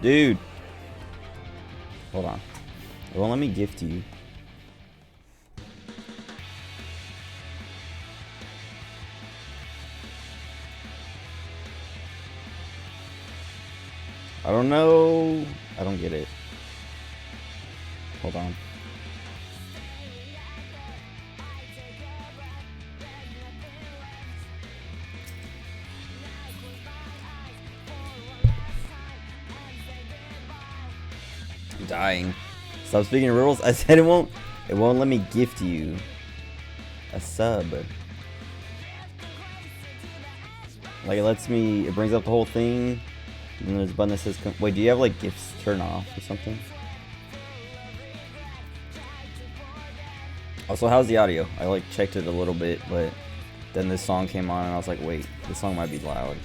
Dude. Hold on. It won't let me gift you. I don't know. I don't get it. Hold on. I'm dying. Stop speaking riddles. I said it won't let me gift you a sub. Like it brings up the whole thing. And then there's a button that says, wait, do you have like gifts turned off or something? Also, how's the audio? I like checked it a little bit, but then this song came on and I was like, wait, this song might be loud.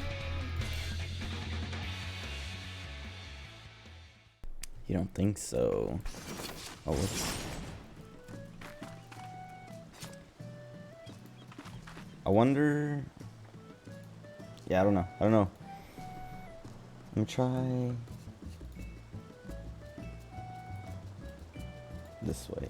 You don't think so? Oh, whoops. I wonder. Yeah, I don't know. Let me try this way.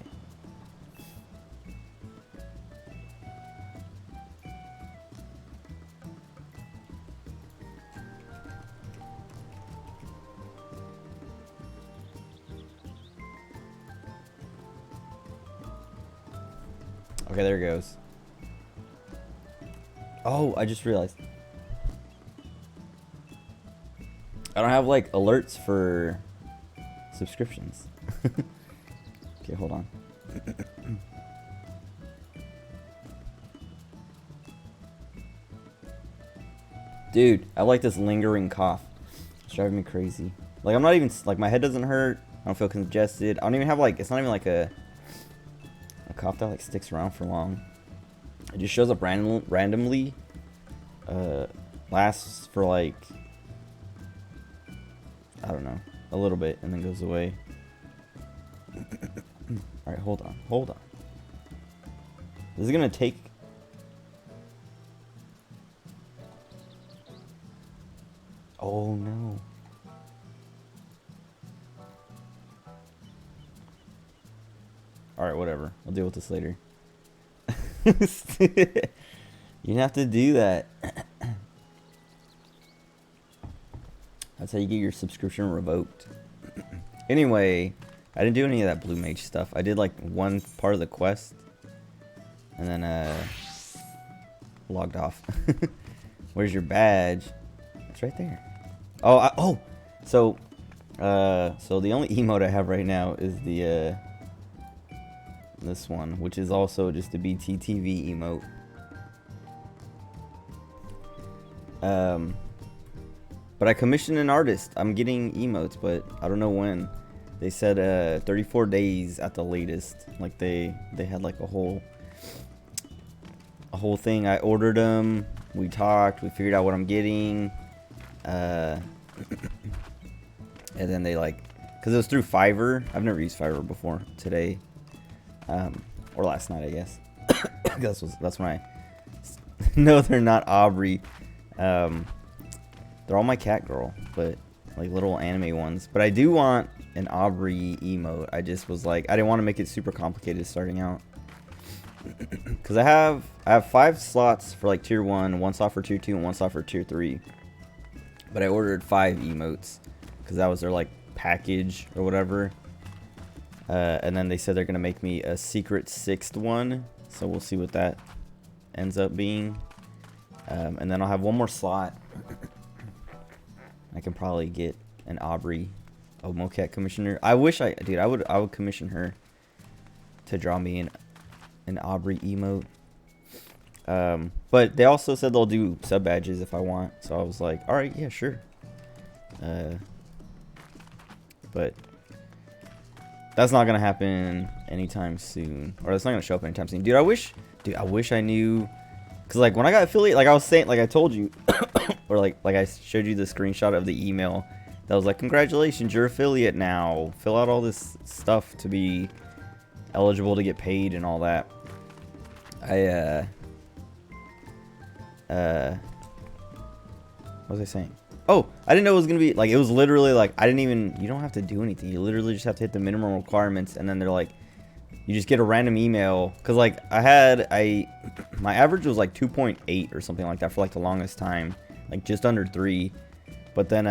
Okay, there it goes. Oh, I just realized. I don't have like alerts for subscriptions. Okay, hold on. Dude, I like this lingering cough. It's driving me crazy. Like I'm not even like my head doesn't hurt. I don't feel congested. I don't even have like it's not even like a cough that like sticks around for long. It just shows up randomly. Lasts for like I don't know, a little bit and then goes away. Alright, hold on. This is gonna take. Oh no. Alright, whatever. I'll deal with this later. You have to do that. That's how you get your subscription revoked. Anyway, I didn't do any of that blue mage stuff. I did like one part of the quest. And then logged off. Where's your badge? It's right there. Oh, so the only emote I have right now is the this one, which is also just a BTTV emote. But I commissioned an artist. I'm getting emotes, but I don't know when. They said 34 days at the latest. Like they had like a whole thing. I ordered them. We talked. We figured out what I'm getting. And then they like, cause it was through Fiverr. I've never used Fiverr before. Today, or last night, I guess. That's when I. No, they're not Aubrey. They're all my cat girl, but like little anime ones. But I do want an Aubrey emote. I just was like, I didn't want to make it super complicated starting out. Because I have 5 slots for like tier 1 slot for tier 2, and 1 slot for tier 3. But I ordered 5 emotes because that was their like package or whatever. And then they said they're gonna make me a secret 6th one, so we'll see what that ends up being. And then I'll have 1 more slot. I can probably get an Aubrey, Mocat commissioner. I wish I would commission her to draw me an Aubrey emote. But they also said they'll do sub badges if I want, so I was like, all right, yeah, sure. But that's not gonna happen anytime soon, or that's not gonna show up anytime soon. Dude, I wish I knew, cause like when I got affiliate, like I was saying, like I told you, or like I showed you the screenshot of the email that was like, congratulations, you're affiliate now. Fill out all this stuff to be eligible to get paid and all that. What was I saying? Oh, I didn't know it was gonna be like, it was literally like, I didn't even, you don't have to do anything. You literally just have to hit the minimum requirements, and then they're like, you just get a random email. Cause like my average was like 2.8 or something like that for like the longest time, like just under 3. But then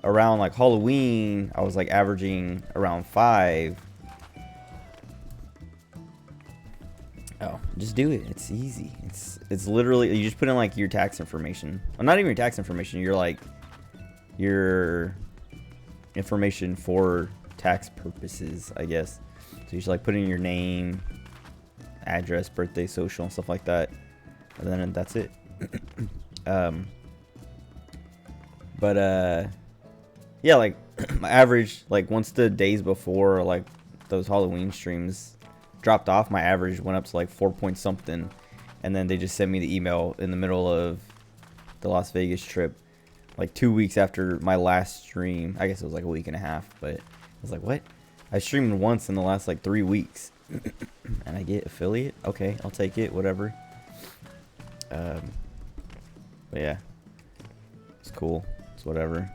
around like Halloween, I was like averaging around 5. Oh, just do it. It's easy. It's literally, you just put in like your tax information. Well, not even your tax information. You're like your information for tax purposes, I guess. So you just like put in your name, address, birthday, social, and stuff like that, and then that's it. Yeah, like my average, like once the days before like those Halloween streams dropped off, my average went up to like 4 point something, and then they just sent me the email in the middle of the Las Vegas trip, like 2 weeks after my last stream. I guess it was like a week and a half, but I was like, what? I streamed once in the last like 3 weeks, and I get affiliate? Okay, I'll take it, whatever. But yeah, it's cool. It's whatever.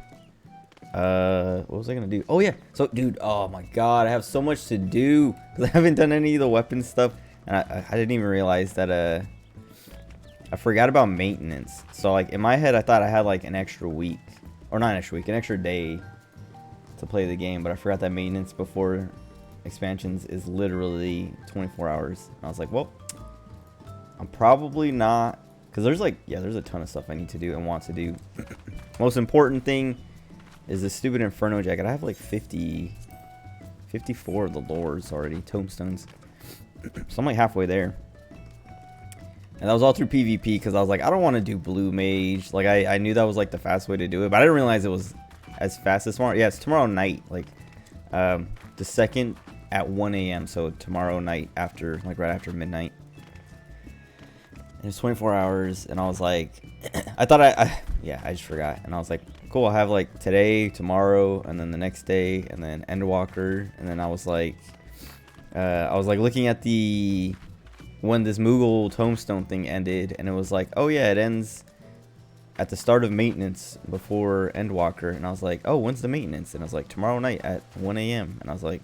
What was I gonna do? Oh yeah, so dude, oh my god, I have so much to do because I haven't done any of the weapon stuff, and I didn't even realize that I forgot about maintenance. So like in my head, I thought I had like an extra week, or not an extra week, an extra day to play the game, but I forgot that maintenance before expansions is literally 24 hours. And I was like, well, I'm probably not, because there's like, yeah, there's a ton of stuff I need to do and want to do. Most important thing is the stupid Inferno jacket. I have like 54 of the lores already, tombstones. So I'm like halfway there. And that was all through PvP, because I was like, I don't want to do blue mage. Like I knew that was like the fast way to do it, but I didn't realize it was as fast as tomorrow. Yeah, it's tomorrow night, like the 2nd at 1 a.m. So tomorrow night, after like right after midnight. And it's 24 hours, and I was like, I thought yeah, I just forgot, and I was like, cool, I have like today, tomorrow, and then the next day, and then Endwalker, and then I was like looking at the when this Moogle tombstone thing ended, and it was like, oh yeah, it ends at the start of maintenance before Endwalker, and I was like, oh, when's the maintenance? And I was like, tomorrow night at 1 a.m. and I was like,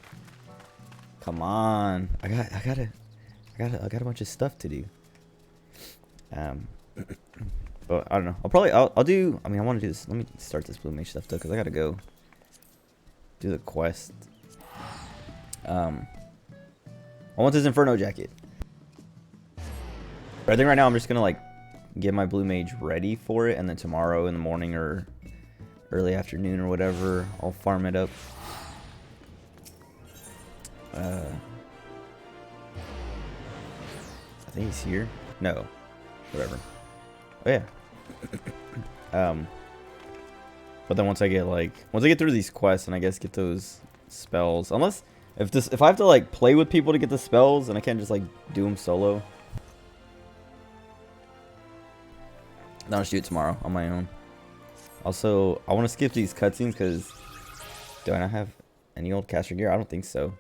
come on, I got a bunch of stuff to do. But I don't know. I'll do. I mean, I want to do this. Let me start this blue mage stuff though, because I gotta go do the quest. I want this Inferno jacket. But I think right now I'm just gonna like get my blue mage ready for it, and then tomorrow in the morning or early afternoon or whatever, I'll farm it up. I think he's here. No, whatever. Oh yeah. But then once I get through these quests and I guess get those spells, unless if I have to like play with people to get the spells and I can't just like do them solo, then I'll just do it tomorrow on my own. Also, I want to skip these cutscenes because do I not have any old caster gear? I don't think so.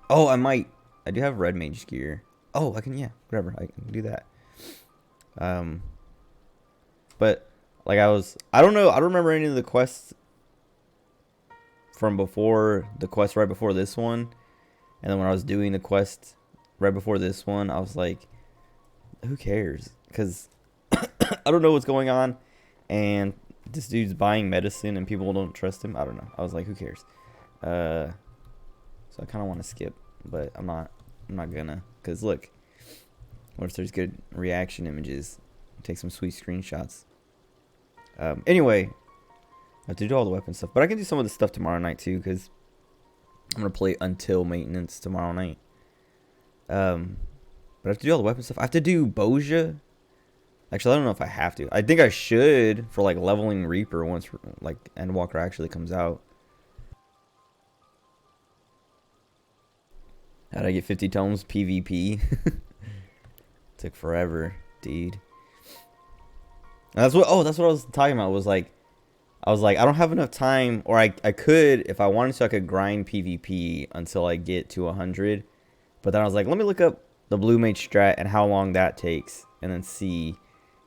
Oh, I might. I do have red mage gear. Oh, I can, yeah, whatever. I can do that. But like I don't know. I don't remember any of the quests from before the quest right before this one. And then when I was doing the quest right before this one, I was like, who cares? Because I don't know what's going on. And this dude's buying medicine and people don't trust him. I don't know. I was like, who cares? So I kind of want to skip, but I'm not gonna. Because look, what if there's good reaction images? Take some sweet screenshots. Anyway, I have to do all the weapon stuff, but I can do some of the stuff tomorrow night too, because I'm gonna play until maintenance tomorrow night. But I have to do all the weapon stuff. I have to do Boja. Actually, I don't know if I have to. I think I should for like leveling Reaper once like Endwalker actually comes out. How'd I get 50 tomes PvP? Took forever, dude. And that's what I was talking about. I was like, I don't have enough time, or I could, if I wanted to, I could grind PvP until I get to 100. But then I was like, let me look up the blue mage strat and how long that takes, and then see.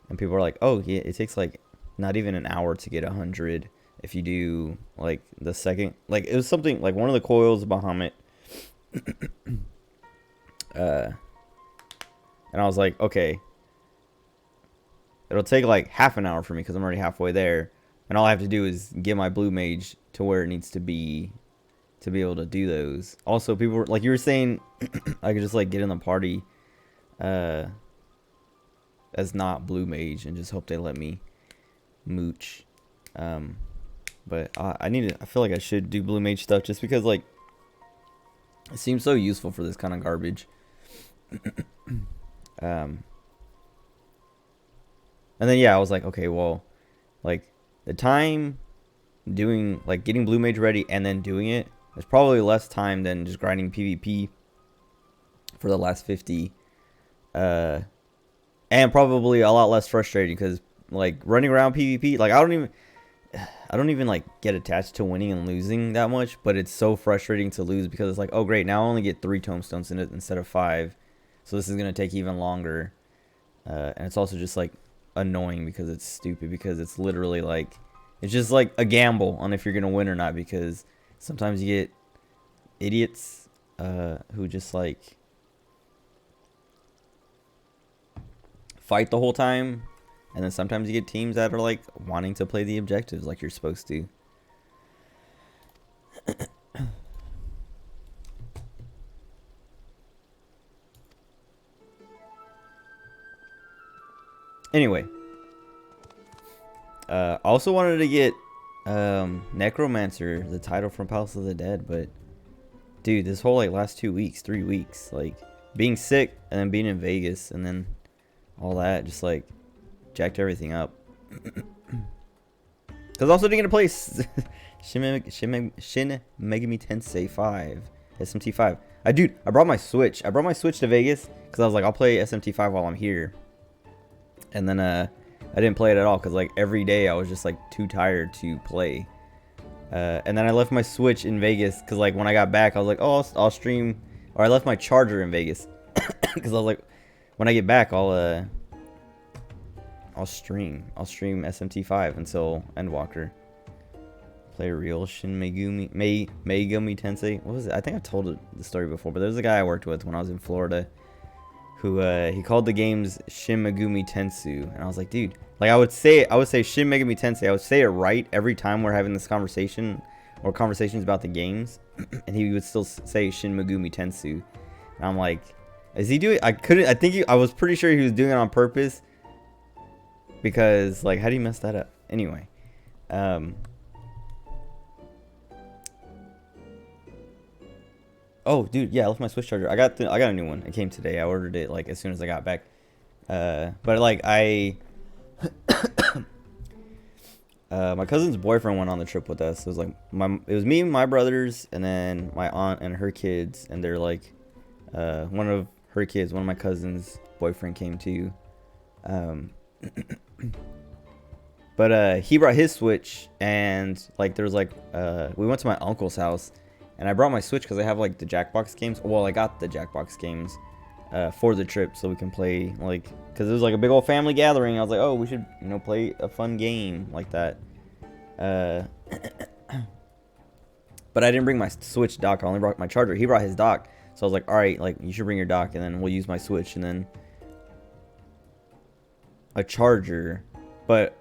And people are like, oh, yeah, it takes like not even an hour to get 100 if you do like the second, like it was something like one of the coils Bahamut. And I was like, okay, it'll take like half an hour for me because I'm already halfway there, and all I have to do is get my blue mage to where it needs to be able to do those. Also, people were, like you were saying, I could just like get in the party as not blue mage and just hope they let me mooch. But I feel like I should do blue mage stuff just because like it seems so useful for this kind of garbage. And then yeah, I was like, okay, well, like the time doing like getting blue mage ready and then doing it, there's probably less time than just grinding PvP for the last 50. And probably a lot less frustrating because like running around PvP, like I don't even like get attached to winning and losing that much, but it's so frustrating to lose because it's like, oh great, now I only get 3 tomestones in it instead of 5, so this is gonna take even longer. And it's also just like annoying because it's stupid, because it's literally like it's just like a gamble on if you're gonna win or not, because sometimes you get idiots who just like fight the whole time, and then sometimes you get teams that are like wanting to play the objectives like you're supposed to. Anyway, I also wanted to get Necromancer, the title from Palace of the Dead, but dude, this whole like last 2 weeks, 3 weeks, like being sick and then being in Vegas and then all that just like jacked everything up. Because I also didn't get to play Shin Megami Tensei 5, SMT5. I brought my Switch. I brought my Switch to Vegas because I was like, I'll play SMT5 while I'm here. And then I didn't play it at all because like every day I was just like too tired to play. And then I left my Switch in Vegas because like when I got back I was like, oh, I'll stream. Or I left my charger in Vegas because I was like, when I get back I'll stream SMT5 until Endwalker. Play real Shin Megami Tensei. What was it? I think I've told the story before, but there was a guy I worked with when I was in Florida who he called the games Shin Megami Tensei, and I was like, dude, like I would say Shin Megami Tensei. I would say it right every time we're having this conversation or conversations about the games, and he would still say Shin Megami Tensei, and I'm like, is he doing? I was pretty sure he was doing it on purpose, because like how do you mess that up? Anyway, oh, dude, yeah, I left my Switch charger. I got a new one. It came today. I ordered it like as soon as I got back. But like my cousin's boyfriend went on the trip with us. It was like it was me and my brothers, and then my aunt and her kids, and they're like, one of her kids, one of my cousin's boyfriend came too. But he brought his Switch, and like there was like we went to my uncle's house. And I brought my Switch because I have like the Jackbox games. Well, I got the Jackbox games for the trip so we can play, like, because it was like a big old family gathering. I was like, oh, we should, play a fun game like that. But I didn't bring my Switch dock. I only brought my charger. He brought his dock. So I was like, all right, like, you should bring your dock, and then we'll use my Switch, and then a charger. But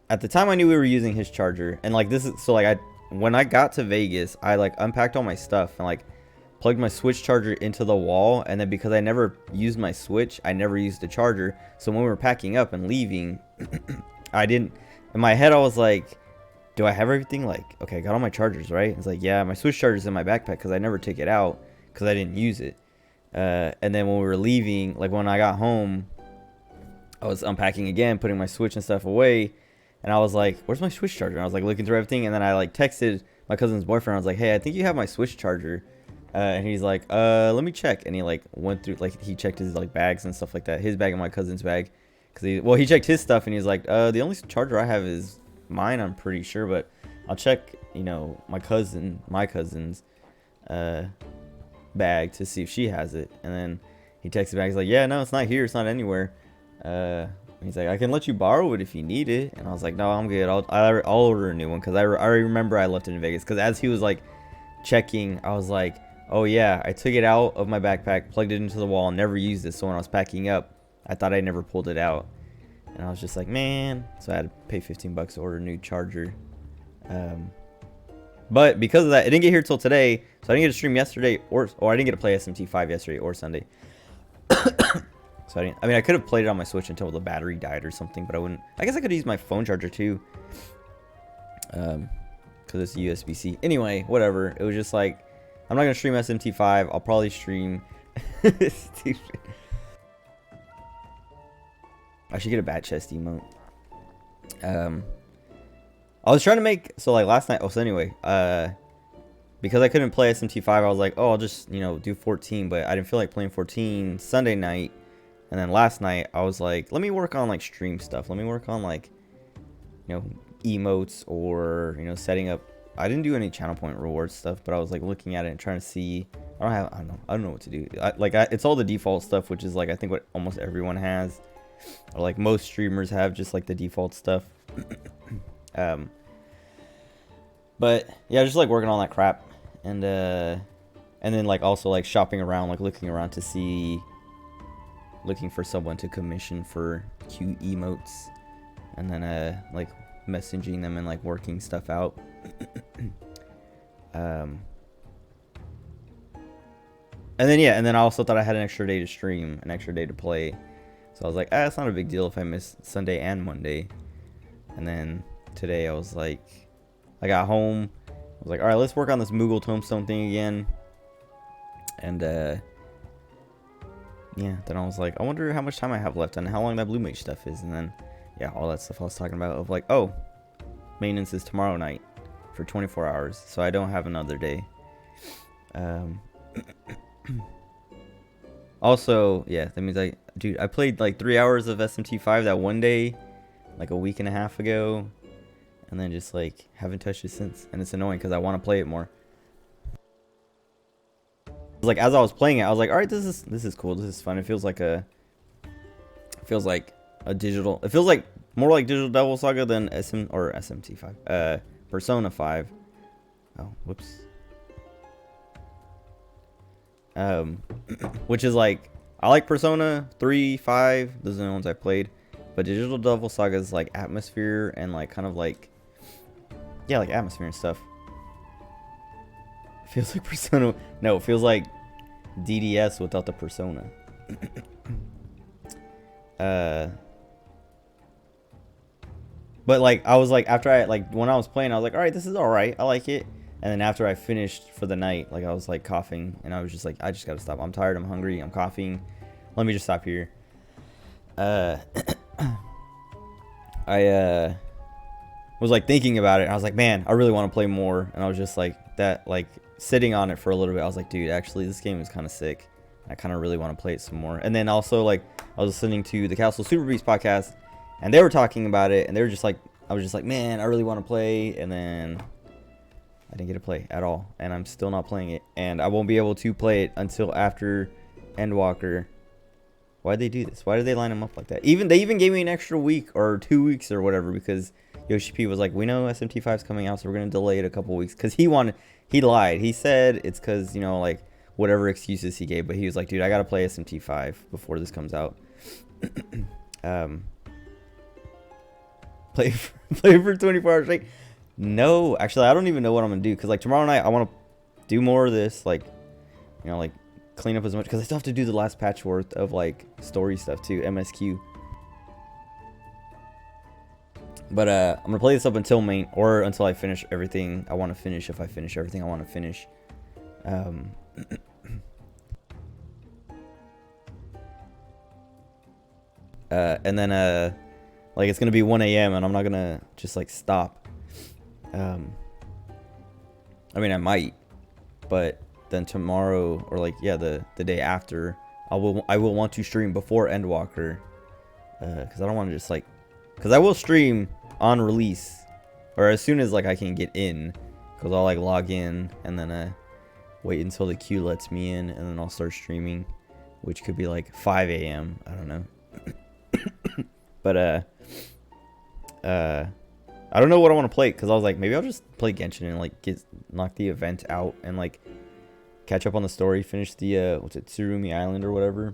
at the time I knew we were using his charger, and like this is, so like when I got to Vegas, I like unpacked all my stuff and like plugged my Switch charger into the wall, and then because I never used my Switch, I never used the charger. So when we were packing up and leaving, I didn't, in my head I was like, do I have everything? Like, okay, I got all my chargers, right? It's like, yeah, my Switch charger's in my backpack because I never took it out because I didn't use it. And then when we were leaving, like when I got home, I was unpacking again, putting my Switch and stuff away. And I was like, where's my Switch charger? And I was like looking through everything. And then I like texted my cousin's boyfriend. I was like, hey, I think you have my Switch charger. And he's like, let me check. And he like went through, like he checked his like bags and stuff like that. His bag and my cousin's bag. Cause he checked his stuff and he's like, the only charger I have is mine, I'm pretty sure. But I'll check, my cousin's bag to see if she has it. And then he texted back. He's like, yeah, no, it's not here. It's not anywhere. He's like, I can let you borrow it if you need it. And I was like, no, I'm good. I'll order a new one. Because I remember I left it in Vegas. Because as he was like checking, I was like, oh yeah, I took it out of my backpack, plugged it into the wall, and never used it. So when I was packing up, I thought I never pulled it out. And I was just like, man. So I had to pay 15 bucks to order a new charger. But because of that, it didn't get here till today. So I didn't get to stream yesterday, or I didn't get to play SMT5 yesterday or Sunday. So I could have played it on my Switch until the battery died or something, but I wouldn't. I guess I could use my phone charger too. Because it's USB-C. Anyway, whatever. It was just like, I'm not going to stream SMT5. I'll probably stream... Stupid. I should get a bat chest emote. I was trying to make... So, like, last night... Oh, so anyway. Because I couldn't play SMT5, I was like, oh, I'll just, do 14. But I didn't feel like playing 14 Sunday night. And then last night, I was like, let me work on, like, stream stuff. Let me work on, like, emotes or, setting up. I didn't do any channel point rewards stuff, but I was, like, looking at it and trying to see. I don't know what to do. It's all the default stuff, which is, like, I think what almost everyone has. Or, like, most streamers have just, like, the default stuff. But, yeah, just, like, working on that crap. And then, like, also, like, shopping around, like, looking around to see... Looking for someone to commission for cute emotes, and then like messaging them and like working stuff out. And then I also thought I had an extra day to stream, an extra day to play, so I was like, it's not a big deal if I miss Sunday and Monday. And then today I was like, I got home, I was like, all right, let's work on this Moogle Tombstone thing again. And yeah, then I was like, I wonder how much time I have left and how long that Blue Mage stuff is. And then, yeah, all that stuff I was talking about of like, oh, maintenance is tomorrow night for 24 hours. So I don't have another day. Also, yeah, that means dude, I played like 3 hours of SMT5 that one day, like a week and a half ago. And then just like haven't touched it since. And it's annoying because I want to play it more. Like as I was playing it, I was like, all right, this is cool. This is fun. It feels like a digital. It feels like more like Digital Devil Saga than SMT5. Persona 5. Oh, whoops. Which is like, I like Persona 3, 5. Those are the ones I played. But Digital Devil Saga is like atmosphere and like kind of like, yeah, like atmosphere and stuff. Feels like Persona. No, it feels like DDS without the Persona. But like I was like, after when I was playing, I was like, all right, this is all right. I like it. And then after I finished for the night, like I was like coughing, and I was just like, I just gotta stop. I'm tired. I'm hungry. I'm coughing. Let me just stop here. I was like thinking about it. And I was like, man, I really want to play more. And I was just like that, like sitting on it for a little bit. I was like, dude, actually this game is kind of sick. I kind of really want to play it some more. And then also like I was listening to the Castle Super Beast podcast, and they were talking about it, and they were just like, I was just like, man, I really want to play. And then I didn't get to play at all, and I'm still not playing it, and I won't be able to play it until after Endwalker. Why'd they do this? Why did they line them up like that? They even gave me an extra week or 2 weeks or whatever, because Yoshi P was like, we know SMT5 is coming out, so we're going to delay it a couple weeks. Because he lied. He said it's because, like, whatever excuses he gave. But he was like, dude, I got to play SMT5 before this comes out. Play for 24 hours straight? No. Actually, I don't even know what I'm going to do. Because, like, tomorrow night, I want to do more of this. Like, like, clean up as much. Because I still have to do the last patch worth of, like, story stuff, too. MSQ. But I'm going to play this up until main, or until I finish everything I want to finish, if I finish everything I want to finish. And then, like, it's going to be 1 a.m. and I'm not going to just, like, stop. I mean, I might, but then tomorrow, or, like, yeah, the day after, I will want to stream before Endwalker, because I don't want to just, like, because I will stream on release, or as soon as like I can get in, because I'll like log in and then wait until the queue lets me in, and then I'll start streaming, which could be like 5 a.m. I don't know. But I don't know what I want to play, because I was like, maybe I'll just play Genshin and like knock the event out and like catch up on the story, finish the what's it, Tsurumi Island or whatever.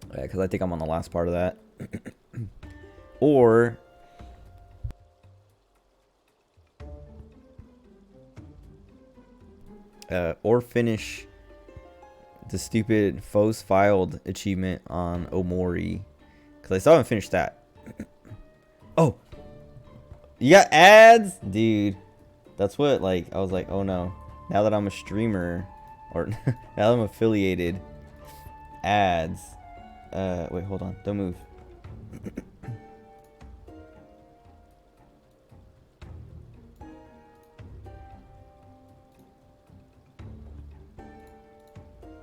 Because I think I'm on the last part of that. Or finish the stupid foes filed achievement on Omori, because I still haven't finished that. Oh, you got ads, dude. That's what, like, I was like, oh no, now that I'm a streamer, or now that I'm affiliated, ads. Wait, hold on, don't move.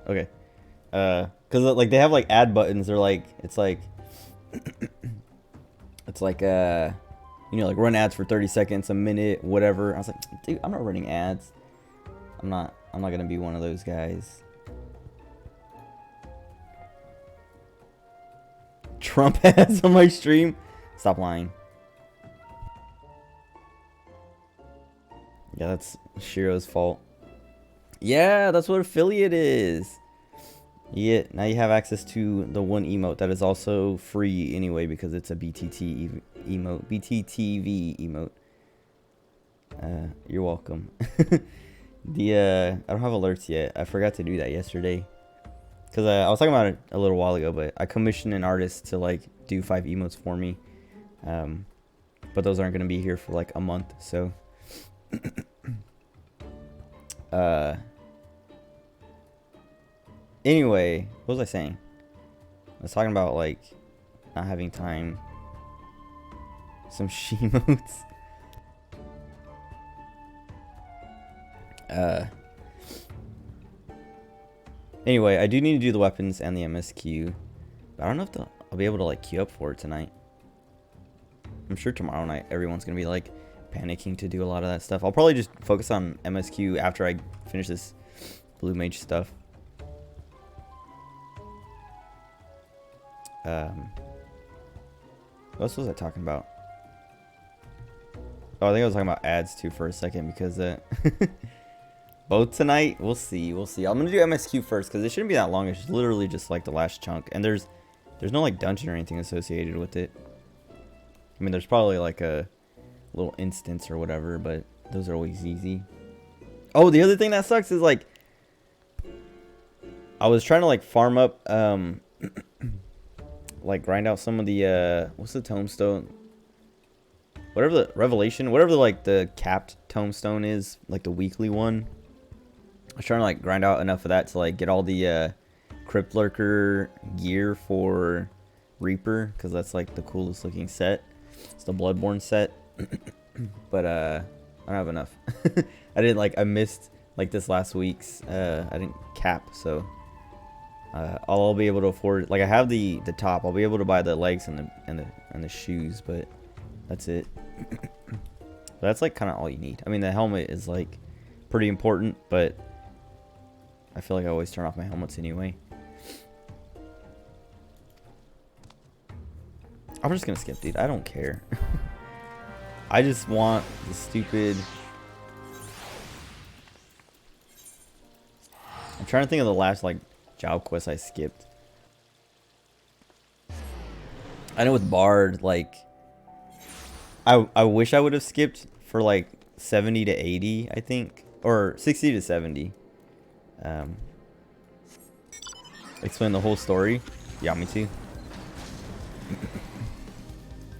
Okay. Cause like they have like ad buttons. They're like, it's like, it's like you know, like run ads for 30 seconds, a minute, whatever. I was like, dude, I'm not running ads. I'm not gonna be one of those guys. Trump ads on my stream. Stop lying. Yeah, that's Shiro's fault. Yeah, that's what affiliate is. Yeah, now you have access to the one emote that is also free anyway, because it's a BTT emote, BTTV emote. You're welcome. I don't have alerts yet. I forgot to do that yesterday, because I was talking about it a little while ago, but I commissioned an artist to like do 5 emotes for me, but those aren't gonna be here for like a month, so anyway, what was I saying? I was talking about like not having time. Some Shimotes. Anyway, I do need to do the weapons and the MSQ, but I don't know if I'll be able to like queue up for it tonight. I'm sure tomorrow night everyone's gonna be like panicking to do a lot of that stuff. I'll probably just focus on MSQ after I finish this Blue Mage stuff. What else was I talking about? Oh, I think I was talking about ads too for a second, because both tonight, we'll see. I'm gonna do MSQ first, because it shouldn't be that long. It's literally just like the last chunk, and there's no like dungeon or anything associated with it. I mean, there's probably like a little instance or whatever, but those are always easy. Oh, the other thing that sucks is like I was trying to like farm up like grind out some of the what's the tombstone, whatever the revelation, whatever the, like the capped tombstone is, like the weekly one. I was trying to like grind out enough of that to like get all the Crypt Lurker gear for Reaper, because that's like the coolest looking set. It's the Bloodborne set. But I don't have enough. I missed like this last week's I didn't cap, so I'll be able to afford, like I have the top. I'll be able to buy the legs and the shoes, but that's it. But that's like kind of all you need. I mean, the helmet is like pretty important, but I feel like I always turn off my helmets anyway. I'm just gonna skip, dude. I don't care. I just want the stupid... I'm trying to think of the last like job quest I skipped. I know with Bard, like I wish I would have skipped for like 70 to 80, I think, or 60 to 70. Explain the whole story. You want me to?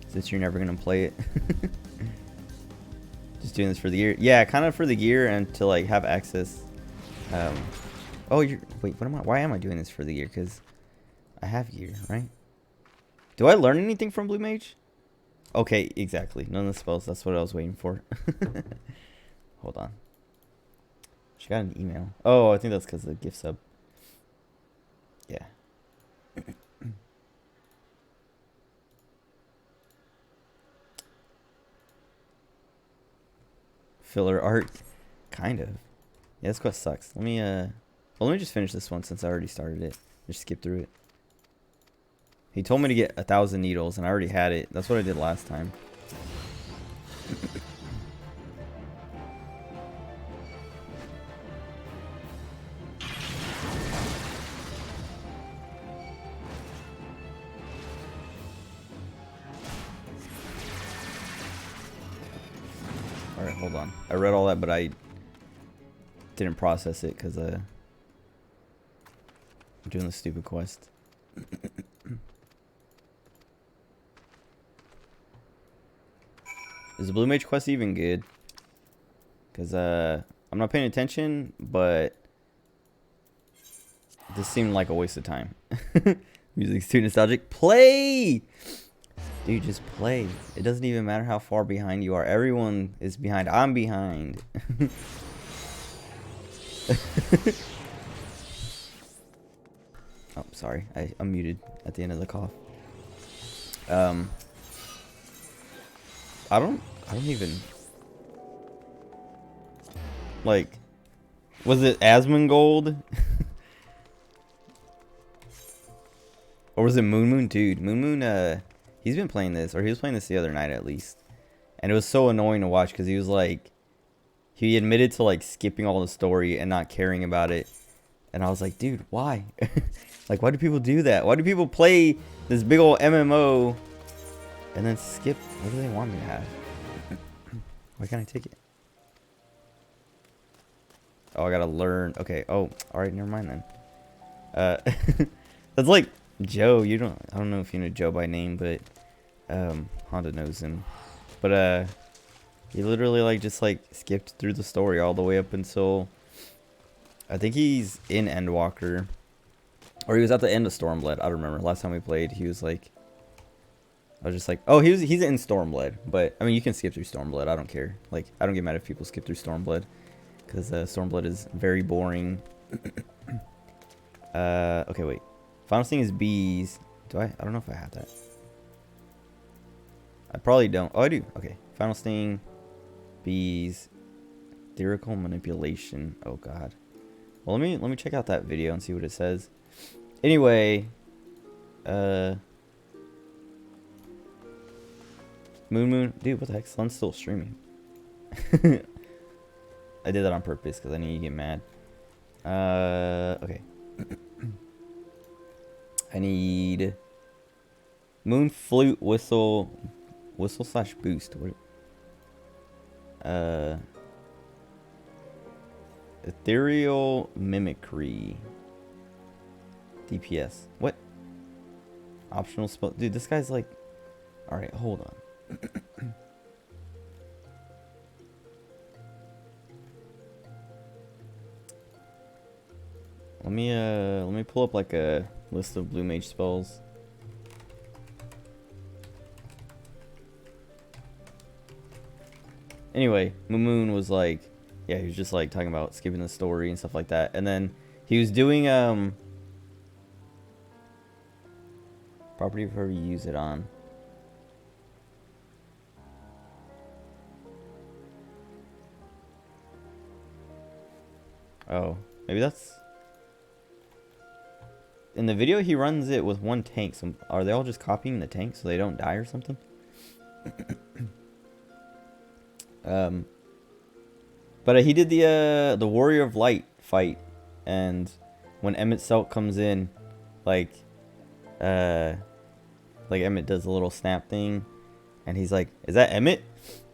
Since you're never gonna play it. Just doing this for the gear. Yeah, kind of for the gear and to like have access. Oh, wait, what am I? Why am I doing this for the gear? Because I have gear, right? Do I learn anything from Blue Mage? Okay, exactly. None of the spells. That's what I was waiting for. Hold on. She got an email. Oh, I think that's because of the gift sub. Yeah. Filler art, kind of. Yeah, this quest sucks. Let me just finish this one since I already started it. Just skip through it. He told me to get 1,000 needles, and I already had it. That's what I did last time. Alright, hold on. I read all that, but I didn't process it because I'm doing the stupid quest. Is the Blue Mage quest even good? Because I'm not paying attention, but this seemed like a waste of time. Music's too nostalgic. Play! Dude, just play. It doesn't even matter how far behind you are. Everyone is behind. I'm behind. Oh, sorry. I'm muted at the end of the cough. I don't even, like, was it Asmongold? Or was it Moon? Dude, Moon, he's been playing this, or he was playing this the other night at least. And it was so annoying to watch because he was like, he admitted to like skipping all the story and not caring about it. And I was like, dude, why? Like, why do people do that? Why do people play this big old MMO and then skip? What do they want me to have? Why can't I take it? Oh, I gotta learn. Okay. Oh, alright, never mind then. That's like Joe. I don't know if you know Joe by name, but Honda knows him. But he literally like just like skipped through the story all the way up until I think he's in Endwalker. Or he was at the end of Stormblood. I don't remember. Last time we played, he was like, I was just like, oh, he's in Stormblood. But I mean, you can skip through Stormblood. I don't care. Like, I don't get mad if people skip through Stormblood, because Stormblood is very boring. Okay, wait. Final thing is bees. Do I? I don't know if I have that. I probably don't. Oh, I do. Okay. Final sting, bees, theoretical manipulation. Oh God. Well, let me check out that video and see what it says. Anyway, Moon, dude, what the heck? Sun's still streaming. I did that on purpose because I knew you'd get mad. Okay. I need Moon Flute Whistle slash boost. What? Ethereal Mimicry. DPS. What? Optional spell. Dude, this guy's like... Alright, hold on. Let me pull up like a list of Blue Mage spells. Anyway, Moon was like, yeah, he was just like talking about skipping the story and stuff like that. And then he was doing property of whoever you use it on. Oh, maybe that's... In the video, he runs it with one tank. So are they all just copying the tank so they don't die or something? But he did the Warrior of Light fight, and when Emmett Selk comes in, like Emmett does a little snap thing, and he's like, "Is that Emmett?"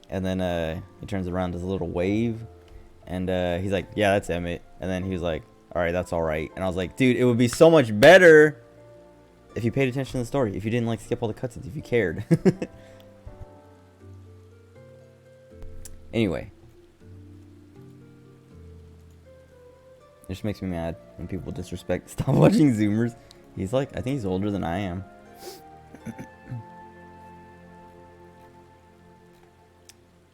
And then he turns around, does a little wave, and he's like, "Yeah, that's Emmett." And then he was like, "All right, that's all right." And I was like, "Dude, it would be so much better if you paid attention to the story, if you didn't like skip all the cutscenes, if you cared." Anyway, it just makes me mad when people disrespect. Stop watching Zoomers. He's like, I think he's older than I am.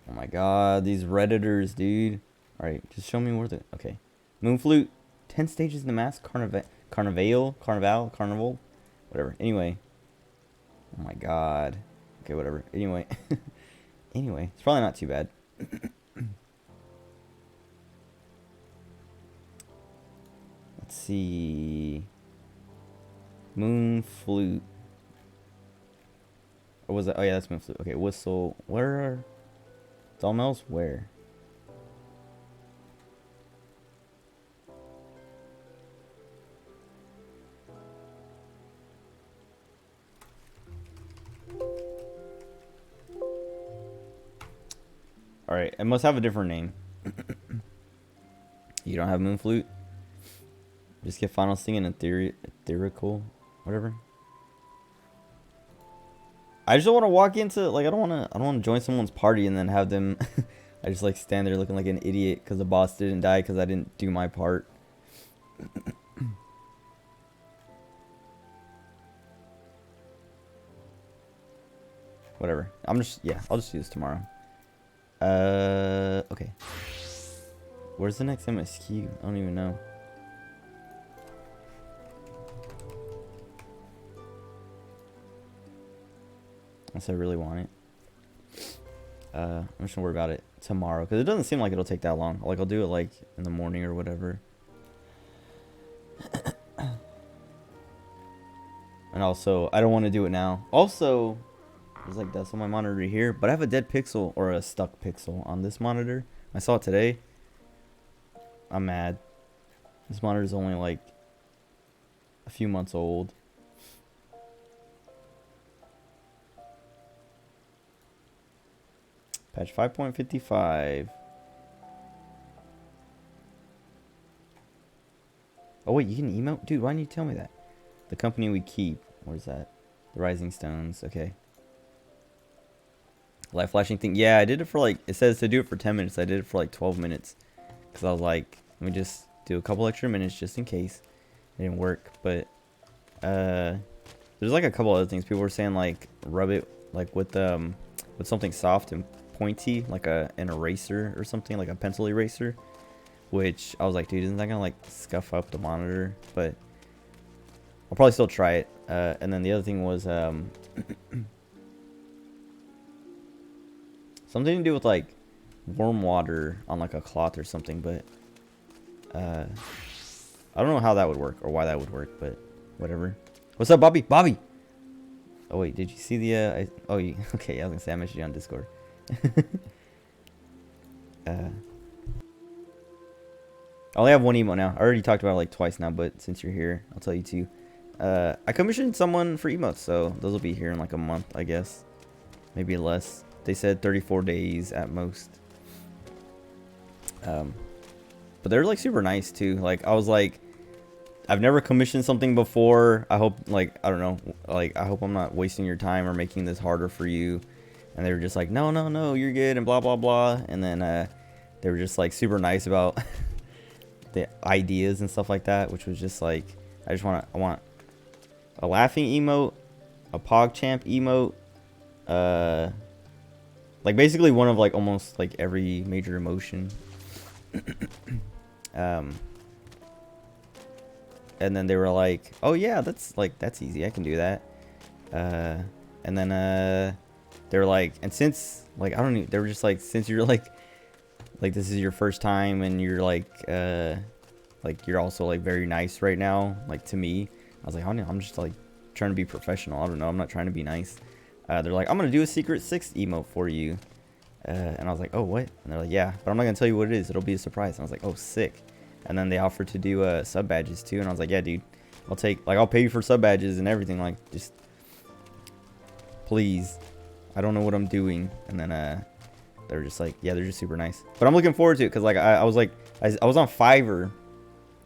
Oh my God, these Redditors, dude. All right, just show me where the... Okay. Moonflute, 10 stages in the mask, Carnival, whatever. Anyway. Oh my God. Okay, whatever. Anyway. Anyway, it's probably not too bad. Let's see. Moonflute. Or was it? Oh yeah, that's Moonflute. Okay, whistle. Where are Dallmel's? Where? All right, it must have a different name. You don't have Moonflute. Just get Final Sting and Etherical, whatever. I just don't want to walk into like I don't want to join someone's party and then have them. I just like stand there looking like an idiot because the boss didn't die because I didn't do my part. Whatever. I'll just do this tomorrow. Okay. Where's the next MSQ? I don't even know. Unless I really want it. I'm just gonna worry about it tomorrow because it doesn't seem like it'll take that long. Like I'll do it like in the morning or whatever. And also, I don't want to do it now. Also, there's like dust on my monitor here, but I have a dead pixel or a stuck pixel on this monitor. I saw it today. I'm mad. This monitor is only like a few months old. Patch 5.55. Oh wait, you can emote? Dude, why didn't you tell me that? The company we keep. Where's that? The Rising Stones. Okay. Light flashing thing. Yeah, I did it for like, it says to do it for 10 minutes. I did it for like 12 minutes. Because I was like, let me just do a couple extra minutes just in case. It didn't work. But, there's like a couple other things. People were saying like, rub it like with something soft and pointy. Like an eraser or something. Like a pencil eraser. Which I was like, dude, isn't that going to like scuff up the monitor? But I'll probably still try it. And then the other thing was something to do with like warm water on like a cloth or something. But I don't know how that would work or why that would work. But whatever. What's up, Bobby? Bobby! Oh, wait. Did you see the... okay. I was going to say I messaged you on Discord. I only have one emote now. I already talked about it like twice now, but since you're here, I'll tell you too. I commissioned someone for emotes, so those will be here in like a month, I guess. Maybe less. They said 34 days at most. But they're like super nice too. Like I was like, I've never commissioned something before. I hope like, I don't know, like I hope I'm not wasting your time or making this harder for you. And they were just like, no, you're good and blah, blah, blah. And then they were just like super nice about the ideas and stuff like that, which was just like, I want a laughing emote, a PogChamp emote, like basically one of like almost like every major emotion. And then they were like, oh yeah, that's easy, I can do that. And then they were like, and since like they were just like, since you're like this is your first time and you're like you're also like very nice right now, like to me. I was like, I'm just like trying to be professional. I don't know, I'm not trying to be nice. They're like, I'm gonna do a secret 6 emote for you. And I was like, oh, what? And they're like, yeah, but I'm not gonna tell you what it is, it'll be a surprise. And I was like, oh, sick. And then they offered to do sub badges too, and I was like, yeah, dude, I'll pay you for sub badges and everything, like just please, I don't know what I'm doing. And then they were just like, yeah, they're just super nice. But I'm looking forward to it because like I was like, I was on Fiverr.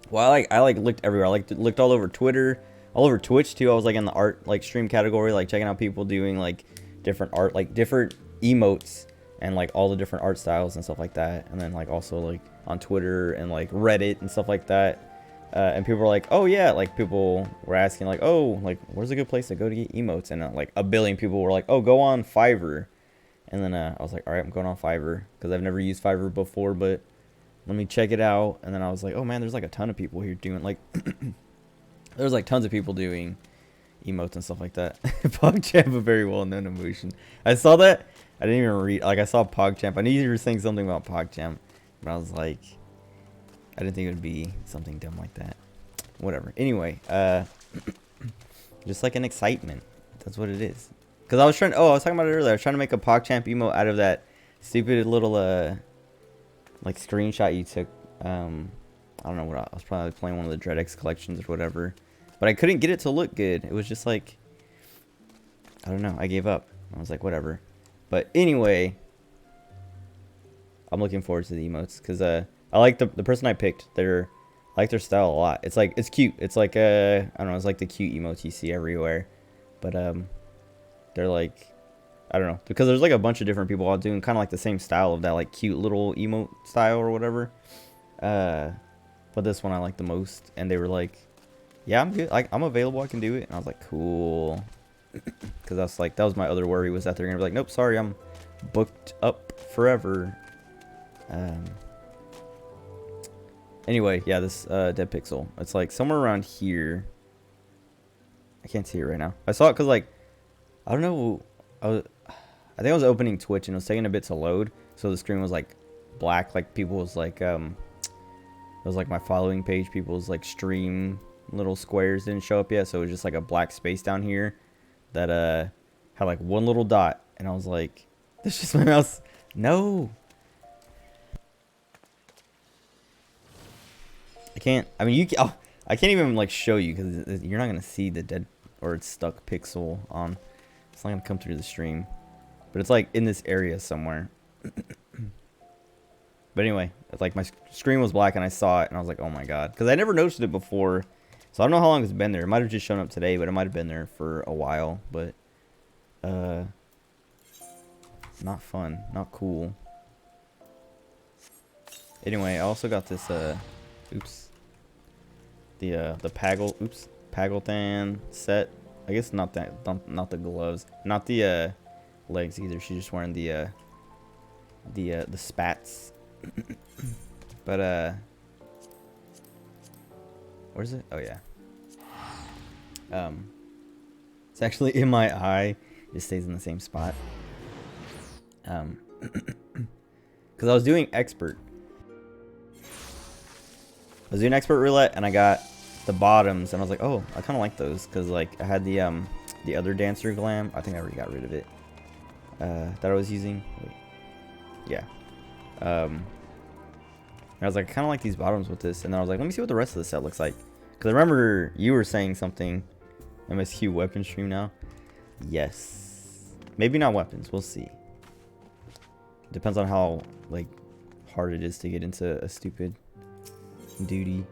Well, I looked everywhere. I looked all over Twitter, all over Twitch too. I was like in the art like stream category, like checking out people doing like different art, like different emotes and like all the different art styles and stuff like that. And then like also like on Twitter and like Reddit and stuff like that. And people were like, oh yeah, like people were asking like, oh, like where's a good place to go to get emotes? And like a billion people were like, oh, go on Fiverr. And then I was like, all right, I'm going on Fiverr because I've never used Fiverr before, but let me check it out. And then I was like, oh man, there's like a ton of people here doing like, there's like tons of people doing emotes and stuff like that. PogChamp, a very well-known emotion. I saw that. I didn't even read. Like I saw PogChamp. I knew you were saying something about PogChamp, but I was like, I didn't think it would be something dumb like that. Whatever. Anyway, just like an excitement. That's what it is. Cause I was trying. Oh, I was talking about it earlier. I was trying to make a PogChamp emote out of that stupid little like screenshot you took. I don't know what I was probably playing one of the DreadX collections or whatever, but I couldn't get it to look good. It was just like, I don't know. I gave up. I was like, whatever. But anyway, I'm looking forward to the emotes because I like the person I picked. I like their style a lot. It's like, it's cute. It's like I don't know. It's like the cute emotes you see everywhere, but they're like, I don't know, because there's like a bunch of different people all doing kind of like the same style of that like cute little emote style or whatever. But this one I like the most, and they were like, yeah, I'm good. I'm available. I can do it. And I was like, cool. Because that's like, that was my other worry, was that they're gonna be like, nope, sorry, I'm booked up forever. Anyway, yeah, this dead pixel, it's like somewhere around here. I can't see it right now. I saw it because like, I don't know, I think I was opening Twitch and it was taking a bit to load, so the screen was like black, like people was like it was like my following page, people's like stream little squares didn't show up yet, so it was just like a black space down here that had like one little dot, and I was like, this is my mouse. No, I can't. I mean, I can't even like show you because you're not gonna see the dead or it's stuck pixel on. It's not gonna come through the stream, but it's like in this area somewhere. But anyway, it's like my screen was black and I saw it and I was like, oh my god, because I never noticed it before. So I don't know how long it's been there. It might have just shown up today, but it might have been there for a while. But not fun, not cool. Anyway, I also got this oops, the Paglethan set. I guess not that, not the gloves, not the legs either. She's just wearing the spats. But where's it? Oh yeah. It's actually in my eye. It stays in the same spot. Because I was doing expert. I was doing expert roulette and I got the bottoms and I was like, oh, I kind of like those because like I had the other dancer glam. I think I already got rid of it. That I was using. Wait. Yeah. I was like, I kind of like these bottoms with this, and then I was like, let me see what the rest of the set looks like. Because I remember you were saying something. MSQ weapon stream now. Yes. Maybe not weapons. We'll see. Depends on how like hard it is to get into a stupid duty.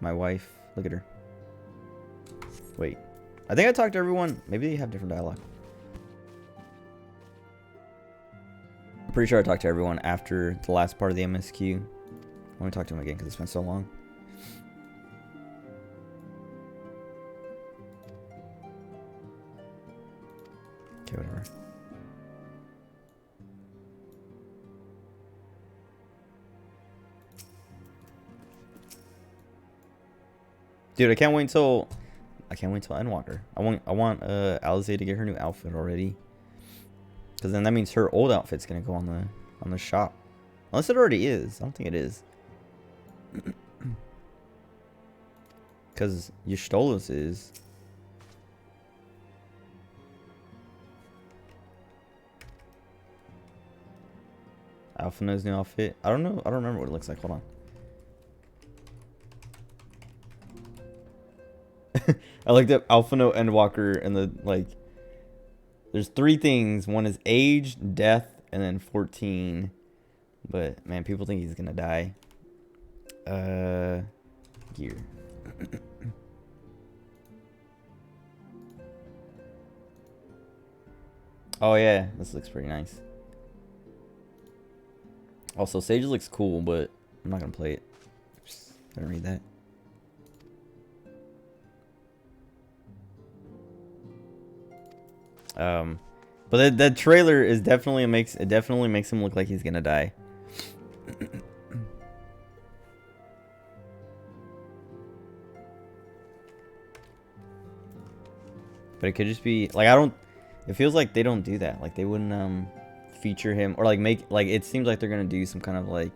My wife. Look at her. Wait. I think I talked to everyone. Maybe they have different dialogue. I'm pretty sure I talked to everyone after the last part of the MSQ. Let me talk to him again because it's been so long. Okay, whatever. Dude, I can't wait until Endwalker. I want Alize to get her new outfit already. Because then that means her old outfit's gonna go on the shop. Unless it already is. I don't think it is. Because Ystolos is. Alphina's new outfit. I don't know. I don't remember what it looks like. Hold on. I looked up Alphino Endwalker and the like. There's 3 things. One is age, death, and then 14. But man, people think he's gonna die. Gear. Oh yeah, this looks pretty nice. Also, Sage looks cool, but I'm not gonna play it. Oops, didn't read that. But that trailer is definitely makes him look like he's gonna die. But it could just be like it feels like they don't do that. Like they wouldn't feature him or like make like it seems like they're gonna do some kind of like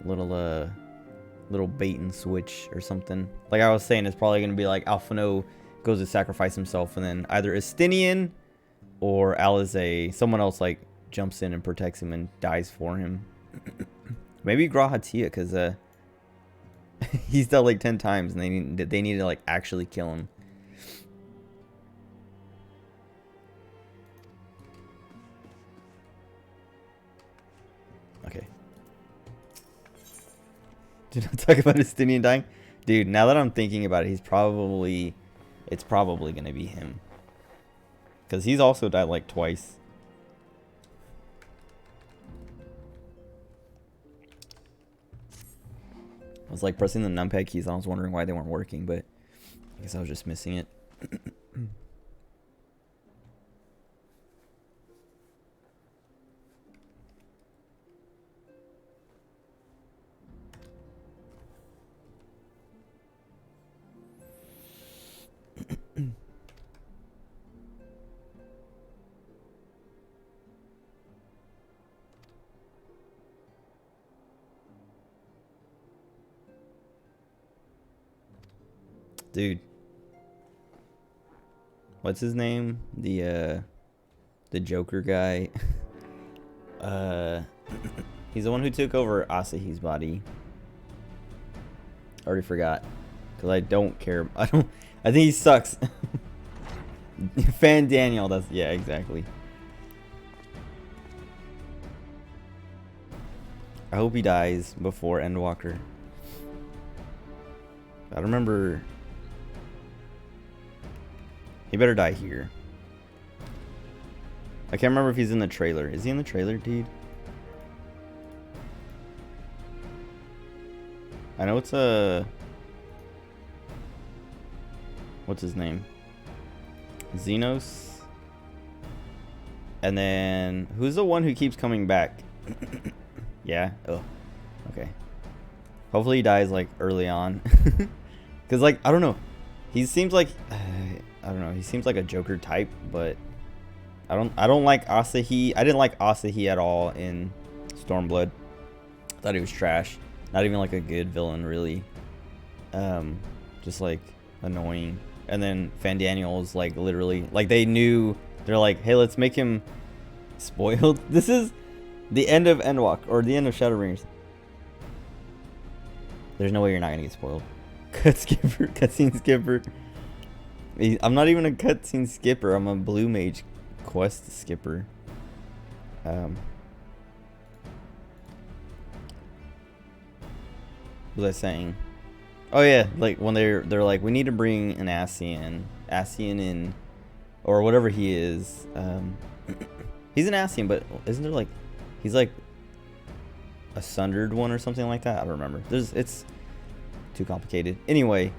little bait and switch or something. Like I was saying, it's probably gonna be like Alphino goes to sacrifice himself, and then either Estinian or Alizé, someone else like jumps in and protects him and dies for him. Maybe Grahatia, because he's dead like 10 times, and they need to like actually kill him. Okay. Do not talk about Estinian dying. Dude, now that I'm thinking about it, it's probably going to be him. Because he's also died like twice. I was like pressing the numpad keys. I was wondering why they weren't working, but I guess I was just missing it. Dude, what's his name? The Joker guy. He's the one who took over Asahi's body. I already forgot, cause I don't care. I think he sucks. Fan Daniel. That's, yeah, exactly. I hope he dies before Endwalker. I remember. He better die here. I can't remember if he's in the trailer. Is he in the trailer, dude? I know it's a... What's his name? Xenos. And then... Who's the one who keeps coming back? Yeah? Oh. Okay. Hopefully he dies, like, early on. Because, like, I don't know. He seems like... I don't know. He seems like a Joker type, but... I don't like Asahi. I didn't like Asahi at all in Stormblood. I thought he was trash. Not even like a good villain, really. Just like annoying. And then Fandaniel's like literally, like they knew, they're like, hey, let's make him spoiled. This is the end of Endwalk, or the end of Shadowbringers. There's no way you're not gonna get spoiled. Cutscene skipper. I'm not even a cutscene skipper. I'm a blue mage quest skipper. What was I saying? Oh yeah, like when they're like, we need to bring an Ascian in, or whatever he is. He's an Ascian, but isn't there like, he's like a sundered one or something like that? I don't remember. It's too complicated. Anyway,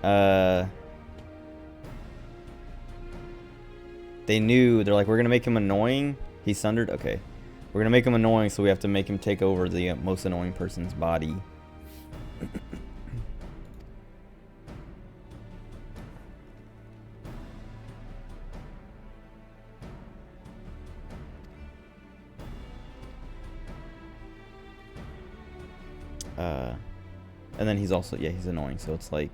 they knew, they're like, we're gonna make him annoying. He's sundered. Okay, we're gonna make him annoying, so we have to make him take over the most annoying person's body. And then he's also, yeah, he's annoying, so it's like,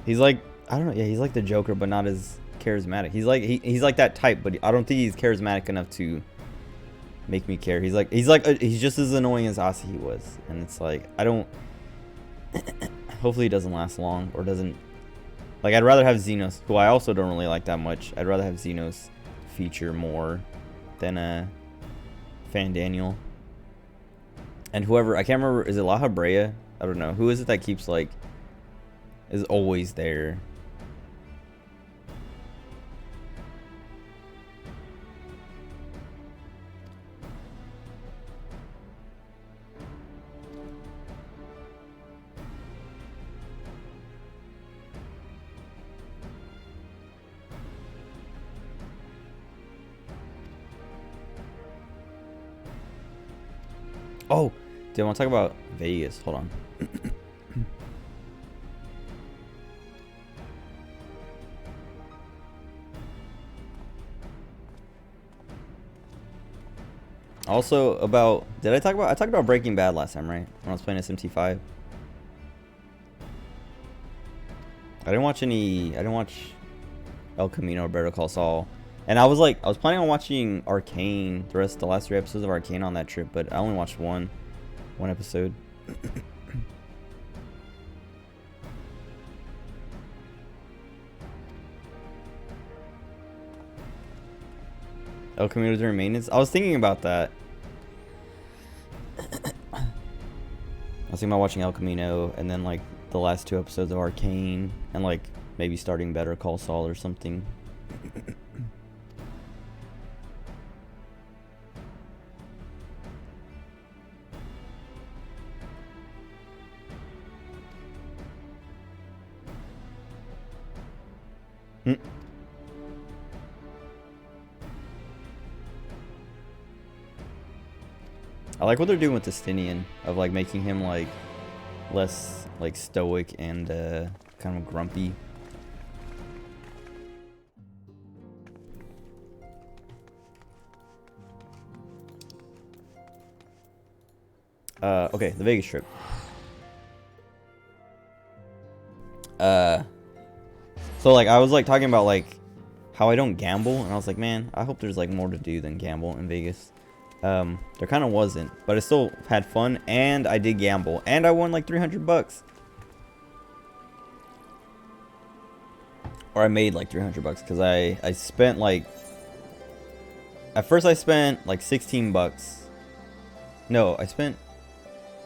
he's like, I don't know, yeah, he's like the Joker, but not as charismatic. He's like, he's like that type, but I don't think he's charismatic enough to make me care. He's just as annoying as Asahi was, and it's like, I don't. Hopefully, he doesn't last long, or doesn't. Like, I'd rather have Xenos, who I also don't really like that much. I'd rather have Xenos feature more than Fandaniel. And whoever, I can't remember, is it La Habrea? I don't know. Who is it that keeps like, is always there? Oh, dude, I want to talk about Vegas. Hold on. Also about, I talked about Breaking Bad last time, right? When I was playing SMT5. I didn't watch any. I didn't watch El Camino or Better Call Saul. And I was planning on watching Arcane, the last 3 episodes of Arcane on that trip, but I only watched one episode. El Camino during maintenance. I was thinking about that. I was thinking about watching El Camino and then like the last 2 episodes of Arcane and like maybe starting Better Call Saul or something. I like what they're doing with Justinian, of like making him like less like stoic and kind of grumpy. Okay, the Vegas trip. So like I was like talking about like how I don't gamble, and I was like, man, I hope there's like more to do than gamble in Vegas. There kind of wasn't, but I still had fun, and I did gamble, and I won like $300, or I made like $300 because I spent like, at first I spent like $16. No, I spent,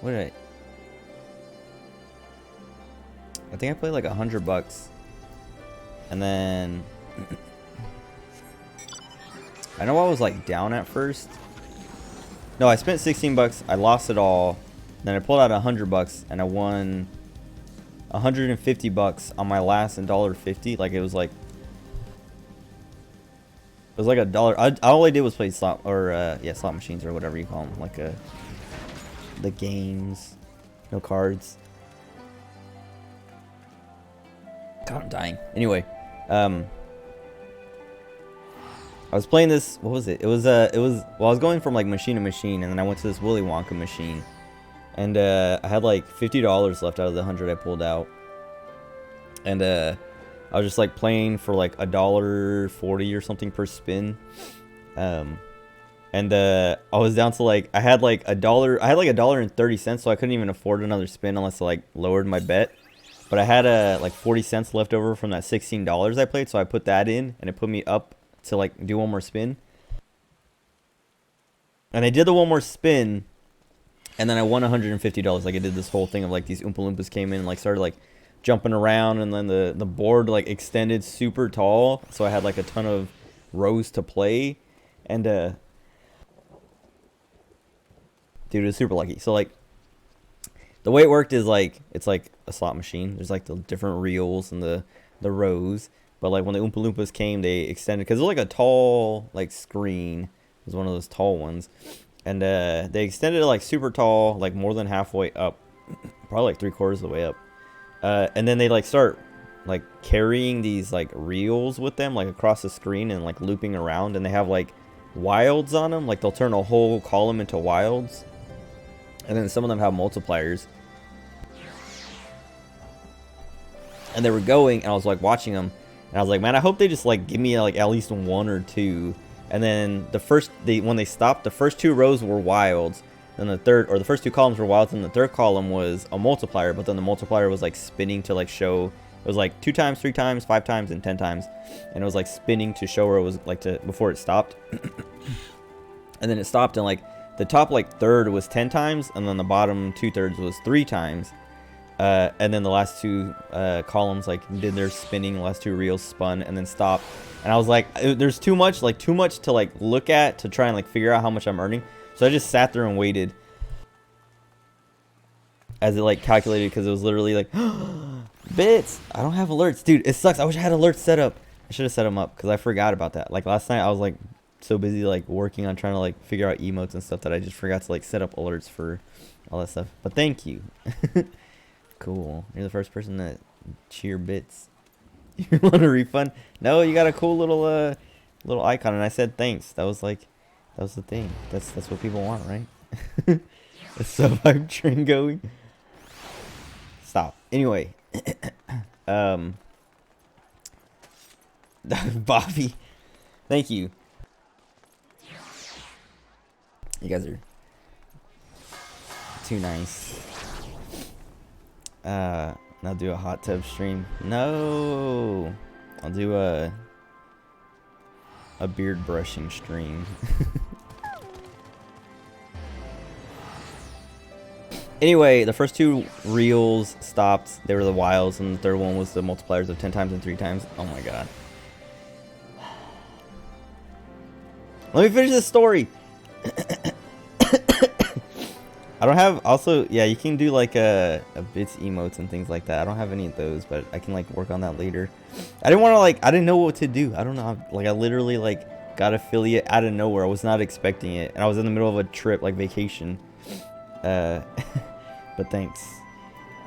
what did I think I played like $100, and then I know I was like down at first. No, I spent $16. I lost it all. Then I pulled out $100 and I won $150 on my last $1.50. Like it was like $1. All I did was play slot or slot machines or whatever you call them, like the games, no cards. God, I'm dying. Anyway, I was playing this, what was it? It was, well, I was going from like machine to machine, and then I went to this Willy Wonka machine. And I had like $50 left out of the 100 I pulled out. And I was just like playing for like $1.40 or something per spin. And I was down to like, I had like $1.30, so I couldn't even afford another spin unless I like lowered my bet. But I had like 40 cents left over from that $16 I played, so I put that in, and it put me up to like do one more spin. And I did the one more spin, and then I won $150. Like I did this whole thing of like these Oompa Loompas came in and like started like jumping around, and then the board like extended super tall, so I had like a ton of rows to play. And dude, it was super lucky. So like the way it worked is like it's like a slot machine. There's like the different reels and the rows. But like when the Oompa Loompas came, they extended, because it was like a tall like screen. It was one of those tall ones, and they extended it like super tall, like more than halfway up, probably like 3/4 of the way up. And then they like start like carrying these like reels with them like across the screen and like looping around, and they have like wilds on them. Like they'll turn a whole column into wilds, and then some of them have multipliers. And they were going, and I was like watching them. And I was like, man, I hope they just like give me like at least 1 or 2. And then when they stopped, the first 2 rows were wilds. Then the first 2 columns were wilds, and the third column was a multiplier. But then the multiplier was like spinning to like show, it was like 2 times, 3 times, 5 times, and 10 times. And it was like spinning to show where it was like before it stopped. And then it stopped, and like the top like third was 10 times, and then the bottom 2/3 was 3 times. And then the last 2 columns like did their spinning, the last 2 reels spun and then stopped. And I was like, there's too much to like look at to try and like figure out how much I'm earning. So I just sat there and waited as it like calculated, because it was literally like bits. I don't have alerts, dude. It sucks. I wish I had alerts set up. I should have set them up, because I forgot about that. Like last night I was like so busy like working on trying to like figure out emotes and stuff that I just forgot to like set up alerts for all that stuff. But thank you. Cool. You're the first person to cheer bits. You want a refund? No, you got a cool little icon, and I said thanks. That was the thing. That's what people want, right? A sub-hype train going. Stop. Anyway, Bobby. Thank you. You guys are too nice. I'll do a hot tub stream. No, I'll do a beard brushing stream. Anyway, the first 2 reels stopped. They were the wilds, and the third one was the multipliers of 10 times and 3 times. Oh my god. Let me finish this story. I don't have, also, yeah, you can do like a bits emotes and things like that. I don't have any of those, but I can like work on that later. I didn't want to like, I didn't know what to do. I don't know. Like I literally like got affiliate out of nowhere. I was not expecting it. And I was in the middle of a trip, like vacation. But thanks.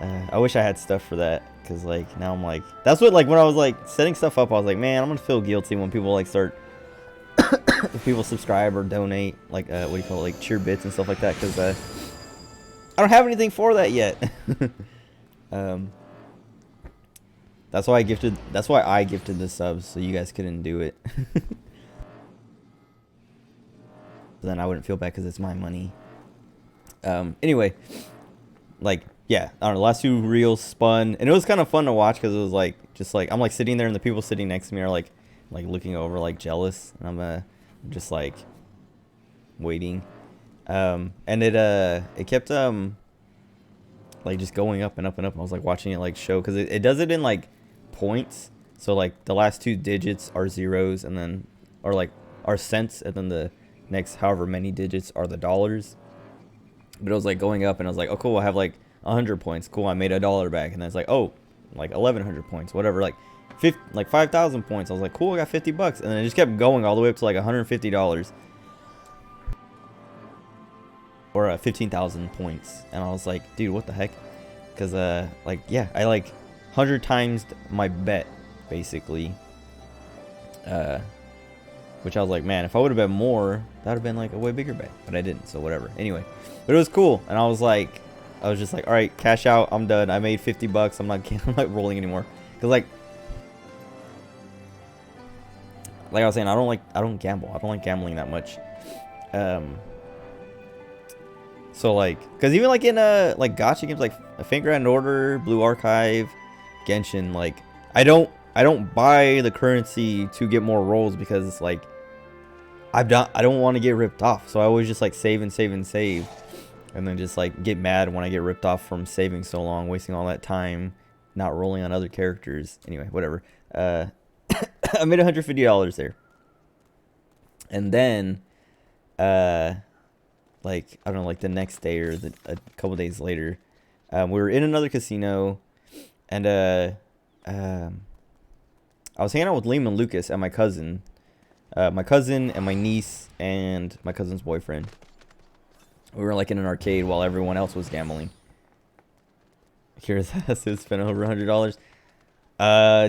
I wish I had stuff for that. Cause like now I'm like, that's what like when I was like setting stuff up, I was like, man, I'm gonna feel guilty when people like start, if people subscribe or donate, like what do you call it, like cheer bits and stuff like that. Cause I don't have anything for that yet. That's why I gifted the subs so you guys couldn't do it. Then I wouldn't feel bad because it's my money. Anyway, like yeah, I don't know, the last 2 reels spun and it was kind of fun to watch because it was like just like I'm like sitting there and the people sitting next to me are like looking over like jealous, and I'm just like waiting. And it kept like just going up and up and up. I was like watching it like show because it does it in like points. So like the last 2 digits are zeros, and then or like are cents, and then the next however many digits are the dollars. But it was like going up, and I was like, oh cool, I have like 100 points. Cool, I made $1 back. And then it's like, oh, like 1,100 points, whatever, like 5,000 points. I was like, cool, I got $50. And then it just kept going all the way up to like $150. Or 15,000 points. And I was like, dude, what the heck? Because like yeah, I like 100 times my bet basically. Which I was like, man, if I would have bet more, that would have been like a way bigger bet. But I didn't, so whatever. Anyway, but it was cool. And I was just like, all right, cash out, I'm done. I made $50. I'm not rolling anymore. Cause like I was saying, I don't gamble. I don't like gambling that much. So like, cause even like in like gacha games like a Fate Grand Order, Blue Archive, Genshin, like I don't buy the currency to get more rolls because it's like I don't want to get ripped off. So I always just like save and save and save, and then just like get mad when I get ripped off from saving so long, wasting all that time, not rolling on other characters. Anyway, whatever. I made $150 there, and then like I don't know, like the next day or a couple days later, we were in another casino, and I was hanging out with Liam and Lucas and my cousin and my niece and my cousin's boyfriend. We were like in an arcade while everyone else was gambling. Here's spent over $100.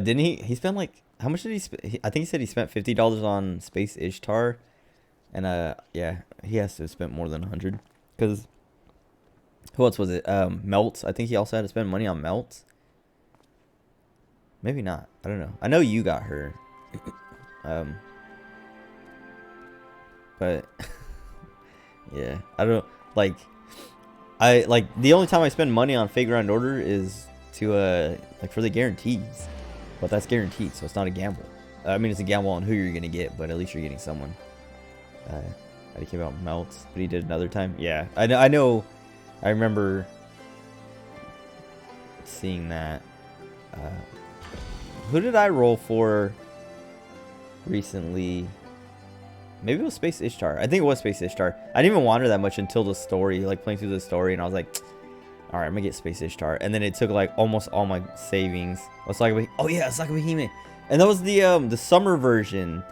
Didn't he? He spent like, how much did he spend? I think he said he spent $50 on Space Ishtar, and yeah, he has to have spent more than 100. Cause who else was it? Melts. I think he also had to spend money on Melts. Maybe not. I don't know. I know you got her. But yeah, I don't like. I like the only time I spend money on Fate Grand Order is to like for the guarantees, but that's guaranteed, so it's not a gamble. I mean, it's a gamble on who you're gonna get, but at least you're getting someone. I came out Melts, but he did another time. Yeah, I know. I remember seeing that. Who did I roll for recently? Maybe it was Space Ishtar. I think it was Space Ishtar. I didn't even wander that much until the story, like playing through the story, and I was like, all right, I'm gonna get Space Ishtar. And then it took like almost all my savings. Oh yeah, it's like a Behemoth. And that was the summer version.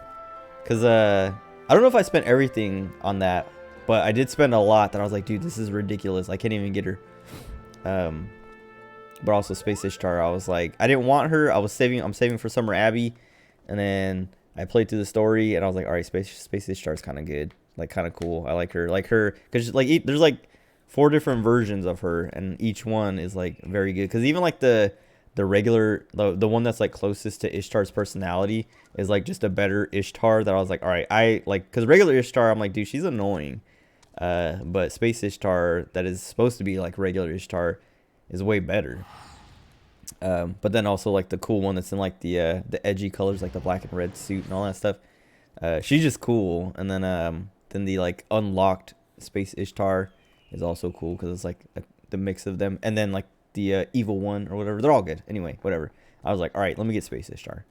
Cause I don't know if I spent everything on that, but I did spend a lot that I was like, dude, this is ridiculous. I can't even get her. But also Space Ishtar, I was like, I didn't want her. I'm saving for Summer Abbey, and then I played through the story, and I was like, all right, Space Ishtar is kind of good, like kind of cool. I like her, because like there's like 4 different versions of her, and each one is like very good. Because even like the the regular, the one that's like closest to Ishtar's personality is like just a better Ishtar. That I was like, all right, I like, because regular Ishtar, I'm like, dude, she's annoying. But Space Ishtar, that is supposed to be like regular Ishtar, is way better. But then also like the cool one that's in like the edgy colors, like the black and red suit and all that stuff. She's just cool. And then the like unlocked Space Ishtar is also cool because it's like the mix of them. And then like the evil one or whatever, they're all good. Anyway, whatever. I was like, all right, let me get Space Ishtar.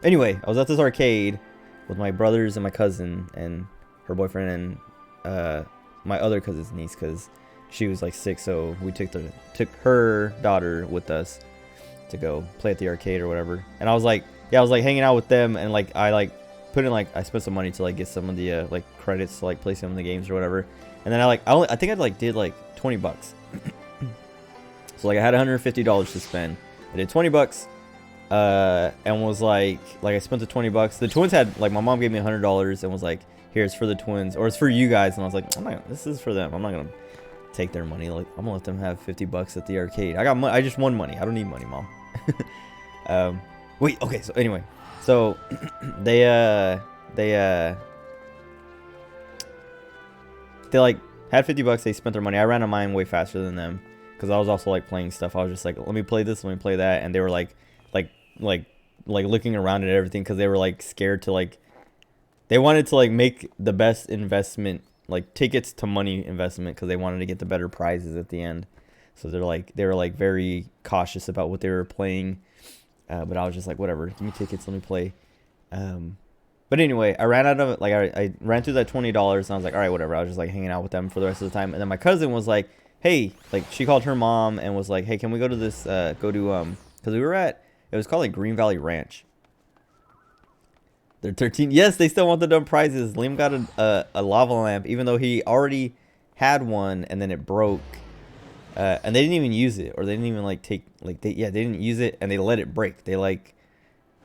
Anyway, I was at this arcade with my brothers and my cousin and her boyfriend and my other cousin's niece, because she was like 6, so we took her daughter with us to go play at the arcade or whatever. And I was like, yeah, I was like hanging out with them, and like I like put in like I spent some money to like get some of the like credits to like play some of the games or whatever. And then I think I like did like $20. So like I had $150 to spend. I did $20, and was like I spent the $20. The twins had like, my mom gave me $100 and was like, here, it's for the twins, or it's for you guys. And I was like, this is for them. I'm not gonna take their money. Like, I'm gonna let them have $50 at the arcade. I got money. I just won money. I don't need money, mom. Wait. Okay. So anyway, so they like had $50. They spent their money. I ran on mine way faster than them because I was also like playing stuff. I was just like, let me play this, let me play that, and they were like looking around at everything because they were like scared to like, they wanted to like make the best investment, like tickets to money investment, because they wanted to get the better prizes at the end. So they were like very cautious about what they were playing. But I was just like, whatever, give me tickets, let me play. But anyway, I ran out of it. Like I ran through that $20, and I was like, all right, whatever. I was just like hanging out with them for the rest of the time. And then my cousin was like, hey, like she called her mom and was like, hey, can we go to this? Because we were at, it was called like Green Valley Ranch. They're 13. Yes, they still want the dumb prizes. Liam got a lava lamp, even though he already had one, and then it broke. And they didn't even use it, or they didn't even like take like they didn't use it, and they let it break. They like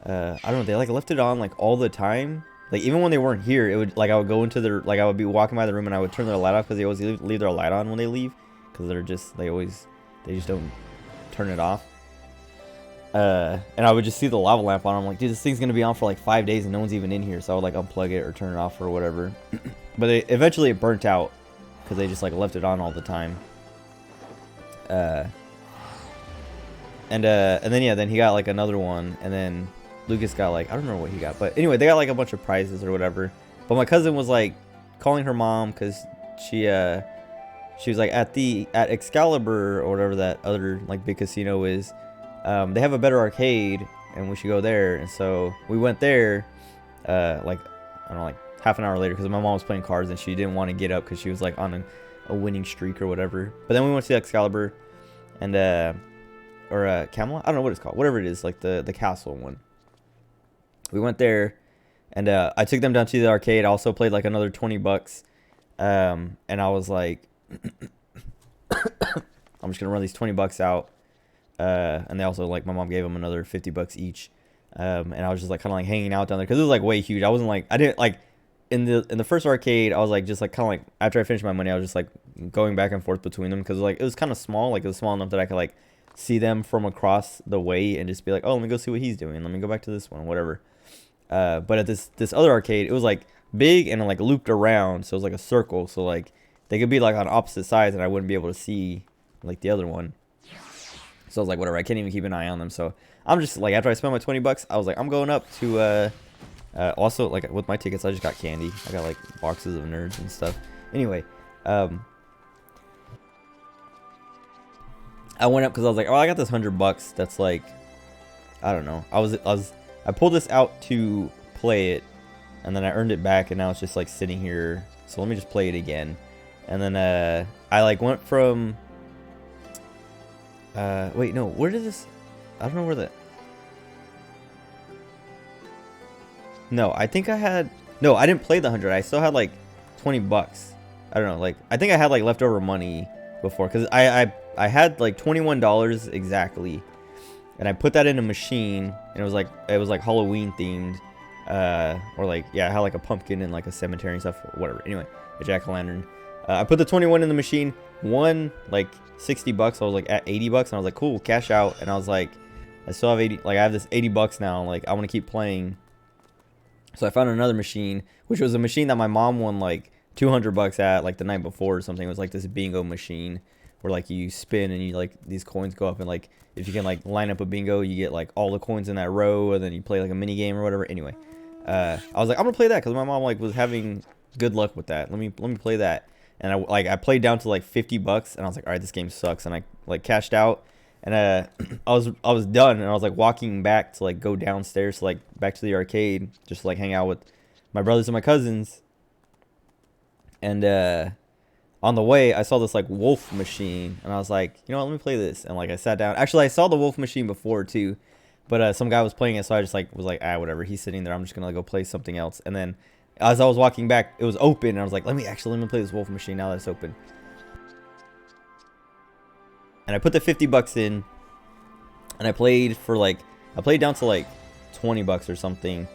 I don't know, they like left it on like all the time. Like even when they weren't here, it would like, I would go into their, like I would be walking by the room and I would turn their light off, because they always leave their light on when they leave, because they just don't turn it off. And I would just see the lava lamp on. I'm like, dude, this thing's gonna be on for like 5 days and no one's even in here. So I would like unplug it or turn it off or whatever. But eventually it burnt out because they just like left it on all the time. And then yeah, then he got like another one, and then Lucas got like, I don't remember what he got, but anyway, they got like a bunch of prizes or whatever. But my cousin was like calling her mom because she was like at Excalibur or whatever that other like big casino is. They have a better arcade and we should go there. And so we went there, like I don't know, like half an hour later, because my mom was playing cards and she didn't want to get up because she was like on a winning streak or whatever. But then we went to Excalibur and or Camelot, I don't know what it's called, whatever it is, like the castle one. We went there, and I took them down to the arcade. I also played like another $20, and I was like, I'm just gonna run these $20 out. And they also, like, my mom gave them another $50 each. And I was just like kind of like hanging out down there because it was like way huge. I wasn't like, I didn't like in the first arcade. I was like just like kind of like, after I finished my money, I was just like going back and forth between them because like it was kind of small. Like it was small enough that I could like see them from across the way and just be like, oh, let me go see what he's doing. Let me go back to this one, whatever. But at this other arcade, it was like big and like looped around, so it was like a circle. So like they could be like on opposite sides, and I wouldn't be able to see like the other one. So I was like, whatever, I can't even keep an eye on them. So I'm just like, after I spent my $20, I was like, I'm going up to also like with my tickets, I just got candy. I got like boxes of nerds and stuff. Anyway, I went up because I was like, oh, I got this $100 that's like, I don't know, I pulled this out to play it, and then I earned it back, and now it's just like sitting here. So let me just play it again. And then I like went from wait, no, where did this, I don't know where no, I think I had, no, I didn't play the 100. I still had like $20. I don't know, like I think I had like leftover money before, because I had like $21 exactly, and I put that in a machine, and it was like Halloween themed, or like, yeah, I had like a pumpkin and like a cemetery and stuff, whatever. Anyway, a jack-o'-lantern. I put the 21 in the machine, won like 60 bucks. I was like at 80 bucks, and I was like, cool, cash out. And I was like, I still have 80, like I have this 80 bucks now. Like I want to keep playing. So I found another machine, which was a machine that my mom won like 200 bucks at like the night before or something. It was like this bingo machine where like you spin and you like these coins go up, and like if you can like line up a bingo, you get like all the coins in that row, and then you play like a mini game or whatever. Anyway, I was like, I'm gonna play that because my mom like was having good luck with that. Let me play that. And I played down to like 50 bucks, and I was like, all right, this game sucks, and I like cashed out, and I was done, and I was like walking back to like go downstairs to like back to the arcade just to like hang out with my brothers and my cousins. And on the way, I saw this like wolf machine, and I was like, you know what, let me play this. And like I sat down. Actually, I saw the wolf machine before too, but some guy was playing it, so I just like was like, whatever. He's sitting there. I'm just gonna go play something else. And then as I was walking back, it was open, and I was like, let me play this wolf machine now that it's open. And I put the 50 bucks in, and I played down to like 20 bucks or something.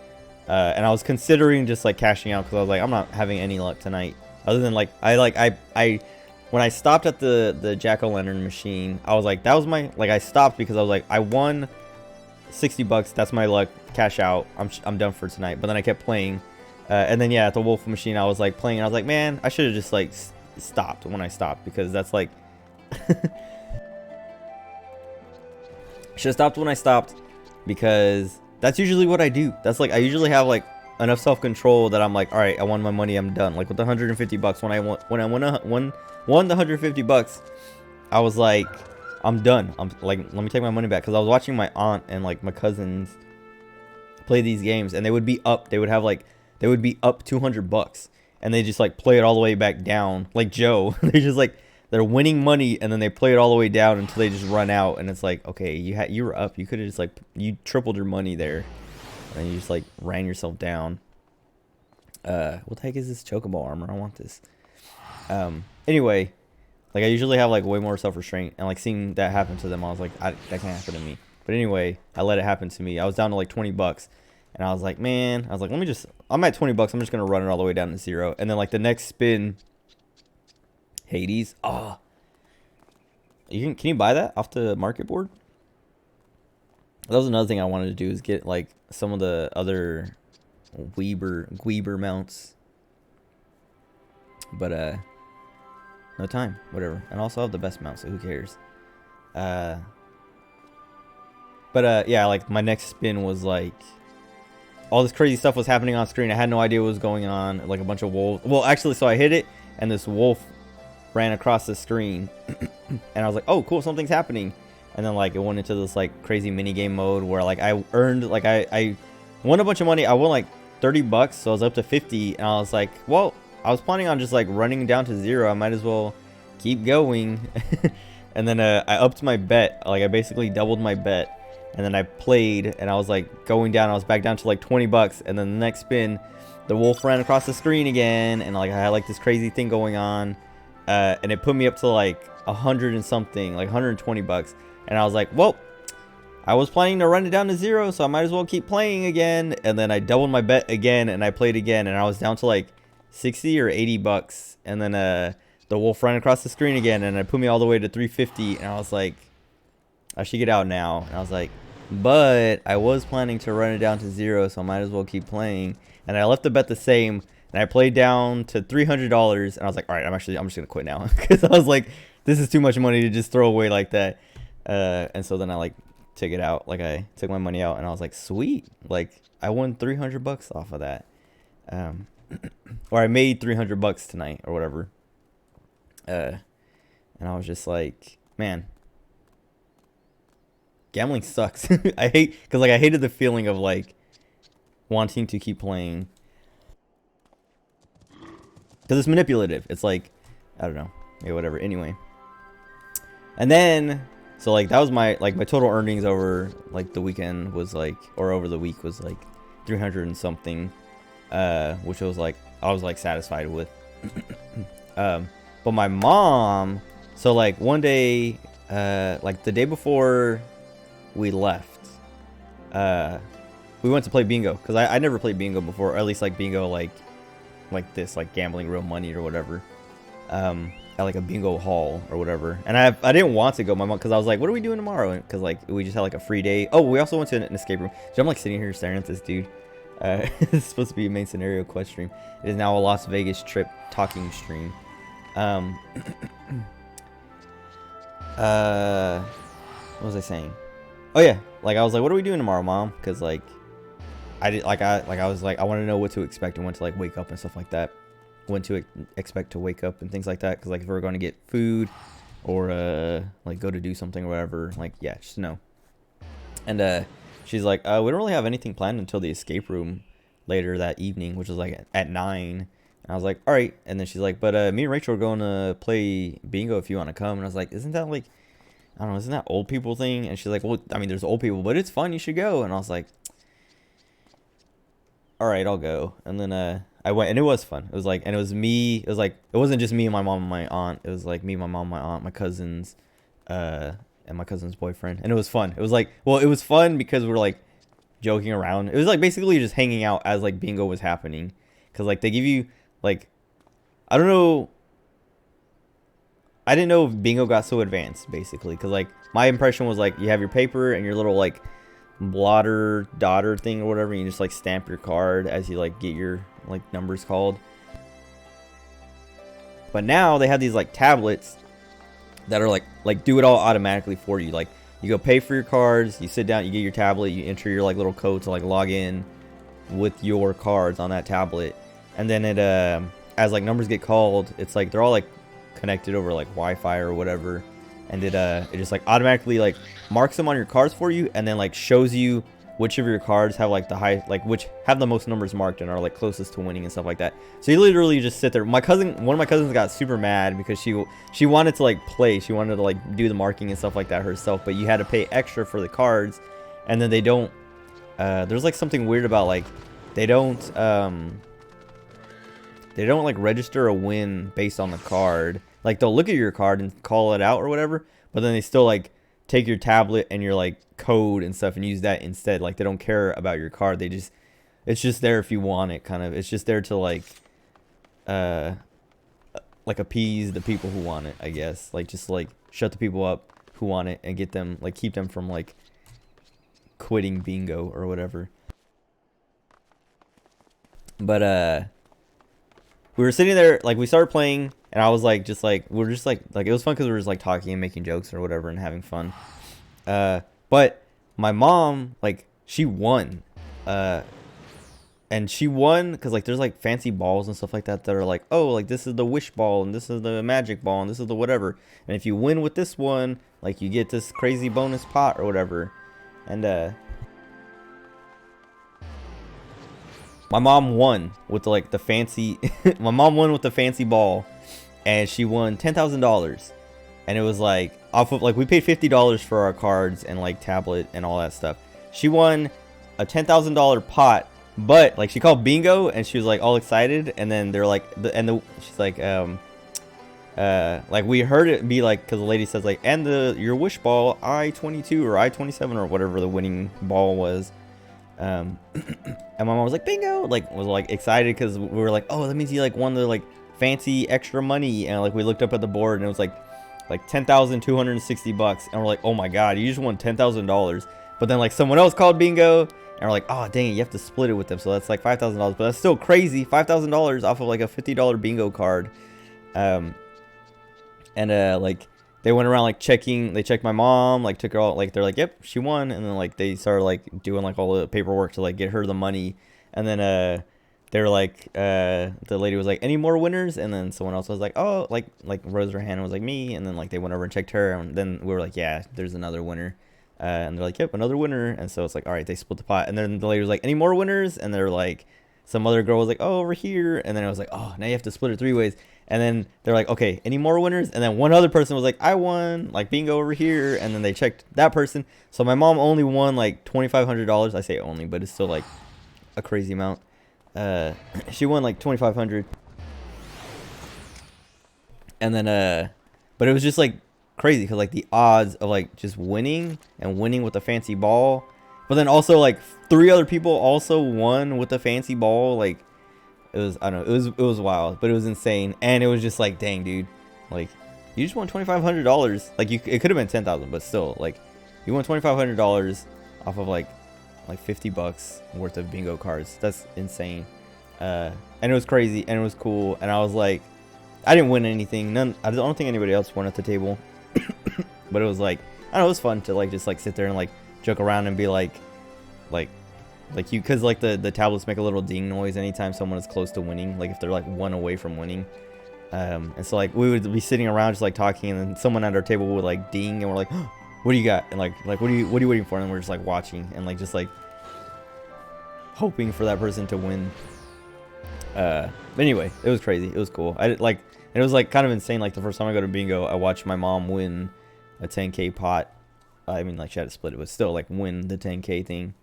And I was considering just like cashing out because I was like, I'm not having any luck tonight. Other than like when I stopped at the jack-o'-lantern machine, I was like, that was my, like I stopped because I was like, I won 60 bucks. That's my luck. Cash out. I'm done for tonight. But then I kept playing. And then, yeah, at the wolf machine, I was like playing, and I was like, man, I should have just like stopped when I stopped, because that's like, should have stopped when I stopped, because that's usually what I do. That's like, I usually have like enough self-control that I'm like, all right, I won my money, I'm done. Like with the 150 bucks, when I won the 150 bucks, I was like, I'm done. I'm like, let me take my money back, because I was watching my aunt and like my cousins play these games, and they would be up. They would be up 200 bucks, and they just like play it all the way back down. Like Joe, they just like, they're winning money, and then they play it all the way down until they just run out. And it's like, okay, you were up. You could have just like, you tripled your money there, and you just like ran yourself down. What the heck is this chocobo armor? I want this. Anyway, like I usually have like way more self-restraint, and like seeing that happen to them, I was like, that can't happen to me. But anyway, I let it happen to me. I was down to like 20 bucks. And I was like, man, I'm at 20 bucks. I'm just going to run it all the way down to 0. And then like the next spin, Hades. Oh, can you buy that off the market board? That was another thing I wanted to do, is get like some of the other Weber mounts. But no time, whatever. And also I have the best mount, so who cares? But yeah, like my next spin was like, all this crazy stuff was happening on screen. I had no idea what was going on. Like a bunch of wolves. Well, actually, so I hit it, and this wolf ran across the screen. And I was like, oh, cool, something's happening. And then like it went into this like crazy mini game mode where like I earned, like I won a bunch of money. I won like 30 bucks, so I was up to 50. And I was like, well, I was planning on just like running down to 0. I might as well keep going. And then I upped my bet. Like I basically doubled my bet. And then I played, and I was like going down. I was back down to like 20 bucks. And then the next spin, the wolf ran across the screen again. And like I had like this crazy thing going on. And it put me up to like 100 and something, like 120 bucks. And I was like, well, I was planning to run it down to 0, so I might as well keep playing again. And then I doubled my bet again, and I played again. And I was down to like 60 or 80 bucks. And then the wolf ran across the screen again, and it put me all the way to 350. And I was like, I should get out now. And I was like, but I was planning to run it down to 0, so I might as well keep playing. And I left the bet the same, and I played down to $300. And I was like, all right, I'm just gonna quit now, because I was like, this is too much money to just throw away like that. And so then I like took it out. Like I took my money out, and I was like, sweet, like I won 300 bucks off of that. Or I made 300 bucks tonight or whatever. And I was just like, man, gambling sucks. I hated the feeling of like wanting to keep playing, because it's manipulative. It's like, I don't know, yeah, whatever. Anyway, and then so like that was my total earnings over like the weekend was like, or over the week was like 300 and something, which was like, I was like satisfied with. But my mom, so like one day, like the day before we left, we went to play bingo, because I never played bingo before, or at least like bingo like this, like gambling real money or whatever. at like a bingo hall or whatever. And I didn't want to go, my mom, because I was like, what are we doing tomorrow? Because like we just had like a free day. Oh, we also went to an escape room. So I'm like sitting here staring at this dude. It's supposed to be a main scenario quest stream. It is now a Las Vegas trip talking stream. What was I saying? Oh yeah, like I was like, what are we doing tomorrow, mom? Because like I was like, I want to know what to expect and when to like wake up and stuff like that. When to expect to wake up and things like that. Because like if we're going to get food or like go to do something or whatever, like yeah, just know. And she's like, we don't really have anything planned until the escape room later that evening, which was like at 9. And I was like, all right. And then she's like, but me and Rachel are going to play bingo if you want to come. And I was like, isn't that like, I don't know, isn't that old people thing? And she's like, well, I mean, there's old people, but it's fun. You should go. And I was like, all right, I'll go. And then I went, and it was fun. It was like, and it was me. It was like, it wasn't just me and my mom and my aunt. It was like me, my mom, my aunt, my cousins, and my cousin's boyfriend. And it was fun. It was like, well, it was fun because we were like joking around. It was like basically just hanging out as like bingo was happening. Cause like they give you like, I don't know. I didn't know bingo got so advanced basically. Cause like my impression was like you have your paper and your little like blotter daughter thing or whatever. And you just like stamp your card as you like get your like numbers called. But now they have these like tablets that are like do it all automatically for you. Like you go pay for your cards, you sit down, you get your tablet, you enter your like little code to like log in with your cards on that tablet, and then it as like numbers get called, it's like they're all like connected over like Wi-Fi or whatever, and it just like automatically like marks them on your cards for you, and then like shows you which of your cards have like the high, like which have the most numbers marked and are like closest to winning and stuff like that. So you literally just sit there. One of my cousins got super mad because she wanted to like play. She wanted to like do the marking and stuff like that herself, but you had to pay extra for the cards, and then they don't. There's like something weird about like they don't like register a win based on the card. Like they'll look at your card and call it out or whatever, but then they still like take your tablet and your like code and stuff and use that instead. Like they don't care about your card. They just, it's just there if you want it, kind of. It's just there to like appease the people who want it, I guess. Like just like shut the people up who want it and get them, like keep them from like quitting bingo or whatever. But we were sitting there, like we started playing, and I was like, just like, we're just like it was fun because we were just like talking and making jokes or whatever and having fun. But my mom, like, she won. And she won because like there's like fancy balls and stuff like that that are like, oh, like this is the wish ball and this is the magic ball and this is the whatever. And if you win with this one, like you get this crazy bonus pot or whatever. And my mom won with the fancy my mom won with the fancy ball, and she won $10,000. And it was like off of like we paid $50 for our cards and like tablet and all that stuff. She won a $10,000 pot, but like she called bingo and she was like all excited, and then they're like she's like like we heard it be like, because the lady says like, and your wish ball I-22 or I-27 or whatever the winning ball was. And my mom was like bingo, like was like excited because we were like, oh, that means you like won the like fancy extra money. And like we looked up at the board and it was like $10,260, and we're like, oh my god, you just won $10,000. But then like someone else called bingo, and we're like, oh dang it, you have to split it with them, so that's like $5,000. But that's still crazy, $5,000 off of like a $50 bingo card. Like they went around like checking, they checked my mom, like took her all, like they're like, yep, she won. And then like they started like doing like all the paperwork to like get her the money. And then they were like, the lady was like, any more winners? And then someone else was like, oh, like raised her hand and was like, me. And then like they went over and checked her, and then we were like, yeah, there's another winner. And they're like, yep, another winner. And so it's like, all right, they split the pot. And then the lady was like, any more winners? And they're like, some other girl was like, oh, over here. And then I was like, oh, now you have to split it 3 ways. And then they're like, okay, any more winners? And then one other person was like, I won, like bingo over here. And then they checked that person. So my mom only won like $2,500. I say only, but it's still like a crazy amount. She won like $2,500. And then but it was just like crazy because like the odds of like just winning with a fancy ball, but then also like 3 other people also won with a fancy ball. Like It was, I don't know, it was wild, but it was insane. And it was just like, dang, dude, like, you just won $2,500. Like, it could have been 10,000, but still, like, you won $2,500 off of like $50 worth of bingo cards. That's insane. And it was crazy, and it was cool. And I was like, I didn't win anything. I don't think anybody else won at the table. But it was like, I don't know, it was fun to like just like sit there and like joke around and be like you, because like the tablets make a little ding noise anytime someone is close to winning, like if they're like one away from winning. And so like we would be sitting around just like talking, and then someone at our table would like ding, and we're like, oh, what do you got? And like what are you waiting for? And we're just like watching and like just like hoping for that person to win. But anyway, it was crazy. It was cool. I did, like, and it was like kind of insane. Like the first time I go to bingo, I watched my mom win a 10K pot. I mean, like she had to split it, but still like win the 10K thing.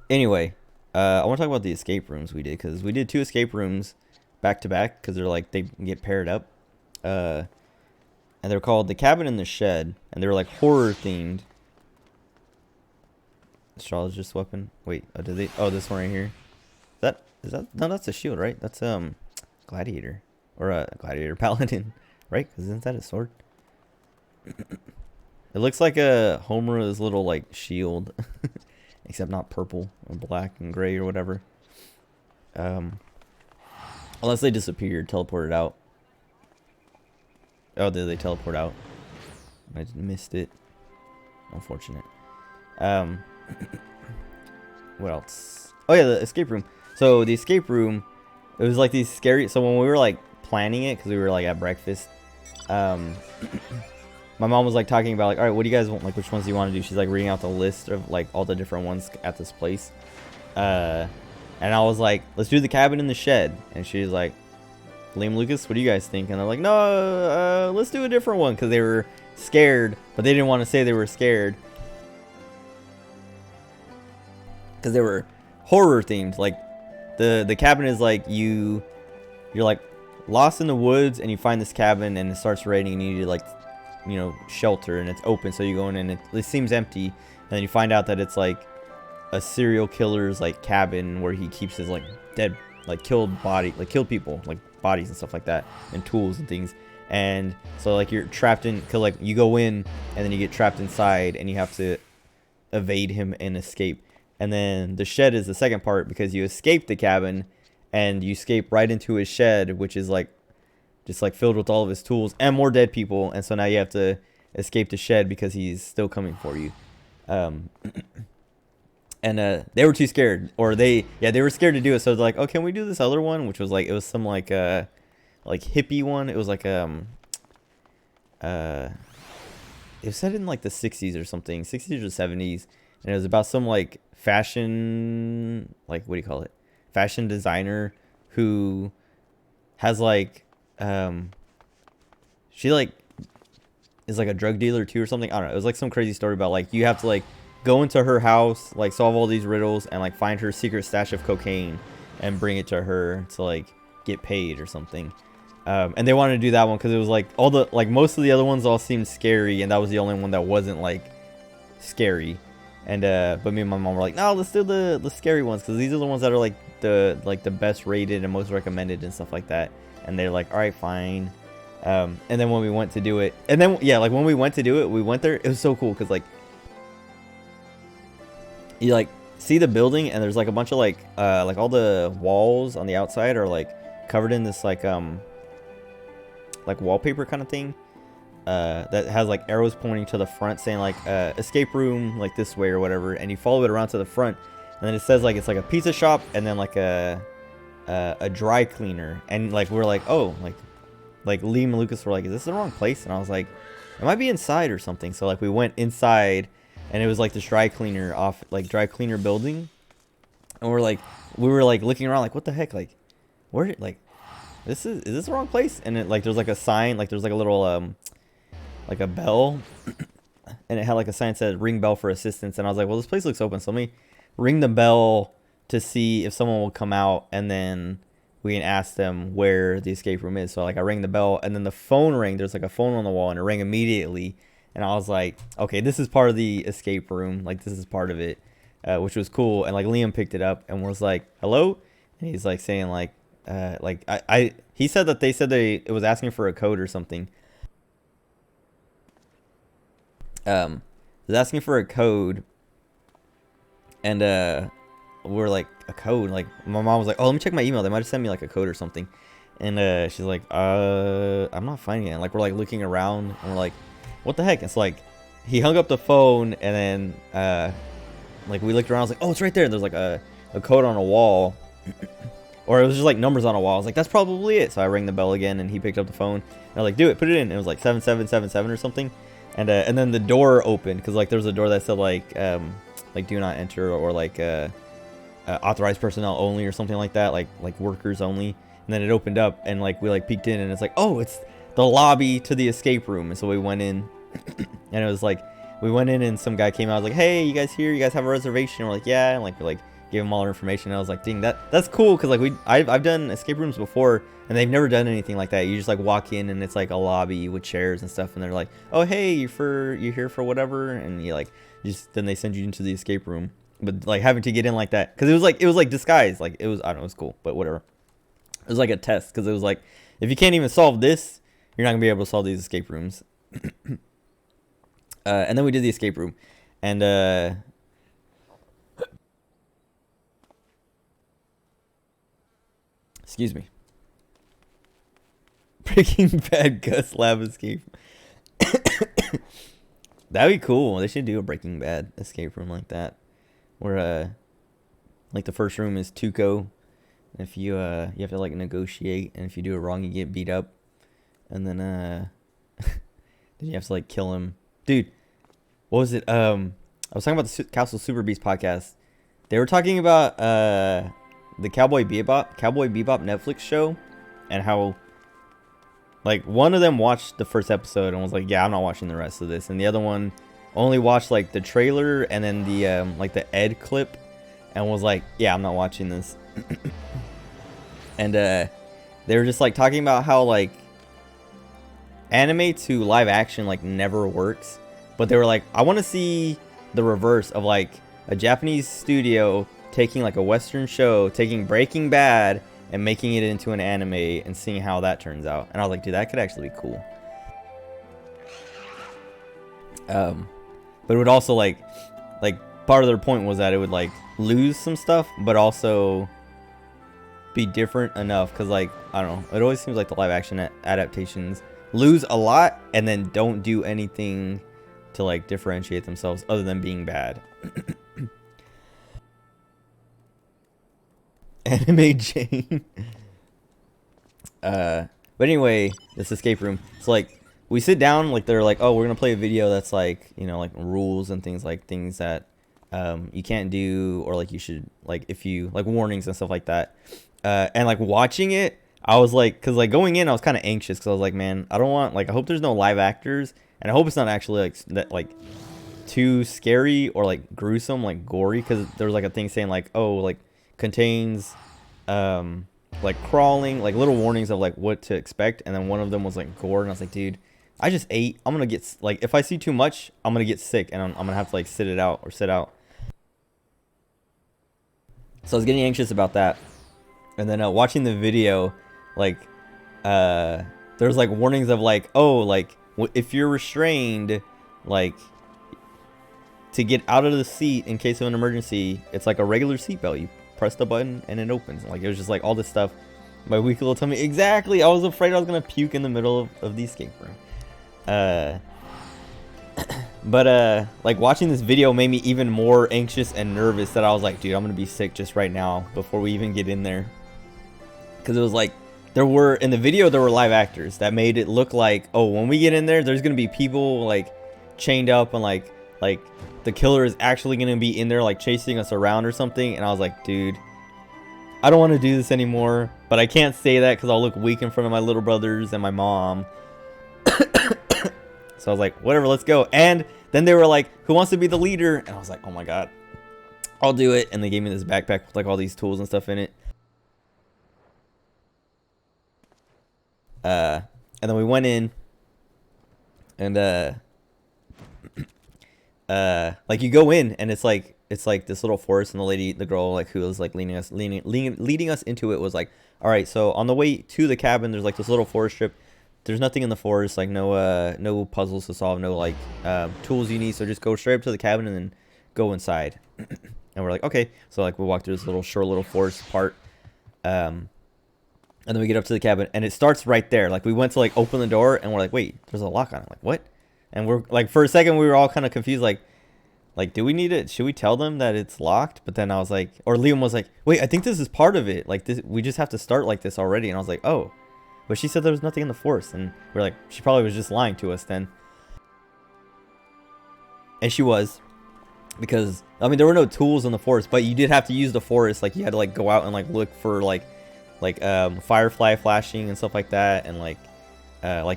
Anyway, I want to talk about the escape rooms we did, because we did 2 escape rooms back to back, because they're like, they get paired up. And they're called The Cabin in the Shed, and they were like horror themed. Astrologist weapon. Wait, oh, did they? Oh, this one right here. Is that? No, that's a shield, right? That's gladiator, or a gladiator paladin, right? Because isn't that a sword? It looks like a Homer's little like shield, except not purple or black and gray or whatever. Unless they disappeared, teleported out. Oh, did they teleport out? I just missed it. Unfortunate. What else? Oh yeah, the escape room. So the escape room, it was like these scary. So when we were like planning it, because we were like at breakfast, my mom was like talking about like, all right, what do you guys want? Like, which ones do you want to do? She's like reading out the list of like all the different ones at this place. And I was like, let's do the cabin in the shed. And she's like, Liam, Lucas, what do you guys think? And I'm like, no, let's do a different one, because they were scared, but they didn't want to say they were scared, because they were horror themed. Like the cabin is like you're like lost in the woods, and you find this cabin, and it starts raining, and you need to like, you know, shelter, and it's open, so you go in, and it seems empty, and then you find out that it's like a serial killer's like cabin where he keeps his like dead, like killed body, like killed people, like bodies and stuff like that, and tools and things. And so like you're trapped in, cause like you go in, and then you get trapped inside, and you have to evade him and escape. And then the shed is the second part, because you escape the cabin and you escape right into his shed, which is like just like filled with all of his tools and more dead people. And so now you have to escape the shed because he's still coming for you. And they were too scared, or they were scared to do it. So they're like, oh, can we do this other one? Which was like, it was some like hippie one. It was like it was set in like the 60s or something, 60s or 70s, and it was about some like fashion, like what do you call it, fashion designer who has like she like is like a drug dealer too or something. I don't know. It was like some crazy story about like you have to like go into her house, like solve all these riddles, and like find her secret stash of cocaine and bring it to her to like get paid or something. And they wanted to do that one because it was like all the like most of the other ones all seemed scary, and that was the only one that wasn't like scary. And but me and my mom were like, no, let's do the scary ones, because these are the ones that are like the best rated and most recommended and stuff like that. And they're like, all right, fine. And then when we went to do it, and then yeah, like when we went to do it, we went there. It was so cool because like you like see the building, and there's like a bunch of like all the walls on the outside are like covered in this like wallpaper kind of thing. That has like arrows pointing to the front saying like escape room like this way or whatever, and you follow it around to the front, and then it says like it's like a pizza shop and then like a dry cleaner. And like we're like, oh, like Liam and Lucas were like, is this the wrong place? And I was like, it might be inside or something. So like we went inside, and it was like this dry cleaner building, and we were like looking around like, what the heck, like where, like is this the wrong place? And it like there's like a sign, like there's like a little like a bell, and it had like a sign that said ring bell for assistance. And I was like, well, this place looks open, so let me ring the bell to see if someone will come out, and then we can ask them where the escape room is. So like I rang the bell, and then the phone rang. There's like a phone on the wall, and it rang immediately. And I was like, okay, this is part of the escape room, like this is part of it. which was cool. And like Liam picked it up and was like, "Hello," and he's like saying like he said that it was asking for a code or something. It was asking for a code, and we're like, a code? Like my mom was like, "Oh, let me check my email. They might have sent me like a code or something." And she's like, I'm not finding it. And like we're like looking around and we're like, what the heck? It's like he hung up the phone and then like we looked around. I was like, oh, it's right there. And there's like a code on a wall, or it was just like numbers on a wall. I was like, that's probably it. So I rang the bell again and he picked up the phone. And I was like, do it, put it in. And it was like 7777 or something. And then the door opened because like there was a door that said like do not enter, or like authorized personnel only or something like that, like workers only. And then it opened up and like we like peeked in and it's like, oh, it's the lobby to the escape room. And so we went in and it was like we went in and some guy came out, like, hey, you guys here? You guys have a reservation? And we're like, yeah. And like we like gave him all our information. And I was like, dang, that's cool, because like I've done escape rooms before and they've never done anything like that. You just like walk in and it's like a lobby with chairs and stuff, and they're like, oh, hey, you're here for whatever, and you like then they send you into the escape room. But like having to get in like that, because it was like disguised, like it was, I don't know, it was cool, but whatever. It was like a test, because it was like, if you can't even solve this, you're not gonna be able to solve these escape rooms. And then we did the escape room, and excuse me. Breaking Bad Gus lab escape. That'd be cool. They should do a Breaking Bad escape room like that, where like the first room is Tuco. If you you have to like negotiate, and if you do it wrong, you get beat up, and then then you have to like kill him, dude. What was it? I was talking about the Castle Super Beast podcast. They were talking about the Cowboy Bebop Netflix show, and how like one of them watched the first episode and was like, yeah, I'm not watching the rest of this, and the other one only watched like the trailer and then the like the Ed clip, and was like, yeah, I'm not watching this. And they were just like talking about how like anime to live action like never works, but they were like, I want to see the reverse of like a Japanese studio taking like a Western show, taking Breaking Bad and making it into an anime and seeing how that turns out. And I was like, dude, that could actually be cool. But it would also like part of their point was that it would like lose some stuff, but also be different enough, because like, I don't know, it always seems like the live action adaptations lose a lot and then don't do anything to like differentiate themselves other than being bad. Anime Jane. But anyway, this escape room, it's like we sit down, like they're like, oh, we're gonna play a video that's like, you know, like rules and things that you can't do, or like you should, like if you like warnings and stuff like that. And like watching it, I was like, because like going in I was kind of anxious, because I was like, man, I don't want, like, I hope there's no live actors, and I hope it's not actually like that, like too scary or like gruesome, like gory, because there was like a thing saying like, oh, like contains like crawling, like little warnings of like what to expect, and then one of them was like gore, and I was like, dude, I just ate, I'm gonna get, like, if I see too much, I'm gonna get sick, and I'm gonna have to like sit out. So I was getting anxious about that. And then watching the video, like there's like warnings of like, oh, like if you're restrained, like to get out of the seat in case of an emergency, it's like a regular seatbelt. You press the button and it opens. Like it was just like all this stuff. My weak little tummy, exactly. I was afraid I was gonna puke in the middle of the escape room. But like watching this video made me even more anxious and nervous, that I was like, dude, I'm gonna be sick just right now before we even get in there. Because it was like, in the video there were live actors that made it look like, oh, when we get in there, there's gonna be people like chained up, and like the killer is actually gonna be in there like chasing us around or something. And I was like, dude, I don't want to do this anymore, but I can't say that because I'll look weak in front of my little brothers and my mom. So I was like, whatever, let's go. And then they were like, who wants to be the leader? And I was like, oh my god, I'll do it. And they gave me this backpack with like all these tools and stuff in it. And then we went in, and like you go in and it's like it's like this little forest, and the girl like who was like leading us into it was like, all right, so on the way to the cabin, there's like this little forest strip. There's nothing in the forest, like no puzzles to solve, no like tools you need. So just go straight up to the cabin and then go inside. And we're like, okay. So like we walk through this short little forest part, and then we get up to the cabin, and it starts right there. Like we went to like open the door, and we're like, wait, there's a lock on it. Like what? And we're like, for a second, we were all kind of confused, like, do we need it? Should we tell them that it's locked? But then I was like, or Liam was like, wait, I think this is part of it. Like this, we just have to start like this already. And I was like, oh. But she said there was nothing in the forest, and we're like, she probably was just lying to us then. And she was, because I mean there were no tools in the forest, but you did have to use the forest. Like you had to like go out and like look for like firefly flashing and stuff like that, and like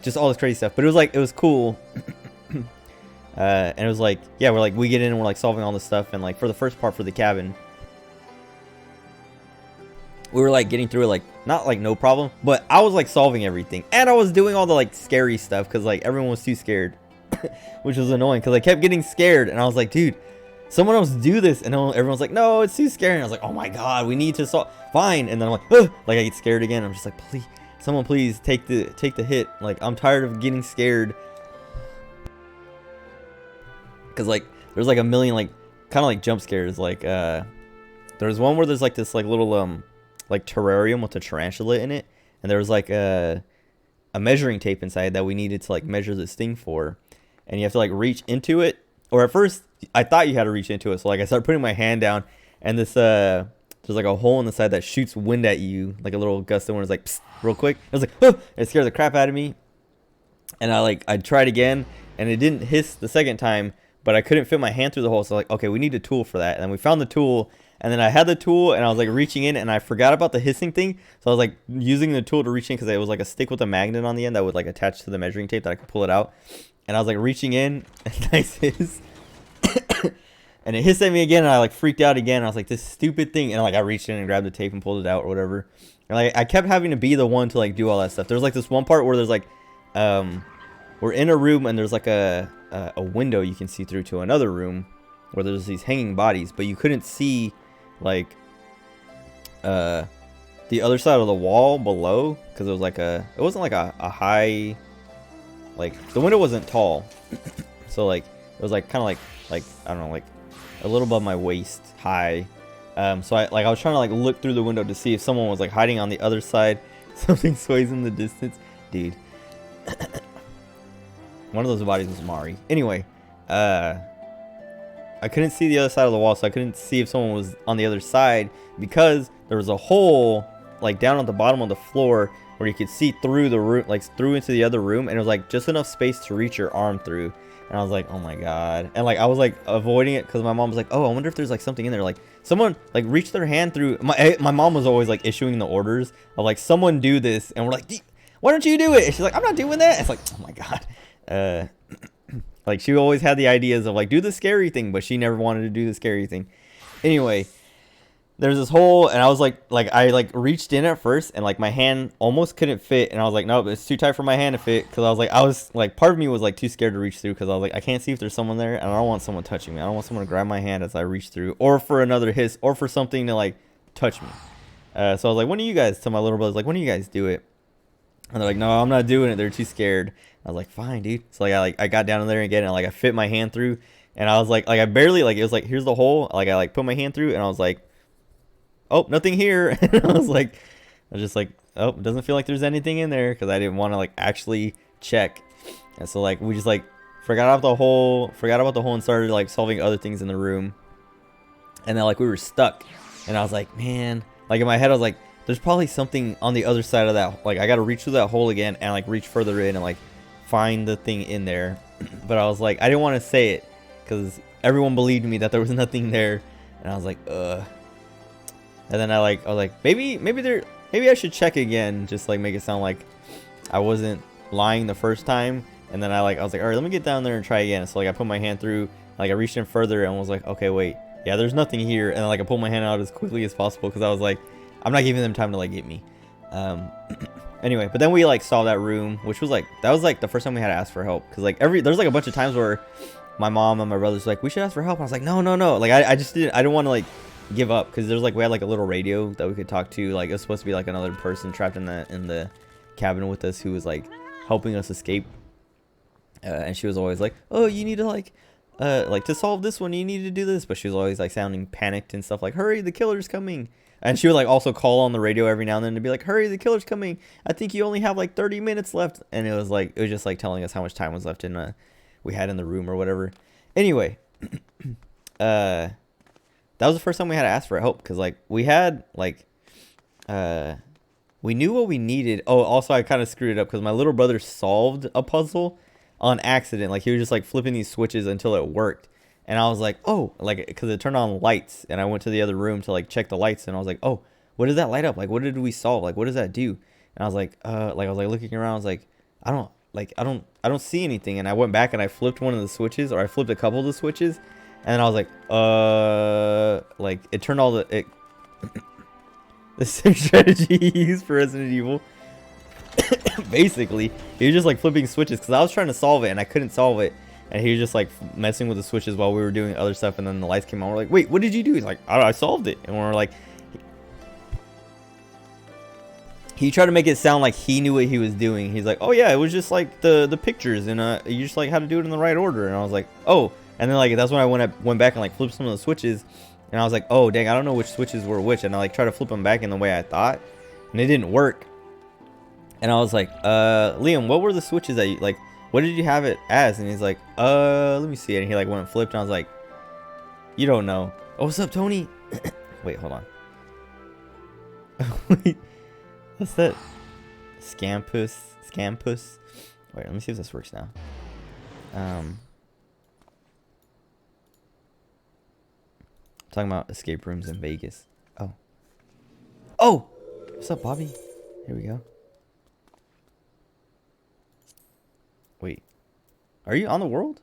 just all this crazy stuff. But it was cool. And it was like, yeah, we get in and we're like solving all this stuff, and like for the first part for the cabin, we were like getting through it, like not like no problem, but I was like solving everything, and I was doing all the like scary stuff because like everyone was too scared, which was annoying because I kept getting scared, and I was like, dude, someone else do this, and everyone's like, no, it's too scary. And I was like, oh my god, we need to solve. Fine. And then I'm like, ugh! Like I get scared again. I'm just like, please, someone please take the hit. Like I'm tired of getting scared. Because like there's like a million like kind of like jump scares. Like there's one where there's like this like little like terrarium with a tarantula in it, and there was like a measuring tape inside that we needed to like measure this thing for, and you have to like reach into it. Or at first I thought you had to reach into it, so like I started putting my hand down, and this there's like a hole in the side that shoots wind at you, like a little gust of wind. It's like psst, real quick. I was like, oh! It scared the crap out of me, and I tried again, and it didn't hiss the second time, but I couldn't fit my hand through the hole. So like, okay, we need a tool for that, and then we found the tool. And then I had the tool, and I was like reaching in, and I forgot about the hissing thing. So I was like using the tool to reach in because it was like a stick with a magnet on the end that would like attach to the measuring tape that I could pull it out. And I was like reaching in, and nice hiss. And it hissed at me again, and I like freaked out again. I was like, this stupid thing. And like I reached in and grabbed the tape and pulled it out or whatever. And like I kept having to be the one to like do all that stuff. There's like this one part where there's like we're in a room, and there's like a window you can see through to another room where there's these hanging bodies, but you couldn't see like the other side of the wall below, because it was like it wasn't like a high, like the window wasn't tall. So like it was like kind of like I don't know, like a little above my waist high. So I was trying to like look through the window to see if someone was like hiding on the other side. Something sways in the distance, dude. One of those bodies was Mari. Anyway, I couldn't see the other side of the wall, so I couldn't see if someone was on the other side, because there was a hole like down at the bottom of the floor where you could see through the room, like through into the other room, and it was like just enough space to reach your arm through. And I was like, oh my god. And like I was like avoiding it because my mom was like, oh, I wonder if there's like something in there. Like someone like reached their hand through. My mom was always like issuing the orders of like, someone do this, and we're like, why don't you do it? And she's like, I'm not doing that. It's like, oh my god. Like she always had the ideas of like, do the scary thing, but she never wanted to do the scary thing. Anyway, there's this hole, and I was like I like reached in at first, and like my hand almost couldn't fit, and I was like, nope, it's too tight for my hand to fit, because I was like part of me was like too scared to reach through, because I was like, I can't see if there's someone there, and I don't want someone touching me. I don't want someone to grab my hand as I reach through, or for another hiss, or for something to like touch me. So I was like, when do you guys, to my little brothers, like, when do you guys do it? And they're like, no, I'm not doing it. They're too scared. I was like, fine, dude. So like I got down in there again, and like I fit my hand through, and I was like I barely, like it was like, here's the hole. Like I like put my hand through, and I was like, oh, nothing here. And I was just like, oh, it doesn't feel like there's anything in there, because I didn't want to like actually check. And so like we just like forgot about the hole, and started like solving other things in the room. And then like we were stuck, and I was like, man, like in my head I was like, there's probably something on the other side of that. Like I got to reach through that hole again, and like reach further in and like find the thing in there. But I was like, I didn't want to say it because everyone believed me that there was nothing there, and I was like, ugh. And then I was like, maybe I should check again, just like make it sound like I wasn't lying the first time. And then I was like, all right, let me get down there and try again. So like I put my hand through, like I reached in further, and was like, okay, wait, yeah, there's nothing here. And then like I pulled my hand out as quickly as possible, because I was like, I'm not giving them time to like get me. Anyway, but then we like saw that room, which was like, that was like the first time we had to ask for help, because like there's like a bunch of times where my mom and my brothers like, we should ask for help. And I was like, no, no, no. Like I just didn't. I didn't want to like give up because there's like we had like a little radio that we could talk to. Like it was supposed to be like another person trapped in the cabin with us who was like helping us escape. And she was always like, oh, you need to like to solve this one, you need to do this. But she was always like sounding panicked and stuff like, hurry, the killer's coming. And she would like also call on the radio every now and then to be like, hurry, the killer's coming. I think you only have like 30 minutes left. And it was just like telling us how much time was left in we had in the room or whatever. Anyway, that was the first time we had to ask for help because like we had like we knew what we needed. Oh, also I kind of screwed it up because my little brother solved a puzzle on accident. Like he was just like flipping these switches until it worked. And I was like, oh, like, because it turned on lights. And I went to the other room to like check the lights. And I was like, oh, what did that light up? Like, what did we solve? Like, what does that do? And I was like, I was like looking around. I was like, I don't see anything. And I went back and I flipped one of the switches, or I flipped a couple of the switches. And then I was like it turned all the same strategy he used for Resident Evil. Basically, he was just like flipping switches because I was trying to solve it and I couldn't solve it. And he was just like messing with the switches while we were doing other stuff. And then the lights came on. We're like, wait, what did you do? He's like, I solved it. And we're like, he tried to make it sound like he knew what he was doing. He's like, oh yeah, it was just like the pictures and you just like had to do it in the right order. And I was like, oh. And then like that's when I went back and like flipped some of the switches. And I was like, oh dang, I don't know which switches were which. And I like tried to flip them back in the way I thought, and it didn't work. And I was like, Liam, what were the switches that you like? What did you have it as? And he's like, let me see. And he like went and flipped. And I was like, you don't know. Oh, what's up, Tony? Wait, hold on. Wait, what's that? Scampus. Wait, let me see if this works now. Talking about escape rooms in Vegas. Oh, what's up, Bobby? Here we go. Wait, are you on the world?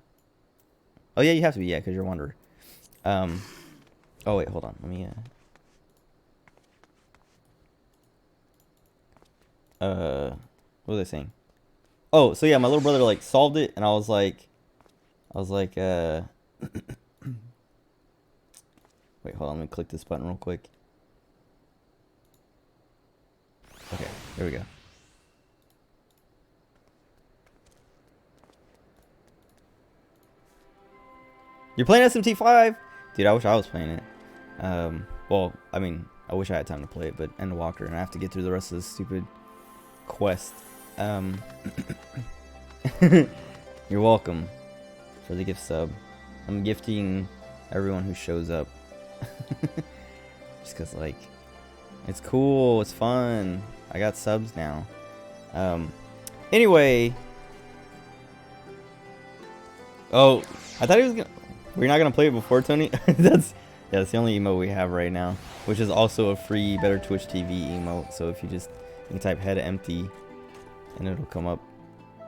Oh yeah, you have to be, yeah, because you're a wanderer. Oh wait, hold on, let me what was I saying? Oh, so yeah, my little brother like solved it, and I was like wait, hold on, let me click this button real quick. Okay, there we go. You're playing SMT5? Dude, I wish I was playing it. Well, I mean, I wish I had time to play it, but End Walker, and I have to get through the rest of this stupid quest. You're welcome for the gift sub. I'm gifting everyone who shows up. Just because, like, it's cool, it's fun. I got subs now. Anyway. Oh, I thought he was gonna... We're not gonna play it before, Tony? That's the only emote we have right now, which is also a free Better Twitch TV emote. So if you can type head empty and it'll come up.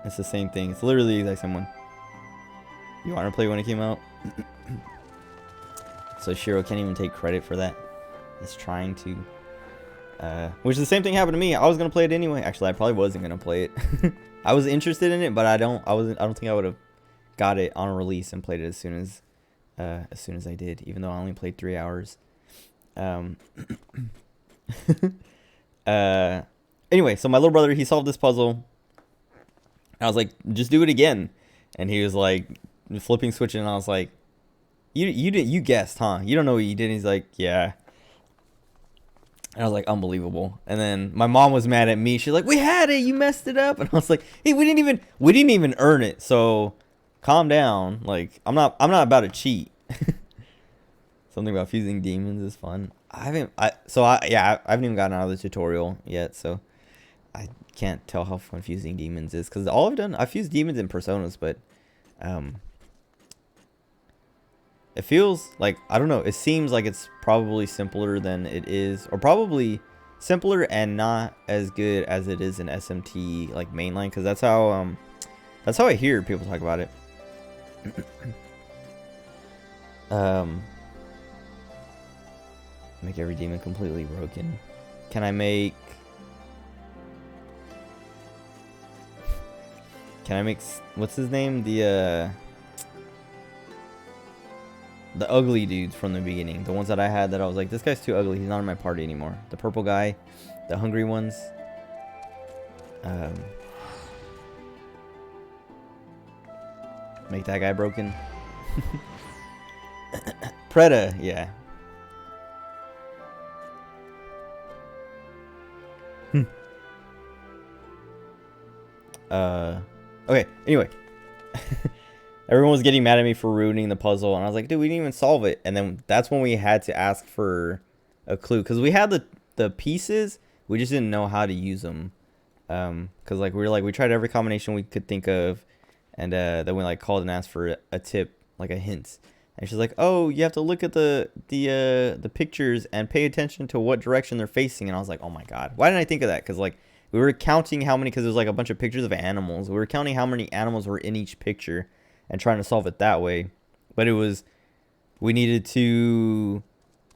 It's the same thing. It's literally the exact same one. You want to play when it came out? So Shiro can't even take credit for that. He's trying to. Which is the same thing happened to me. I was gonna play it anyway. Actually, I probably wasn't gonna play it. I was interested in it, but I don't think I would have got it on release and played it as soon as I did, even though I only played 3 hours. Anyway, so my little brother, he solved this puzzle. I was like, just do it again. And he was like flipping switching, and I was like, you guessed, huh? You don't know what you did. And he's like, yeah. And I was like, unbelievable. And then my mom was mad at me. She's like, we had it, you messed it up. And I was like, hey, we didn't even earn it. So calm down. Like, I'm not about to cheat. Something about fusing demons is fun. I haven't even gotten out of the tutorial yet, so I can't tell how fun fusing demons is, because all I've fused demons in Personas, but it feels like, I don't know, it seems like it's probably simpler than it is, or probably simpler and not as good as it is in SMT like mainline, because that's how I hear people talk about it. Make every demon completely broken. Can I make what's his name? The the ugly dudes from the beginning. The ones that I had that I was like, this guy's too ugly. He's not in my party anymore. The purple guy, the hungry ones. Make that guy broken. Preda, yeah. Okay, anyway. Everyone was getting mad at me for ruining the puzzle, and I was like, dude, we didn't even solve it. And then that's when we had to ask for a clue, because we had the pieces, we just didn't know how to use them. Because like we tried every combination we could think of, and then we like called and asked for a tip, like a hint. And she's like, oh, you have to look at the pictures and pay attention to what direction they're facing. And I was like, oh my god, why didn't I think of that? Because like we were counting how many, because there was like a bunch of pictures of animals. We were counting how many animals were in each picture and trying to solve it that way. But we needed to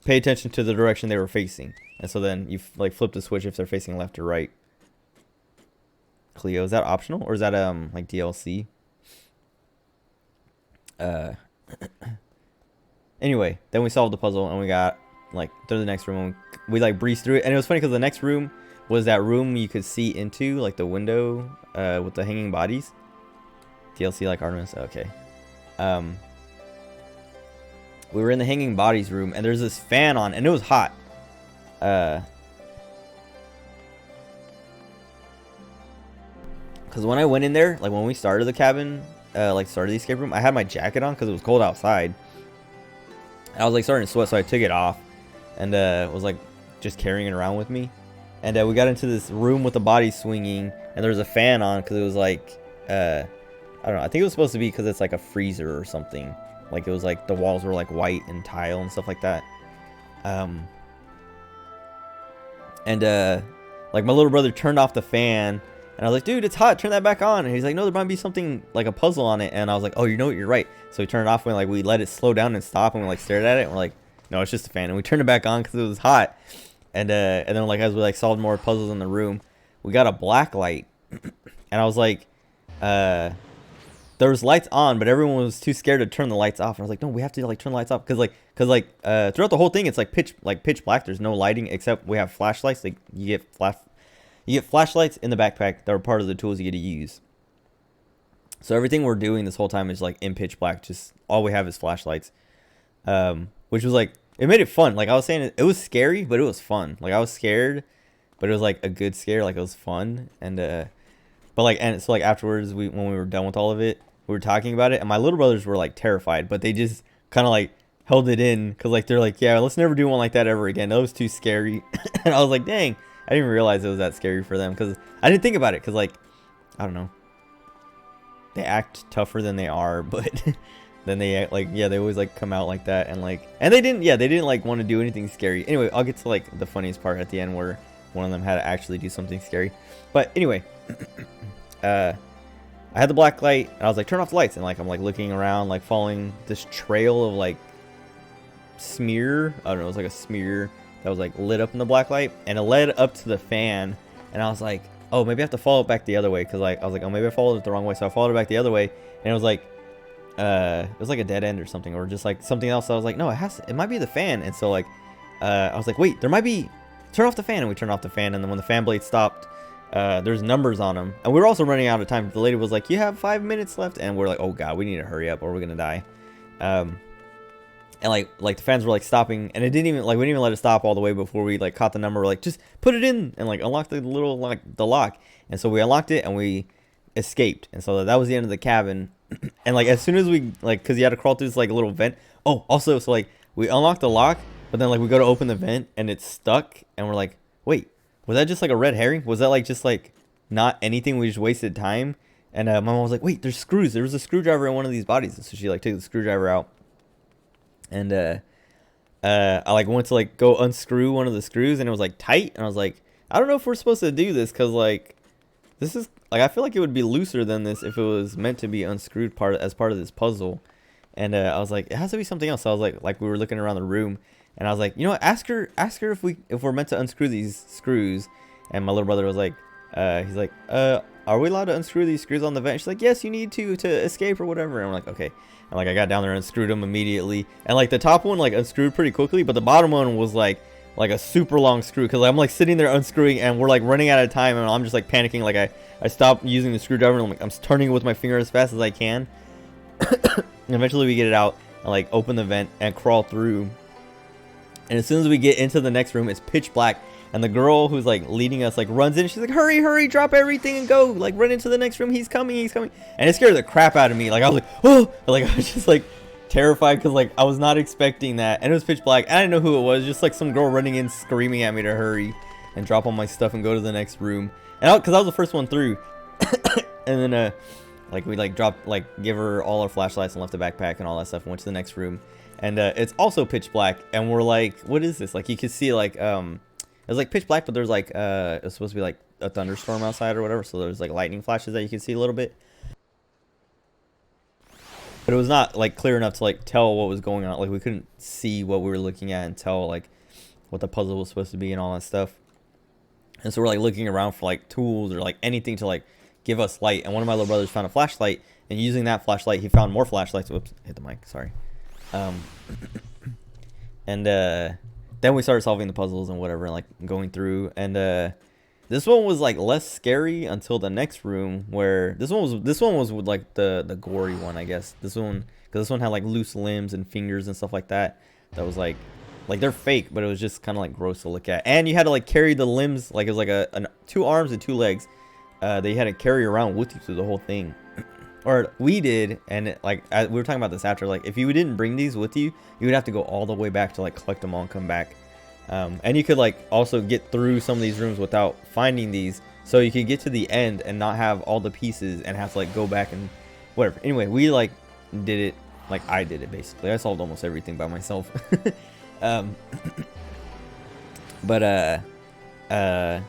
pay attention to the direction they were facing. And so then you like flip the switch if they're facing left or right. Cleo, is that optional or is that like DLC? Anyway, then we solved the puzzle and we got like through the next room and we like breezed through it. And it was funny because the next room was that room you could see into, like the window with the hanging bodies. DLC like Artemis. Okay. We were in the hanging bodies room and there's this fan on and it was hot. Because when I went in there, like when we started the cabin, like started the escape room, I had my jacket on because it was cold outside. And I was like starting to sweat, so I took it off and was like just carrying it around with me. And we got into this room with the body swinging and there was a fan on because it was like, I don't know, I think it was supposed to be because it's like a freezer or something. Like it was like the walls were like white and tile and stuff like that. Like my little brother turned off the fan and I was like, dude, it's hot, turn that back on. And he's like, no, there might be something like a puzzle on it. And I was like, oh, you know what, you're right. So we turned it off and like we let it slow down and stop and we like stared at it and we're like, no, it's just a fan. And we turned it back on because it was hot. And then like as we like solved more puzzles in the room, we got a black light. And I was like, there was lights on, but everyone was too scared to turn the lights off. And I was like, no, we have to like turn the lights off because throughout the whole thing, it's like pitch black. There's no lighting except we have flashlights. Like you get flashlights in the backpack that are part of the tools you get to use. So everything we're doing this whole time is like in pitch black. Just all we have is flashlights, which was like, it made it fun. Like I was saying, it was scary, but it was fun. Like I was scared, but it was like a good scare. Like it was fun. And so like afterwards, when we were done with all of it, we were talking about it, and my little brothers were like terrified, but they just kind of like held it in because like they're like, yeah, let's never do one like that ever again. That was too scary. And I was like, dang, I didn't even realize it was that scary for them because I didn't think about it because like, I don't know, they act tougher than they are, but then they act like, yeah, they always like come out like that and they didn't like want to do anything scary. Anyway, I'll get to like the funniest part at the end where one of them had to actually do something scary. But anyway, I had the black light and I was like, turn off the lights, and like I'm like looking around, like following this trail of like smear. I don't know, it was like a smear that was like lit up in the black light, and it led up to the fan. And I was like, oh, maybe I have to follow it back the other way, because like I was like, oh, maybe I followed it the wrong way. So I followed it back the other way, and it was like a dead end or something, or just like something else. So I was like, no, it might be the fan. And so like I was like, wait, there might be, turn off the fan. And we turned off the fan, and then when the fan blade stopped, there's numbers on them, and we were also running out of time. The lady was like, you have 5 minutes left, and we're like, oh god, we need to hurry up or we're gonna die. And like the fans were like stopping, and we didn't even let it stop all the way before we like caught the number. We're like, just put it in and like unlock the little the lock. And so we unlocked it and we escaped. And so that was the end of the cabin. And like as soon as we like, because you had to crawl through this like little vent. Oh, also, so like we unlocked the lock, but then like we go to open the vent and it's stuck, and we're like, wait, was that just like a red herring? Was that like just like not anything? We just wasted time. And my mom was like, wait, there's screws. There was a screwdriver in one of these bodies. And so she like took the screwdriver out. And I like went to like go unscrew one of the screws, and it was like tight. And I was like, I don't know if we're supposed to do this, because like this is like, I feel like it would be looser than this if it was meant to be unscrewed as part of this puzzle. And I was like, it has to be something else. So I was like we were looking around the room, and I was like, you know what, ask her if we're meant to unscrew these screws. And my little brother was like, he's like, are we allowed to unscrew these screws on the vent? She's like, yes, you need to escape or whatever. And I'm like, okay. And like I got down there and unscrewed them immediately. And like the top one like unscrewed pretty quickly, but the bottom one was like a super long screw, because I'm like sitting there unscrewing and we're like running out of time, and I'm just like panicking. Like I stopped using the screwdriver and I'm turning it with my finger as fast as I can. And eventually we get it out and like open the vent and crawl through. And as soon as we get into the next room, it's pitch black. And the girl who's like leading us like runs in. She's like, hurry, hurry, drop everything and go. Like run into the next room. He's coming, he's coming. And it scared the crap out of me. Like I was like, oh, like I was just like terrified, because like I was not expecting that. And it was pitch black. I didn't know who it was. Just like some girl running in screaming at me to hurry and drop all my stuff and go to the next room. And because I was the first one through. And then like we like dropped, like give her all our flashlights and left the backpack and all that stuff and went to the next room. And it's also pitch black. And we're like, what is this? Like you could see like it was like pitch black, but there's like it was supposed to be like a thunderstorm outside or whatever, so there's like lightning flashes that you can see a little bit. But it was not like clear enough to like tell what was going on. Like we couldn't see what we were looking at and tell like what the puzzle was supposed to be and all that stuff. And so we're like looking around for like tools or like anything to like give us light. And one of my little brothers found a flashlight, and using that flashlight, he found more flashlights. Whoops, hit the mic, sorry. And then we started solving the puzzles and whatever, and like going through. And this one was like less scary until the next room, where this one was with like the gory one, I guess. This one, because this one had like loose limbs and fingers and stuff like that. That was like they're fake, but it was just kind of like gross to look at. And you had to like carry the limbs, like it was like a 2 arms and 2 legs that you had to carry around with you through the whole thing. Or we did, and we were talking about this after, like if you didn't bring these with you, you would have to go all the way back to like collect them all and come back. And you could like also get through some of these rooms without finding these, so you could get to the end and not have all the pieces and have to like go back and whatever. Anyway, we like did it, like I did it basically. I solved almost everything by myself. But what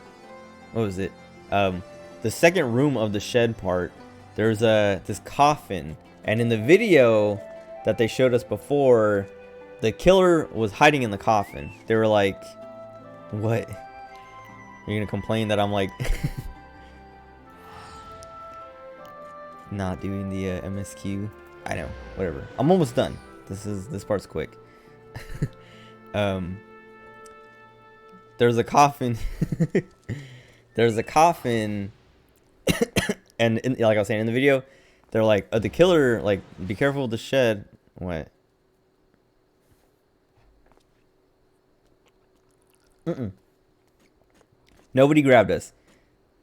was it? The second room of the shed part, there's this coffin, and in the video that they showed us before, the killer was hiding in the coffin. They were like, what? You're gonna complain that I'm like not doing the MSQ? I know, whatever. I'm almost done. This part's quick. There's a coffin. There's a coffin. And like I was saying in the video, they're like, the killer, like, be careful with the shed. What? Nobody grabbed us,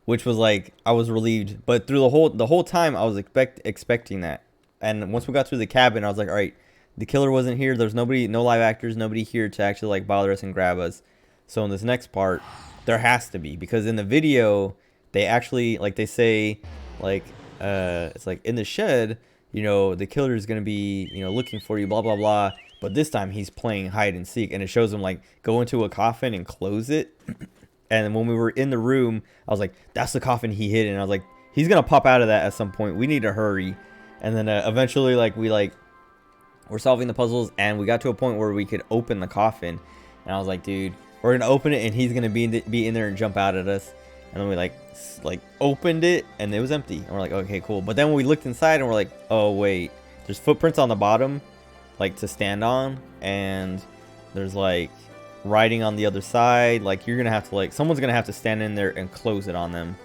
which was like, I was relieved. But through the whole time, I was expecting that. And once we got through the cabin, I was like, all right, the killer wasn't here. There's nobody, no live actors, nobody here to actually like bother us and grab us. So in this next part, there has to be, because in the video, they actually, like, they say, like, it's like, in the shed, you know, the killer is going to be, you know, looking for you, blah, blah, blah. But this time he's playing hide and seek, and it shows him like go into a coffin and close it. And when we were in the room, I was like, that's the coffin he hid in. And I was like, he's going to pop out of that at some point. We need to hurry. And then eventually, like, we're solving the puzzles, and we got to a point where we could open the coffin. And I was like, dude, we're going to open it, and he's going to be in there and jump out at us. And then we like opened it, and it was empty. And we're like, okay, cool. But then when we looked inside, and we're like, oh wait, there's footprints on the bottom, like to stand on, and there's like writing on the other side. Like, you're gonna have to, like, someone's gonna have to stand in there and close it on them.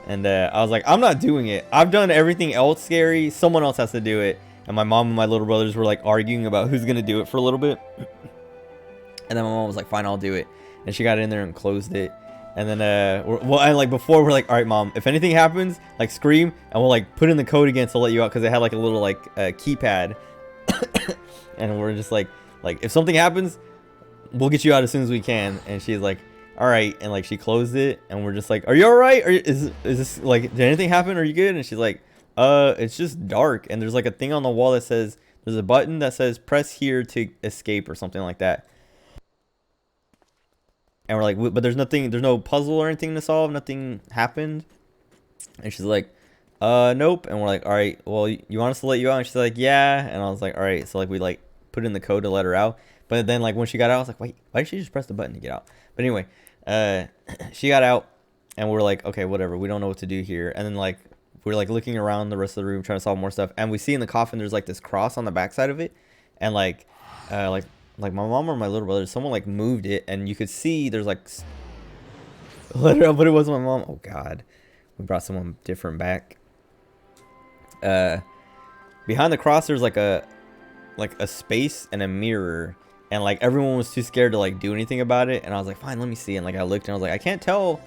And I was like, I'm not doing it. I've done everything else scary. Someone else has to do it. And my mom and my little brothers were like arguing about who's gonna do it for a little bit. And then my mom was like, fine, I'll do it. And she got in there and closed it. And then and like before, we're like, all right, mom, if anything happens, like, scream, and we'll like put in the code again to let you out, because it had like a little like keypad. And we're just like if something happens, we'll get you out as soon as we can. And she's like, all right. And like she closed it, and we're just like, are you all right? Is this like, did anything happen? Are you good? And she's like, it's just dark, and there's like a thing on the wall that says, there's a button that says press here to escape or something like that. And we're like, but there's no puzzle or anything to solve. Nothing happened. And she's like, nope. And we're like, all right, well, you want us to let you out? And she's like, yeah. And I was like, all right. So like we like put in the code to let her out. But then like when she got out, I was like, wait, why did she just press the button to get out? But anyway, she got out, and we're like, okay, whatever, we don't know what to do here. And then like we're like looking around the rest of the room trying to solve more stuff, and we see in the coffin there's like this cross on the backside of it, and like my mom or my little brother, someone like moved it, and you could see there's like literally, but it wasn't my mom. Oh god, we brought someone different back. Behind the cross there's like a space and a mirror, and like everyone was too scared to like do anything about it, and I was like, fine, let me see. And like I looked and I was like, I can't tell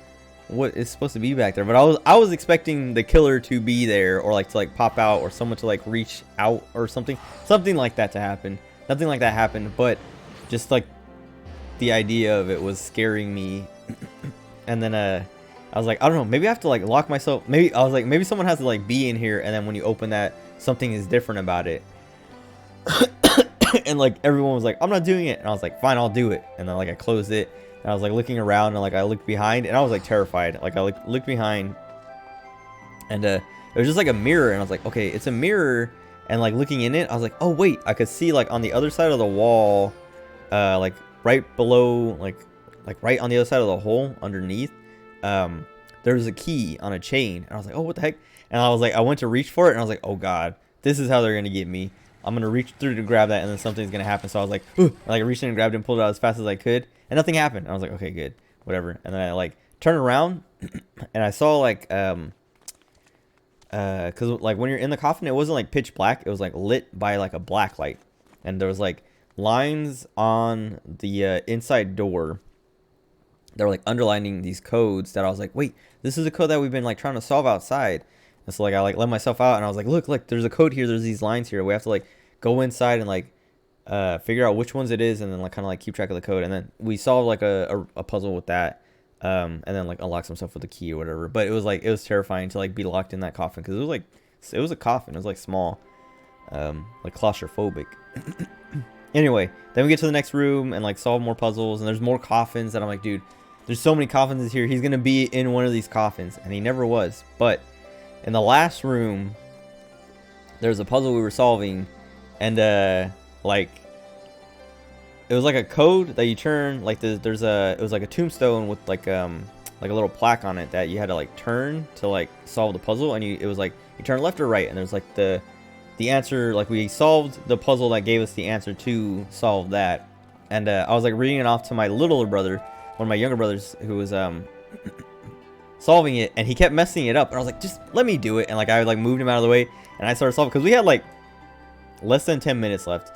what is supposed to be back there, but I was expecting the killer to be there, or like to like pop out, or someone to like reach out or something like that to happen. Nothing like that happened, but just like the idea of it was scaring me. And then I was like, I don't know, maybe I have to like lock myself. Maybe I was like, maybe someone has to like be in here, and then when you open that, something is different about it. And like everyone was like, I'm not doing it, and I was like, fine, I'll do it. And then like I closed it, and I was like looking around, and like I looked behind, and I was like terrified. Like I looked behind, and it was just like a mirror, and I was like, okay, it's a mirror. And like looking in it, I was like, oh wait, I could see like on the other side of the wall, like right below, like right on the other side of the hole underneath, there was a key on a chain. And I was like, oh, what the heck? And I was like, I went to reach for it, and I was like, oh god, this is how they're gonna get me. I'm gonna reach through to grab that, and then something's gonna happen. So I was like, ooh, I like reached in and grabbed it and pulled it out as fast as I could, and nothing happened. And I was like, okay, good, whatever. And then I like turned around, and I saw like because like when you're in the coffin, it wasn't like pitch black, it was like lit by like a black light, and there was like lines on the inside door that were like underlining these codes that I was like, wait, this is a code that we've been like trying to solve outside. And so like I like let myself out, and I was like, look, there's a code here, there's these lines here, we have to like go inside and like figure out which ones it is, and then like kind of like keep track of the code. And then we solved like a puzzle with that. And then like unlock some stuff with a key or whatever. But it was terrifying to like be locked in that coffin, because it was a coffin. It was like small, like claustrophobic. Anyway, then we get to the next room and like solve more puzzles, and there's more coffins. And I'm like, dude, there's so many coffins here. He's gonna be in one of these coffins, and he never was. But in the last room, there's a puzzle we were solving, and like it was like a code that you turn, like it was like a tombstone with like a little plaque on it that you had to like turn to like solve the puzzle, and it was like you turn left or right, and there's like the answer, like we solved the puzzle that gave us the answer to solve that. And I was like reading it off to my littler brother, one of my younger brothers, who was solving it, and he kept messing it up, and I was like, just let me do it. And like I like moved him out of the way, and I started solving, because we had like less than 10 minutes left.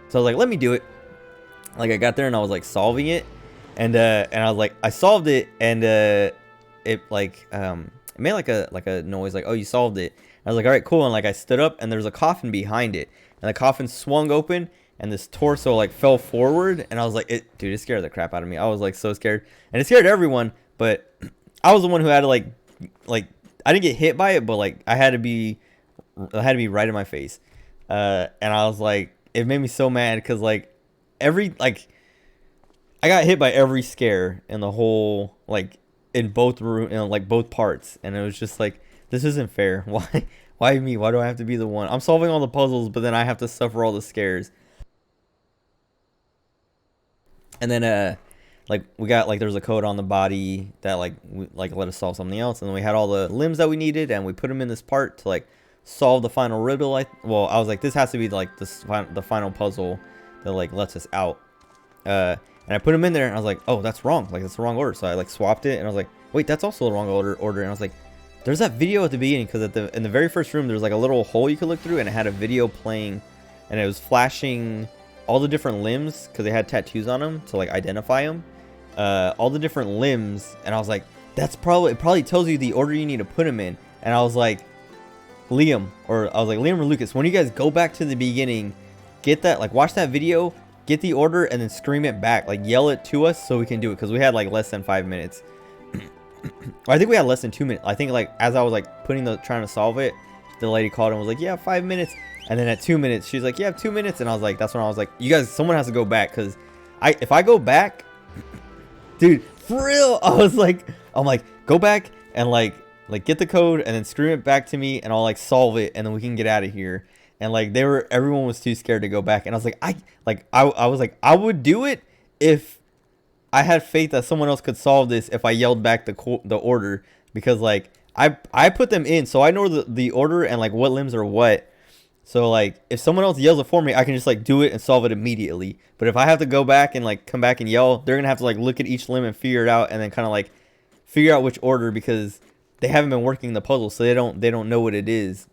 So I was like, let me do it. Like I got there and I was like solving it, and I was like, I solved it, and it like it made like a noise, like, oh, you solved it. I was like, all right, cool. And like I stood up, and there's a coffin behind it, and the coffin swung open, and this torso like fell forward, and I was like, dude, it scared the crap out of me. I was like so scared, and it scared everyone, but I was the one who had to like I didn't get hit by it, but like I had to be right in my face, and I was like, it made me so mad, because like I got hit by every scare in the whole, like in both room, like both parts, and it was just like, this isn't fair. Why me? Why do I have to be the one? I'm solving all the puzzles, but then I have to suffer all the scares. And then like we got like there was a code on the body that like let us solve something else, and then we had all the limbs that we needed, and we put them in this part to like solve the final riddle. I was like, this has to be like the final puzzle that like lets us out. And I put them in there, and I was like, oh, that's wrong, like that's the wrong order. So I like swapped it, and I was like, wait, that's also the wrong order. And I was like, there's that video at the beginning, because in the very first room there's like a little hole you could look through, and it had a video playing, and it was flashing all the different limbs, because they had tattoos on them to like identify them, all the different limbs. And I was like, it probably tells you the order you need to put them in. And I was like, Liam or Lucas, when you guys go back to the beginning, get that, like watch that video, get the order, and then scream it back, like yell it to us so we can do it, because we had like less than 5 minutes. I think we had less than 2 minutes. I think like as I was like trying to solve it, the lady called and was like, yeah, 5 minutes. And then at 2 minutes she's like, yeah, 2 minutes. And I was like, that's when I was like, you guys, someone has to go back, because if I go back, dude, for real, I'm like, go back and like get the code, and then scream it back to me, and I'll like solve it, and then we can get out of here. And like everyone was too scared to go back, and I was like, I was like, I would do it if I had faith that someone else could solve this if I yelled back the order, because like I put them in, so I know the order and like what limbs are what. So like if someone else yells it for me, I can just like do it and solve it immediately. But if I have to go back and like come back and yell, they're gonna have to like look at each limb and figure it out, and then kind of like figure out which order, because they haven't been working the puzzle, so they don't know what it is.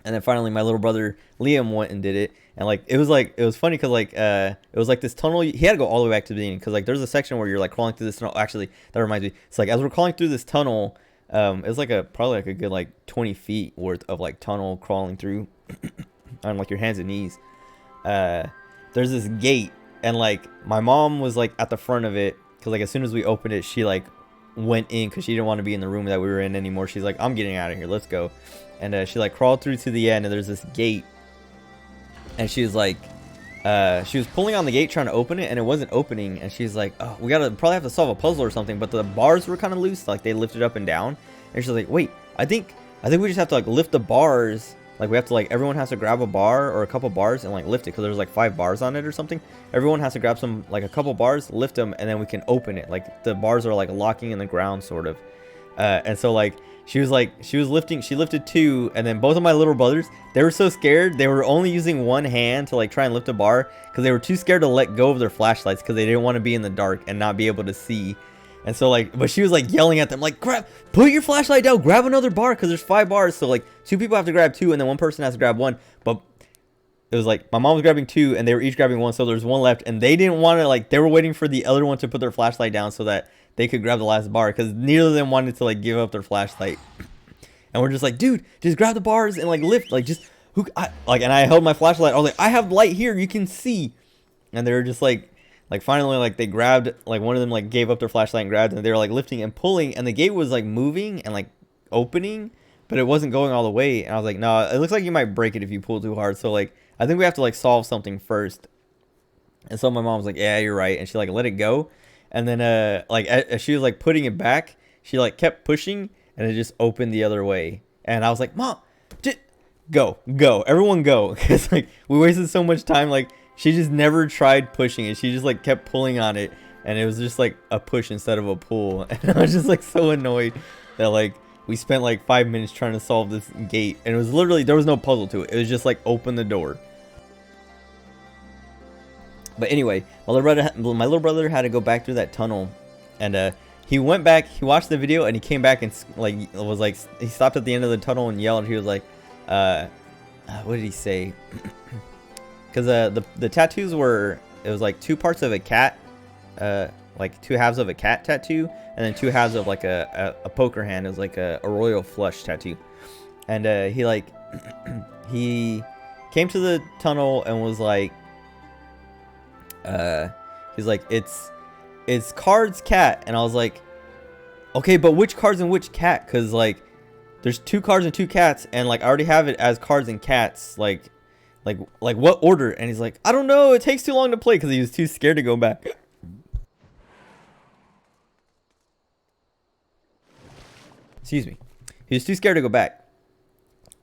And then finally my little brother Liam went and did it, and like it was funny because like it was like this tunnel. He had to go all the way back to the beginning, because like there's a section where you're like crawling through this tunnel. Actually, that reminds me, it's like as we're crawling through this tunnel, it was like probably like a good like 20 feet worth of like tunnel crawling through on like your hands and knees. There's this gate, and like my mom was like at the front of it, because like as soon as we opened it, she like went in because she didn't want to be in the room that we were in anymore. She's like, I'm getting out of here, let's go. And she like crawled through to the end, and there's this gate, and she was like she was pulling on the gate trying to open it, and it wasn't opening, and she's like, oh, we gotta probably have to solve a puzzle or something, but the bars were kind of loose, like they lifted up and down. And she's like, wait, I think we just have to like lift the bars. Like we have to like, everyone has to grab a bar or a couple bars and like lift it, because there's like 5 bars on it or something. Everyone has to grab some, like a couple bars, lift them, and then we can open it. Like the bars are like locking in the ground sort of. And so like she lifted 2, and then both of my little brothers, they were so scared, they were only using one hand to like try and lift a bar, because they were too scared to let go of their flashlights, because they didn't want to be in the dark and not be able to see. And so like, but she was like yelling at them like, put your flashlight down, grab another bar, because there's 5 bars, so like 2 people have to grab 2, and then 1 person has to grab 1. But it was like my mom was grabbing 2, and they were each grabbing 1, so there's 1 left, and they didn't want to, like, they were waiting for the other one to put their flashlight down so that they could grab the last bar, because neither of them wanted to like give up their flashlight. And we're just like, dude, just grab the bars and like lift, like just and I held my flashlight. I was like, I have light here, you can see. And they were just like finally like they grabbed, like one of them like gave up their flashlight and grabbed, and they were like lifting and pulling, and the gate was like moving and like opening, but it wasn't going all the way. And I was like, no, it looks like you might break it if you pull too hard. So like I think we have to like solve something first. And so my mom was like, yeah, you're right, and she like let it go. And then like as she was like putting it back, she like kept pushing, and it just opened the other way. And I was like, Mom, just go, everyone go, because like we wasted so much time. Like she just never tried pushing it, she just like kept pulling on it, and it was just like a push instead of a pull. And I was just like so annoyed that like we spent like 5 minutes trying to solve this gate, and it was literally, there was no puzzle to it, it was just like open the door. But anyway, my little brother had to go back through that tunnel, and he went back, he watched the video, and he came back and like was like, he stopped at the end of the tunnel and yelled. He was like, what did he say? Because the tattoos were, it was like 2 parts of a cat, like 2 halves of a cat tattoo, and then 2 halves of like a poker hand. It was like a royal flush tattoo. And he like he came to the tunnel and was like, he's like, it's cards cat. And I was like, okay, but which cards and which cat? Because like there's 2 cards and 2 cats, and like I already have it as cards and cats, like what order? And he's like, I don't know, it takes too long to play, because he was too scared to go back. Excuse me, he was too scared to go back.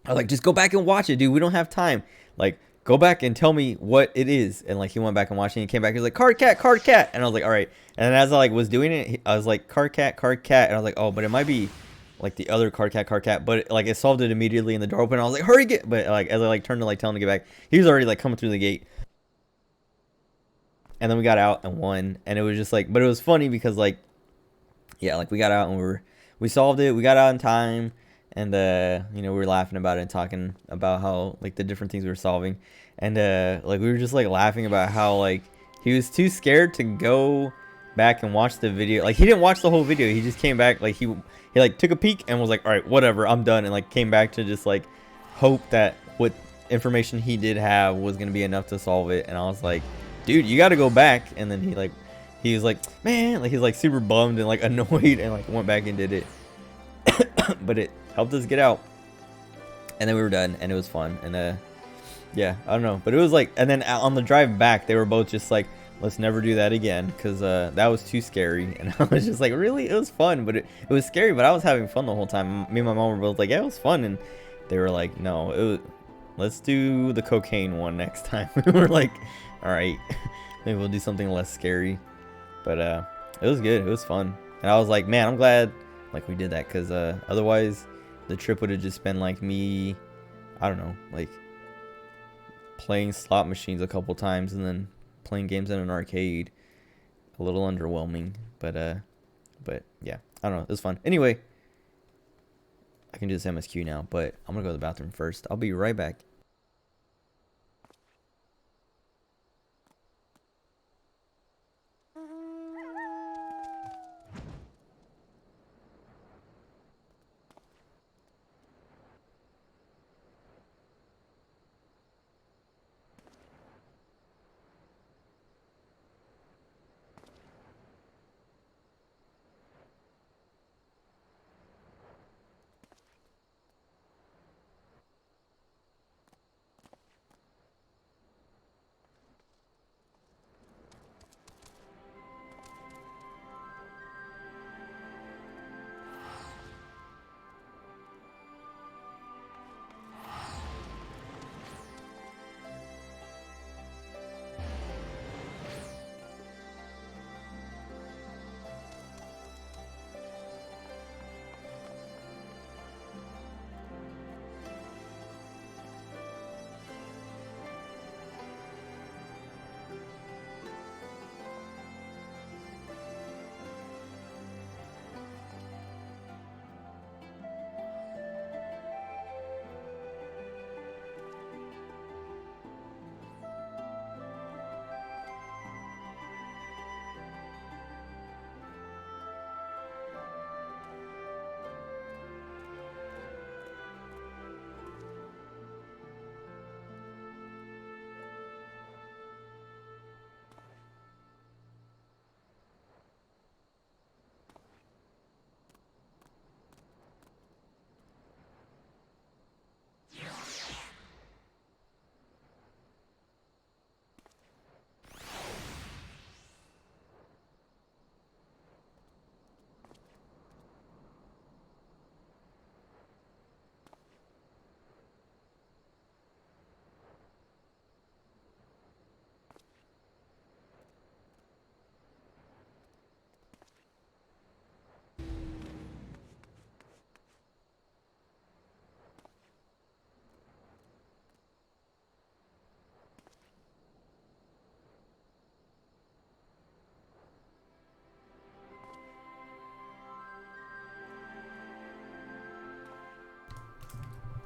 I was like, just go back and watch it, dude, we don't have time, like go back and tell me what it is. And like he went back and watched it, and he came back, he was like, card cat, and I was like, all right. And then as I like was doing it, I was like, card cat, and I was like, oh, but it might be like the other card cat, but like it solved it immediately, and the door opened. I was like, hurry, get. But like as I like turned to like tell him to get back, he was already like coming through the gate. And then we got out and won, and it was just like, but it was funny because like, yeah, like we got out and we solved it, we got out in time. And you know, we were laughing about it and talking about how like the different things we were solving, and like we were just like laughing about how like he was too scared to go back and watch the video. Like he didn't watch the whole video, he just came back, like he like took a peek and was like, all right, whatever, I'm done, and like came back to just like hope that what information he did have was gonna be enough to solve it. And I was like, dude, you got to go back. And then he was like, man, like he's like super bummed and like annoyed, and like went back and did it. But it helped us get out, and then we were done, and it was fun. And yeah, I don't know, but it was like, and then on the drive back, they were both just like, let's never do that again, because that was too scary. And I was just like, really, it was fun, but it was scary, but I was having fun the whole time. Me and my mom were both like, yeah, it was fun. And they were like, no, let's do the cocaine one next time. We were like, all right, maybe we'll do something less scary. But it was good. It was fun. And I was like, man, I'm glad like we did that, because otherwise the trip would have just been like me, I don't know, like playing slot machines a couple times and then playing games in an arcade. A little underwhelming, but yeah, I don't know. It was fun. Anyway, I can do this MSQ now, but I'm gonna go to the bathroom first. I'll be right back.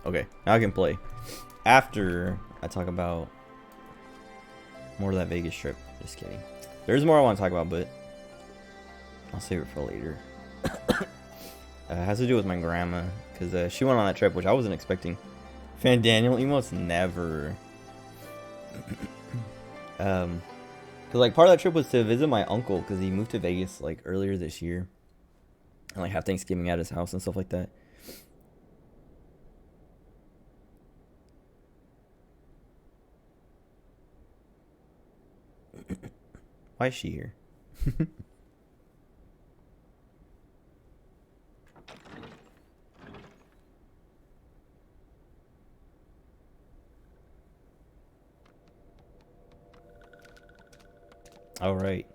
Okay, now I can play. After I talk about more of that Vegas trip. Just kidding. There's more I want to talk about, but I'll save it for later. It has to do with my grandma, because she went on that trip, which I wasn't expecting. Fan Daniel emotes never. Because like part of that trip was to visit my uncle, because he moved to Vegas like earlier this year, and like have Thanksgiving at his house and stuff like that. Why is she here? All right.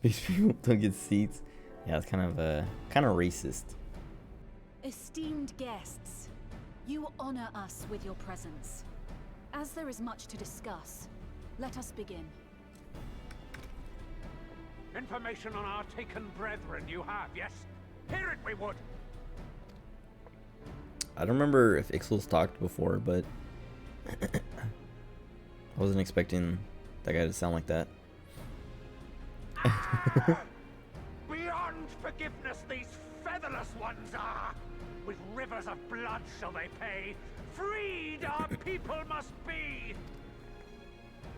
These people don't get seats. Yeah, it's kind of racist. Esteemed guests, you honor us with your presence. As there is much to discuss, let us begin. Information on our taken brethren you have, yes? Hear it we would! I don't remember if Ixel's talked before, but I wasn't expecting that guy to sound like that. Beyond forgiveness these featherless ones are! With rivers of blood shall they pay. Freed our people must be!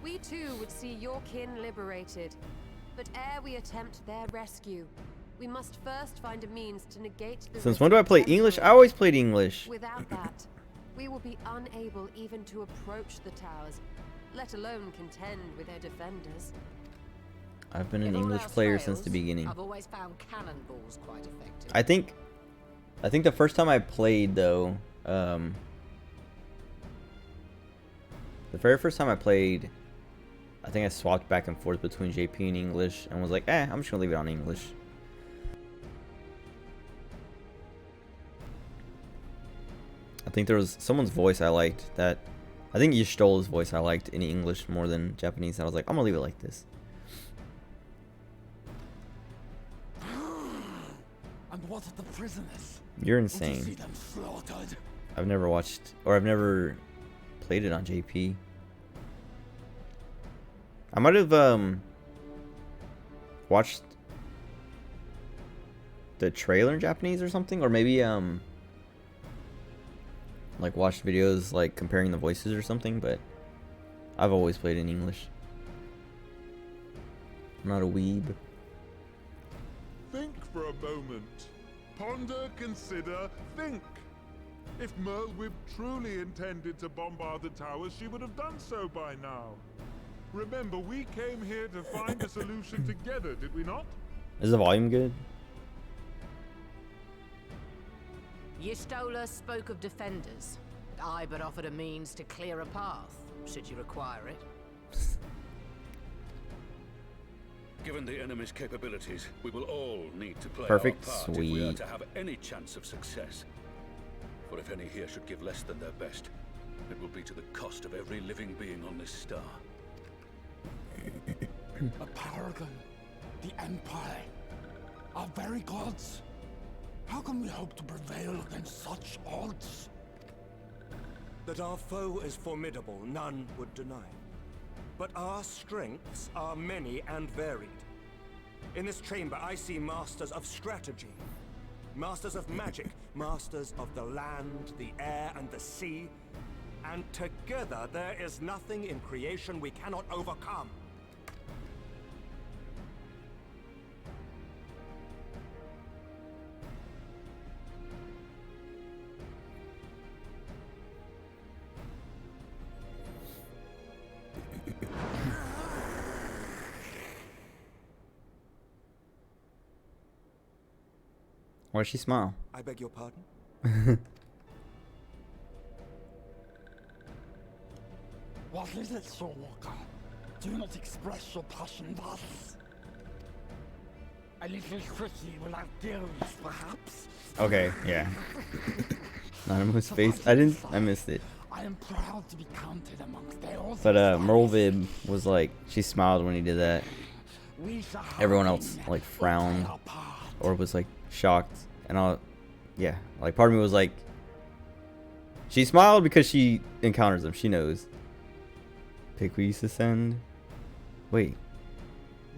We too would see your kin liberated. But ere we attempt their rescue, we must first find a means to negate the Since when do I play English? I always played English. Without that, we will be unable even to approach the towers, let alone contend with their defenders. I've been an English player since the beginning. I've always found cannonballs quite effective. I think the first time I played though, The very first time I played, I think I swapped back and forth between JP and English and was like, I'm just gonna leave it on English. I think there was someone's voice I liked that, I think Yishtol's voice I liked in English more than Japanese. And I was like, I'm gonna leave it like this. And what of the prisoners? You're Would you see insane. them slaughtered? I've never watched, or I've never played it on JP. I might have watched the trailer in Japanese or something, or maybe like watched videos like comparing the voices or something, but I've always played in English. I'm not a weeb. Think for a moment. Ponder, consider, think. If Merlwyb truly intended to bombard the towers, she would have done so by now. Remember, we came here to find a solution together, did we not? Is the volume good? Yistola spoke of defenders. I but offered a means to clear a path, should you require it. Given the enemy's capabilities, we will all need to play Perfect, our part if we are sweet. to have any chance of success. For if any here should give less than their best, it will be to the cost of every living being on this star. A paragon, the Empire, our very gods. How can we hope to prevail against such odds? That our foe is formidable, none would deny. But our strengths are many and varied. In this chamber, I see masters of strategy, masters of magic, masters of the land, the air, and the sea. And together, there is nothing in creation we cannot overcome. Why'd she smile? I beg your pardon? What is it, Soulwalker? Do not express your passion thus. A little tricky without gills, perhaps? Okay, yeah. Anonymous face. I missed it. I am proud to be counted amongst those. But Merlwyb was like, she smiled when he did that. Everyone else like frowned or was like shocked, and yeah, like part of me was like, she smiled because she encounters them. She knows. Pick we used to send. Wait.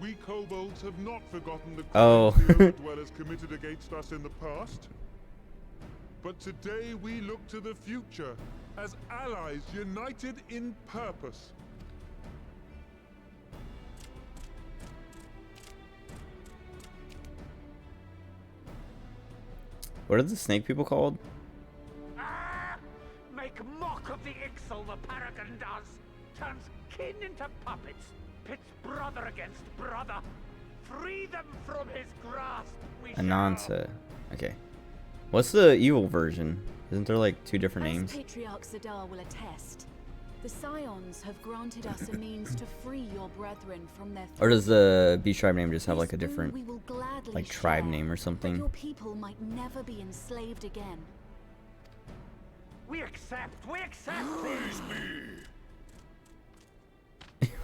We kobolds have not forgotten the Oh. crimes the dwellers committed against us in the past. But today we look to the future as allies united in purpose. What are the snake people called? Ah! Make mock of the Ixal the Paragon does. Turns kin into puppets. Pits brother against brother. Free them from his grasp, we shall. Anansa. Okay. What's the evil version? Isn't there like two different As names? Patriarch Zadar will attest, the Scions have granted us a means to free your brethren from their Or does the beach tribe name just have like a This boon different we will gladly like tribe share, name or but something? your people might never be enslaved again. We accept this.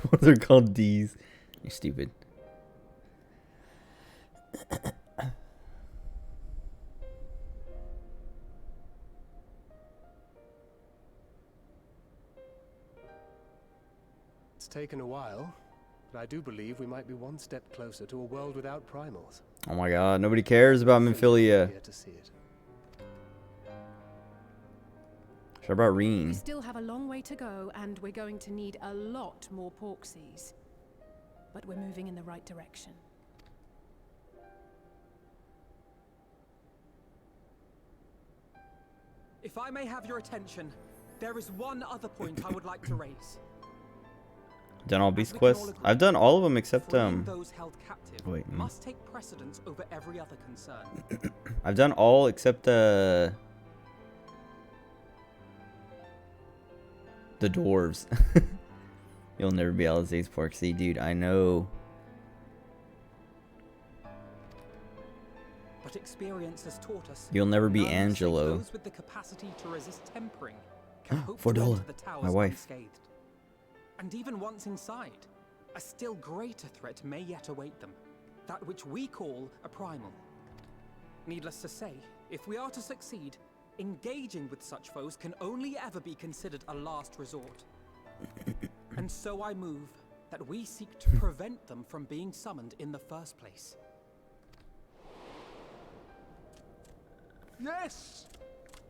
What are called D's? You're stupid. It's taken a while, but I do believe we might be one step closer to a world without primals. Oh my god, nobody cares about Minfilia. Here to see it. What about We Reen? still have a long way to go, and we're going to need a lot more Porksies. But we're moving in the right direction. If I may have your attention, there is one other point I would like to raise. Done all beast quests? I've done all of them except Freeing those held captive wait. must take precedence over every other concern. I've done all except The dwarves. You'll never be Alizé's Porksy, dude. I know. But experience has taught us You'll never be none save Angelo. those with the capacity to resist tempering can hope to Fordola, enter the towers my wife. unscathed. And even once inside, a still greater threat may yet await them. That which we call a primal. Needless to say, if we are to succeed, engaging with such foes can only ever be considered a last resort. And so I move that we seek to prevent them from being summoned in the first place. Yes!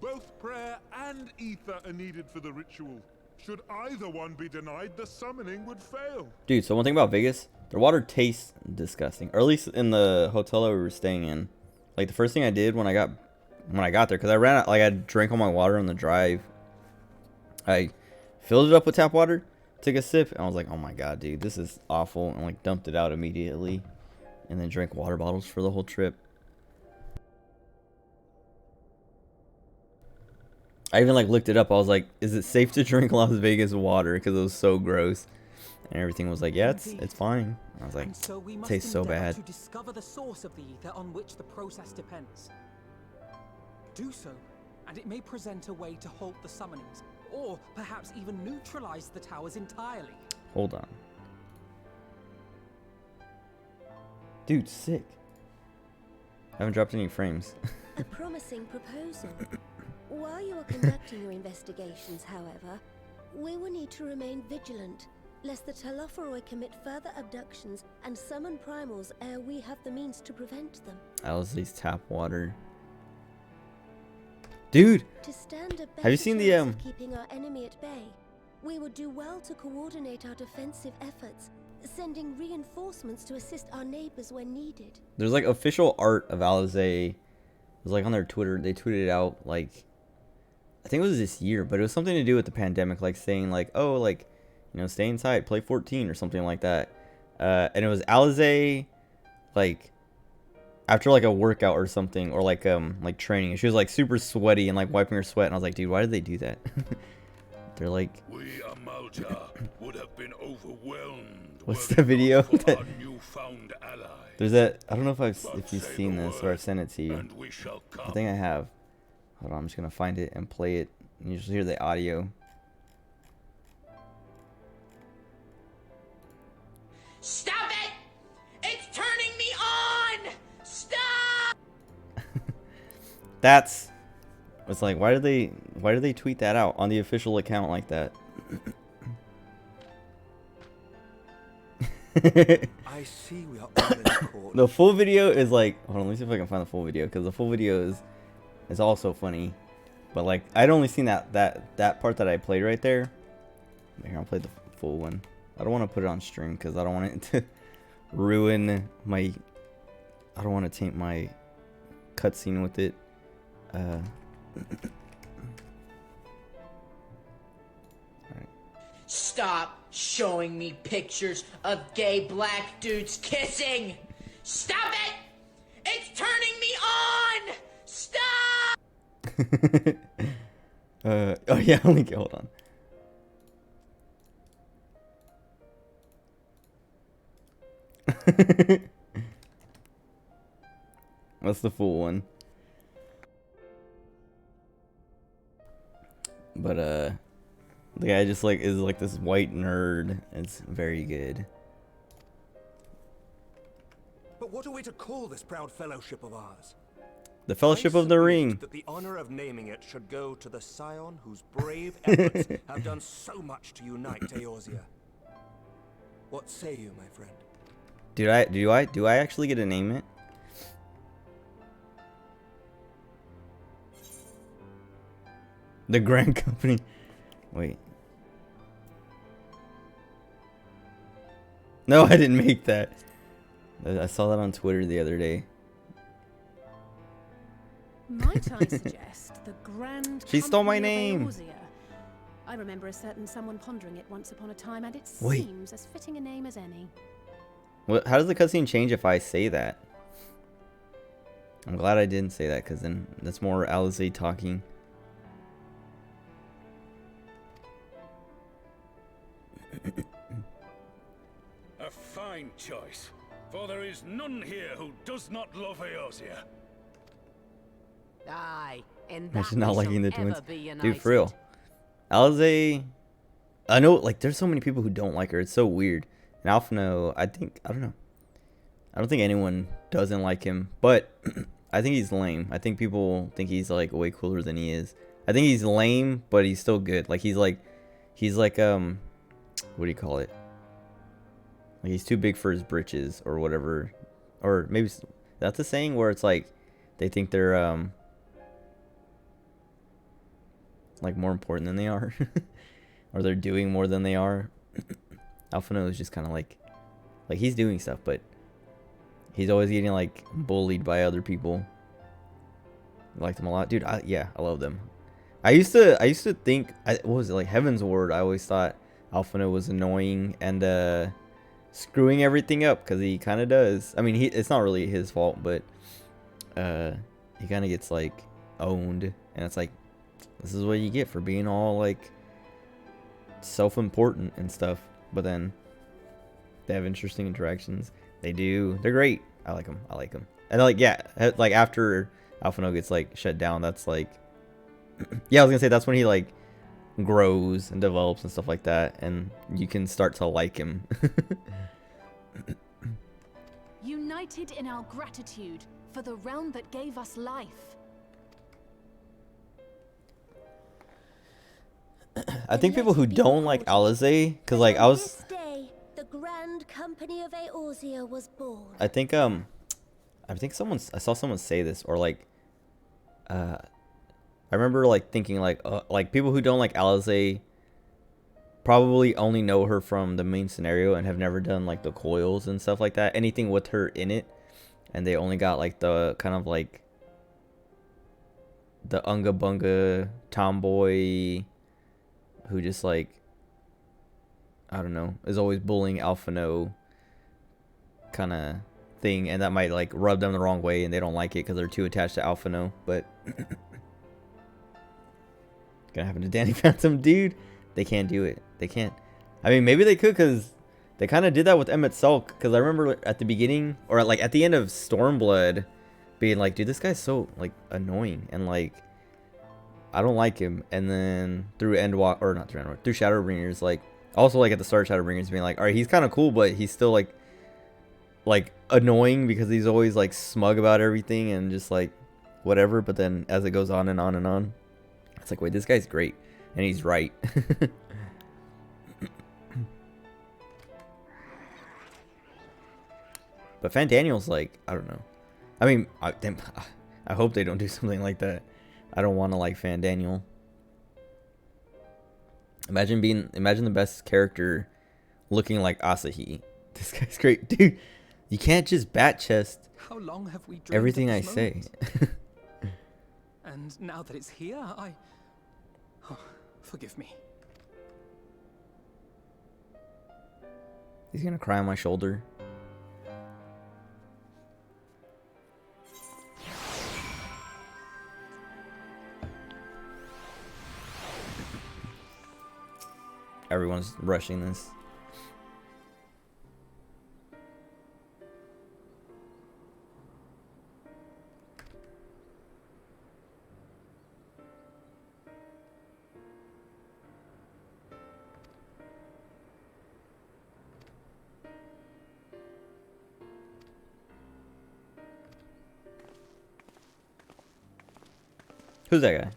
Both prayer and ether are needed for the ritual. Should either one be denied, the summoning would fail. Dude, so one thing about Vegas, their water tastes disgusting. Or at least in the hotel that we were staying in. Like the first thing I did when I got there, because I ran out, like I drank all my water on the drive. I filled it up with tap water, took a sip, and I was like, oh my god, dude, this is awful. And like dumped it out immediately. And then drank water bottles for the whole trip. I even like looked it up. I was like, is it safe to drink Las Vegas water? Because it was so gross. And everything was like, yeah, it's fine. I was like, And so we it must tastes so endeavor bad. to discover the source of the ether on which the process depends. Do so, and it may present a way to halt the summonings, or perhaps even neutralize the towers entirely. Hold on. Dude, sick. Haven't dropped any frames. A promising proposal. While you are conducting your investigations, however, we will need to remain vigilant, lest the Telophoroi commit further abductions and summon primals ere we have the means to prevent them. Alizé's tap water. Dude! To stand a Have you seen the chance of keeping our enemy at bay, we would do well to coordinate our defensive efforts, sending reinforcements to assist our neighbors when needed. There's like official art of Alizé. It was like on their Twitter. They tweeted it out like, I think it was this year, but it was something to do with the pandemic, like saying like, oh, like, you know, stay inside, play 14 or something like that. And it was Alizé, like, after like a workout or something, or like training. And she was like super sweaty and like wiping her sweat. And I was like, dude, why did they do that? They're like, We Amalja would have been overwhelmed. What's the video? For our newfound ally. There's that. I don't know if you've seen this or I've sent it to you. And we shall come. I think I have. Hold on, I'm just gonna find it and play it. And you just hear the audio. Stop it! It's turning me on! Stop! That's. It's like, why did they tweet that out on the official account like that? I see we are all in court. The full video is like, hold on, let me see if I can find the full video, because the full video is also funny. But like, I'd only seen that part that I played right there. Here, I'll play the full one. I don't want to put it on stream because I don't want it to ruin my. I don't want to taint my cutscene with it. Stop showing me pictures of gay black dudes kissing! Stop it! It's turning me on! Stop! Oh yeah, hold on. That's the full one. But the guy just like is like this white nerd. It's very good. But what are we to call this proud fellowship of ours? The Fellowship of the Ring. That the honor of naming it should go to the scion whose brave efforts have done so much to unite Eorzea. What say you, my friend? Do I actually get to name it? The Grand Company. Wait. No, I didn't make that. I saw that on Twitter the other day. Might I suggest the Grand She stole my Company of name. Eorzea? I remember a certain someone pondering it once upon a time, and it Wait. seems as fitting a name as any. What? How does the cutscene change if I say that? I'm glad I didn't say that, because then that's more Alizé talking. fine choice, for there is none here who does not love Eorzea. Aye, and that Imagine not we liking the shall twins. ever be Dude, united. for real. Alize, I know, like, there's so many people who don't like her. It's so weird. And Alphino, I don't know. I don't think anyone doesn't like him, but I think he's lame. I think people think he's, like, way cooler than he is. I think he's lame, but he's still good. Like, he's like, what do you call it? Like, he's too big for his britches or whatever. Or maybe that's a saying where it's like, they think they're, like, more important than they are. Or they're doing more than they are. Alphino is just kind of like he's doing stuff, but he's always getting, like, bullied by other people. I like them a lot. Dude, yeah, I love them. I used to think, what was it, like Heaven's Ward, I always thought Alphino was annoying and screwing everything up, because he kind of does. I mean, it's not really his fault, but he kind of gets, like, owned, and it's like, this is what you get for being all, like, self-important and stuff. But then they have interesting interactions. They do. They're great. I like them. And, like, yeah, like, after Alphino gets, like, shut down, that's like, yeah, I was gonna say that's when he, like, grows and develops and stuff like that, and you can start to like him. United in our gratitude for the realm that gave us life. I think people who don't like Alize, because, like, I was, This day, the Grand Company of Eorzea was born. I think I saw someone say this, or, like, I remember, like, thinking, like people who don't like Alize probably only know her from the main scenario and have never done, like, the coils and stuff like that, anything with her in it, and they only got, like, the kind of, like, the unga bunga tomboy who just, like, I don't know, is always bullying Alphino kind of thing, and that might, like, rub them the wrong way, and they don't like it because they're too attached to Alphino. But gonna happen to Danny Phantom, dude. They can't do it. They can't. I mean, maybe they could, because they kind of did that with Emmett Sulk, because I remember at the beginning, or, like, at the end of Stormblood, being like, dude, this guy's so, like, annoying, and, like, I don't like him. And then through Endwalk, or not through Endwalk, through Shadowbringers, like, also, like, at the start of Shadowbringers, being like, all right, he's kind of cool, but he's still, like annoying, because he's always, like, smug about everything and just, like, whatever. But then as it goes on and on and on, it's like, wait, this guy's great, and he's right. But Fandaniel's, like, I don't know. I mean, I hope they don't do something like that. I don't want to like Fandaniel. Imagine the best character looking like Asahi. This guy's great, dude. You can't just bat chest How long have we dreamed everything of I this say. moment? And now that it's here, oh, forgive me. He's gonna cry on my shoulder. Everyone's rushing this. Who's that guy?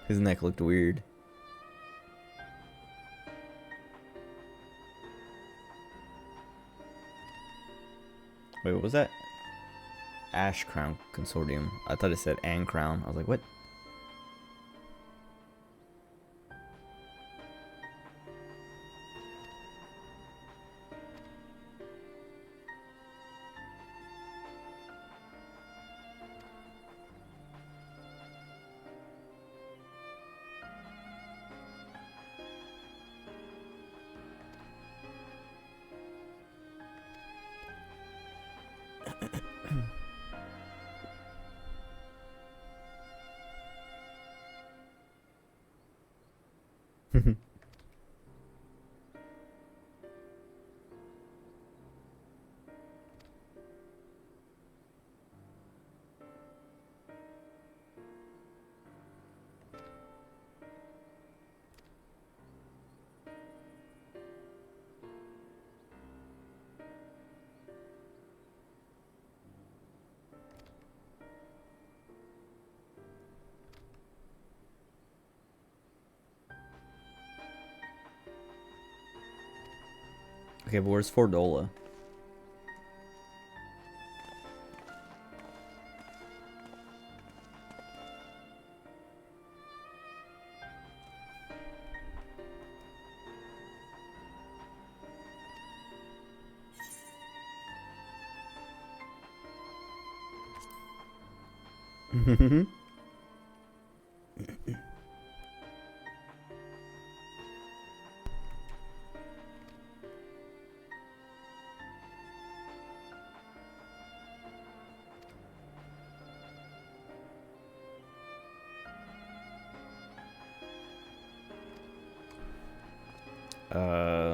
His neck looked weird. Wait, what was that? Ash Crown Consortium. I thought it said An Crown. I was like, what? Okay, but where's Fordola?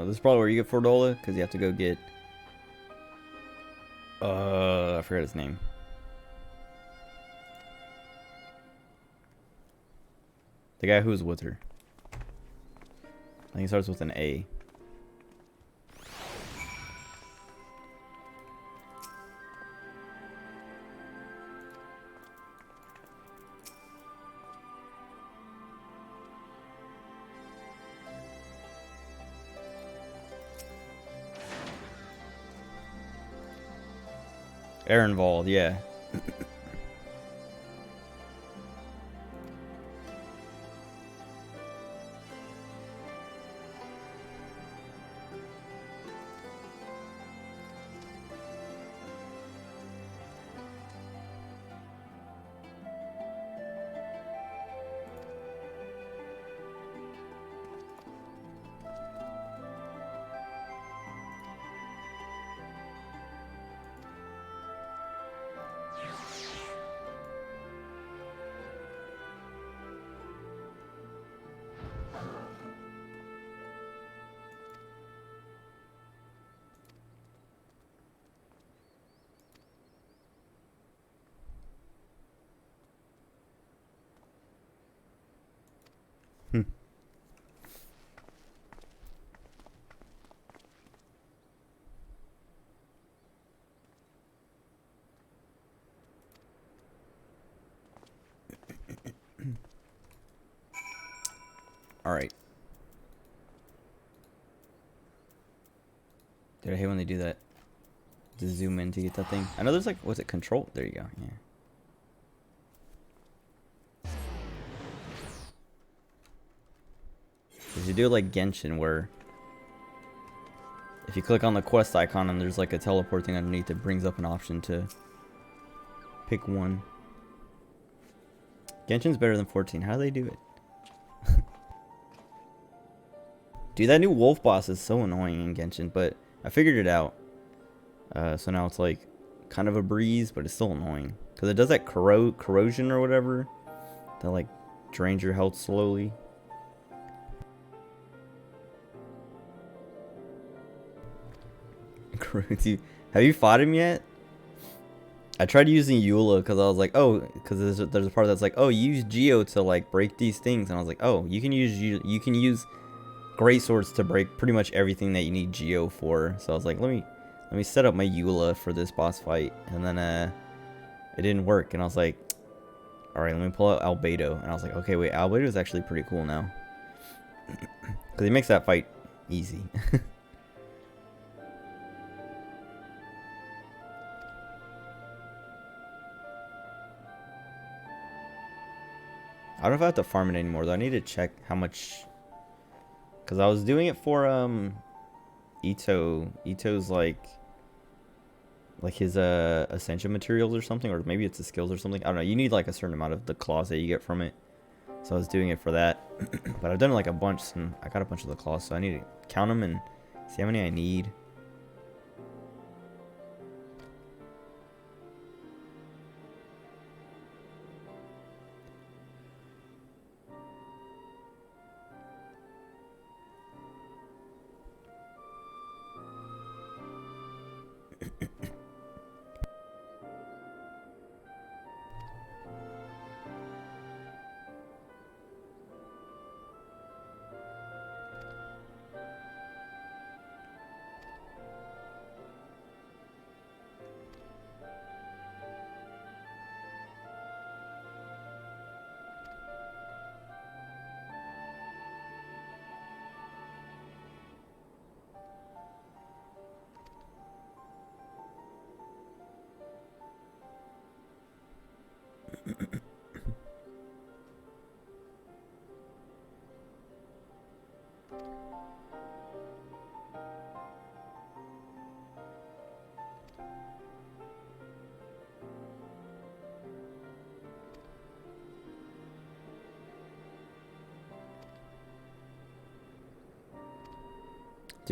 This is probably where you get Fordola, because you have to go get I forgot his name. The guy who's with her. I think it starts with an A. Ehrenwald, yeah. Alright. Dude, I hate when they do that. To zoom in to get that thing. I know there's like, what's it, control? There you go, yeah. Because you do it like Genshin, where if you click on the quest icon and there's like a teleport thing underneath, it brings up an option to pick one. Genshin's better than 14. How do they do it? Dude, that new wolf boss is so annoying in Genshin, but I figured it out. So now it's like kind of a breeze, but it's still annoying. Because it does that corrosion or whatever that like drains your health slowly. Have you fought him yet? I tried using Eula because I was like, oh, because there's a part that's like, oh, use Geo to like break these things, and I was like, oh, you can use great swords to break pretty much everything that you need Geo for. So I was like, let me set up my Eula for this boss fight, and then it didn't work, and I was like, all right, let me pull out Albedo, and I was like, okay, wait, Albedo is actually pretty cool now because he makes that fight easy. I don't know if I have to farm it anymore though. I need to check how much, because I was doing it for Ito. Ito's like his ascension materials or something, or maybe it's the skills or something. I don't know. You need like a certain amount of the claws that you get from it. So I was doing it for that. But I've done like a bunch, and I got a bunch of the claws, so I need to count them and see how many I need.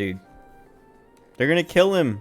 Dude. They're gonna kill him.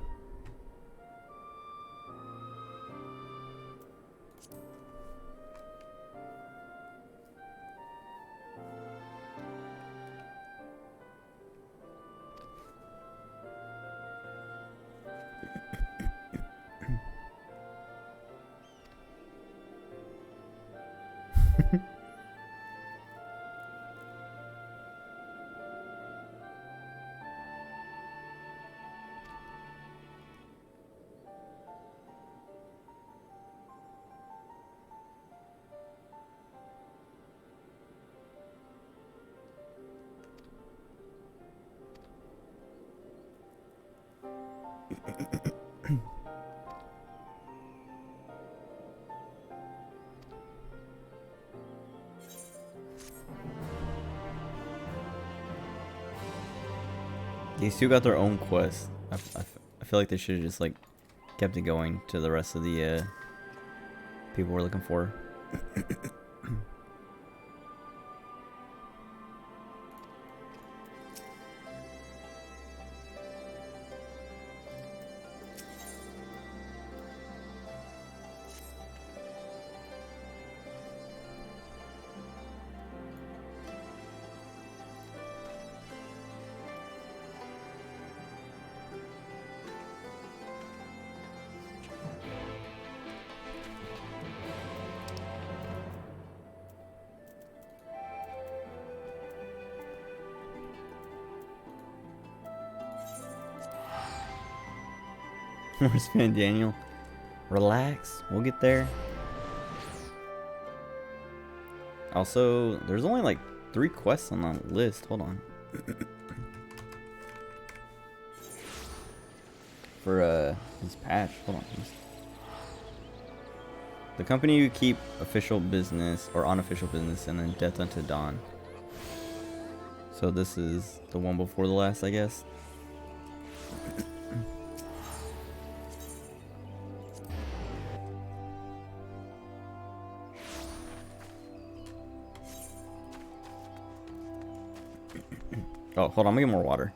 They still got their own quest. I feel like they should have just like kept it going to the rest of the people we're looking for. Where's Fan Daniel? Relax, we'll get there. Also, there's only like 3 quests on the list. Hold on. For this patch. Hold on. The company you keep official business or unofficial business, and then Death Unto Dawn. So this is the one before the last, I guess. Oh, hold on, I'm gonna get more water.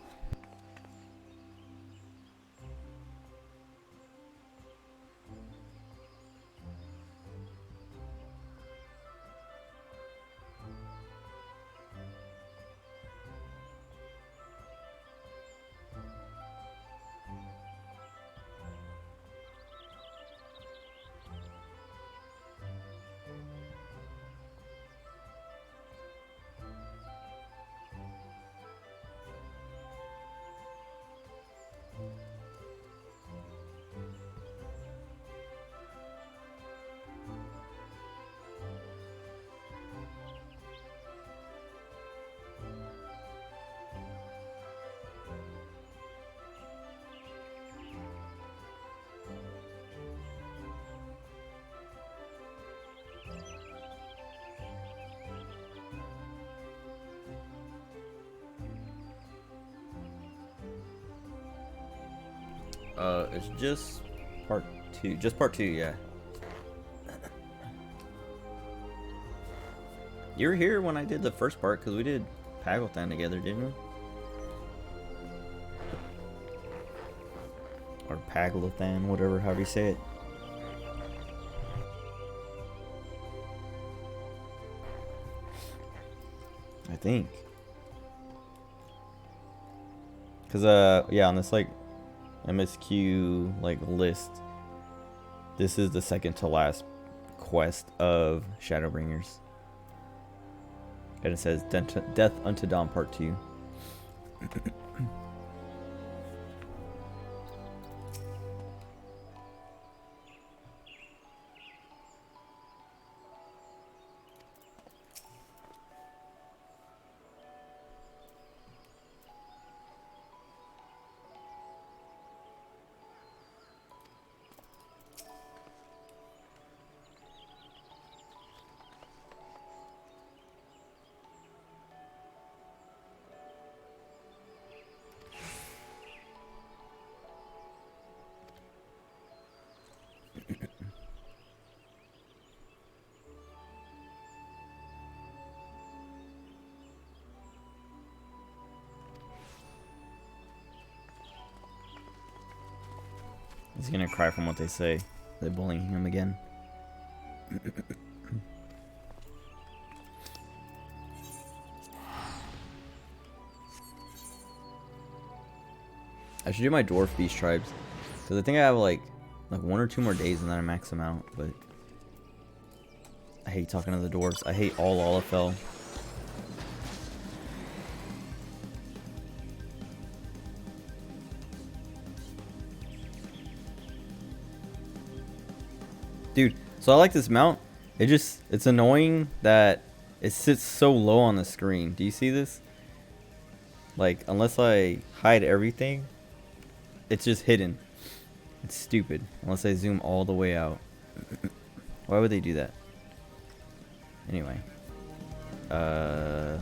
It's just part 2. Just part 2, yeah. You were here when I did the first part, because we did Paglothan together, didn't we? Or Paglothan, whatever, however you say it. I think. Because, yeah, on this, like, MSQ like list, this is the second to last quest of Shadowbringers, and it says Death Unto Dawn Part 2. He's gonna cry from what they say. They're bullying him again. I should do my dwarf beast tribes, because I think I have like 1 or 2 more days and then I max them out. But I hate talking to the dwarves. I hate all Olafel. Dude, so I like this mount. It's annoying that it sits so low on the screen. Do you see this? Like, unless I hide everything, it's just hidden. It's stupid. Unless I zoom all the way out. Why would they do that? Anyway. Oh.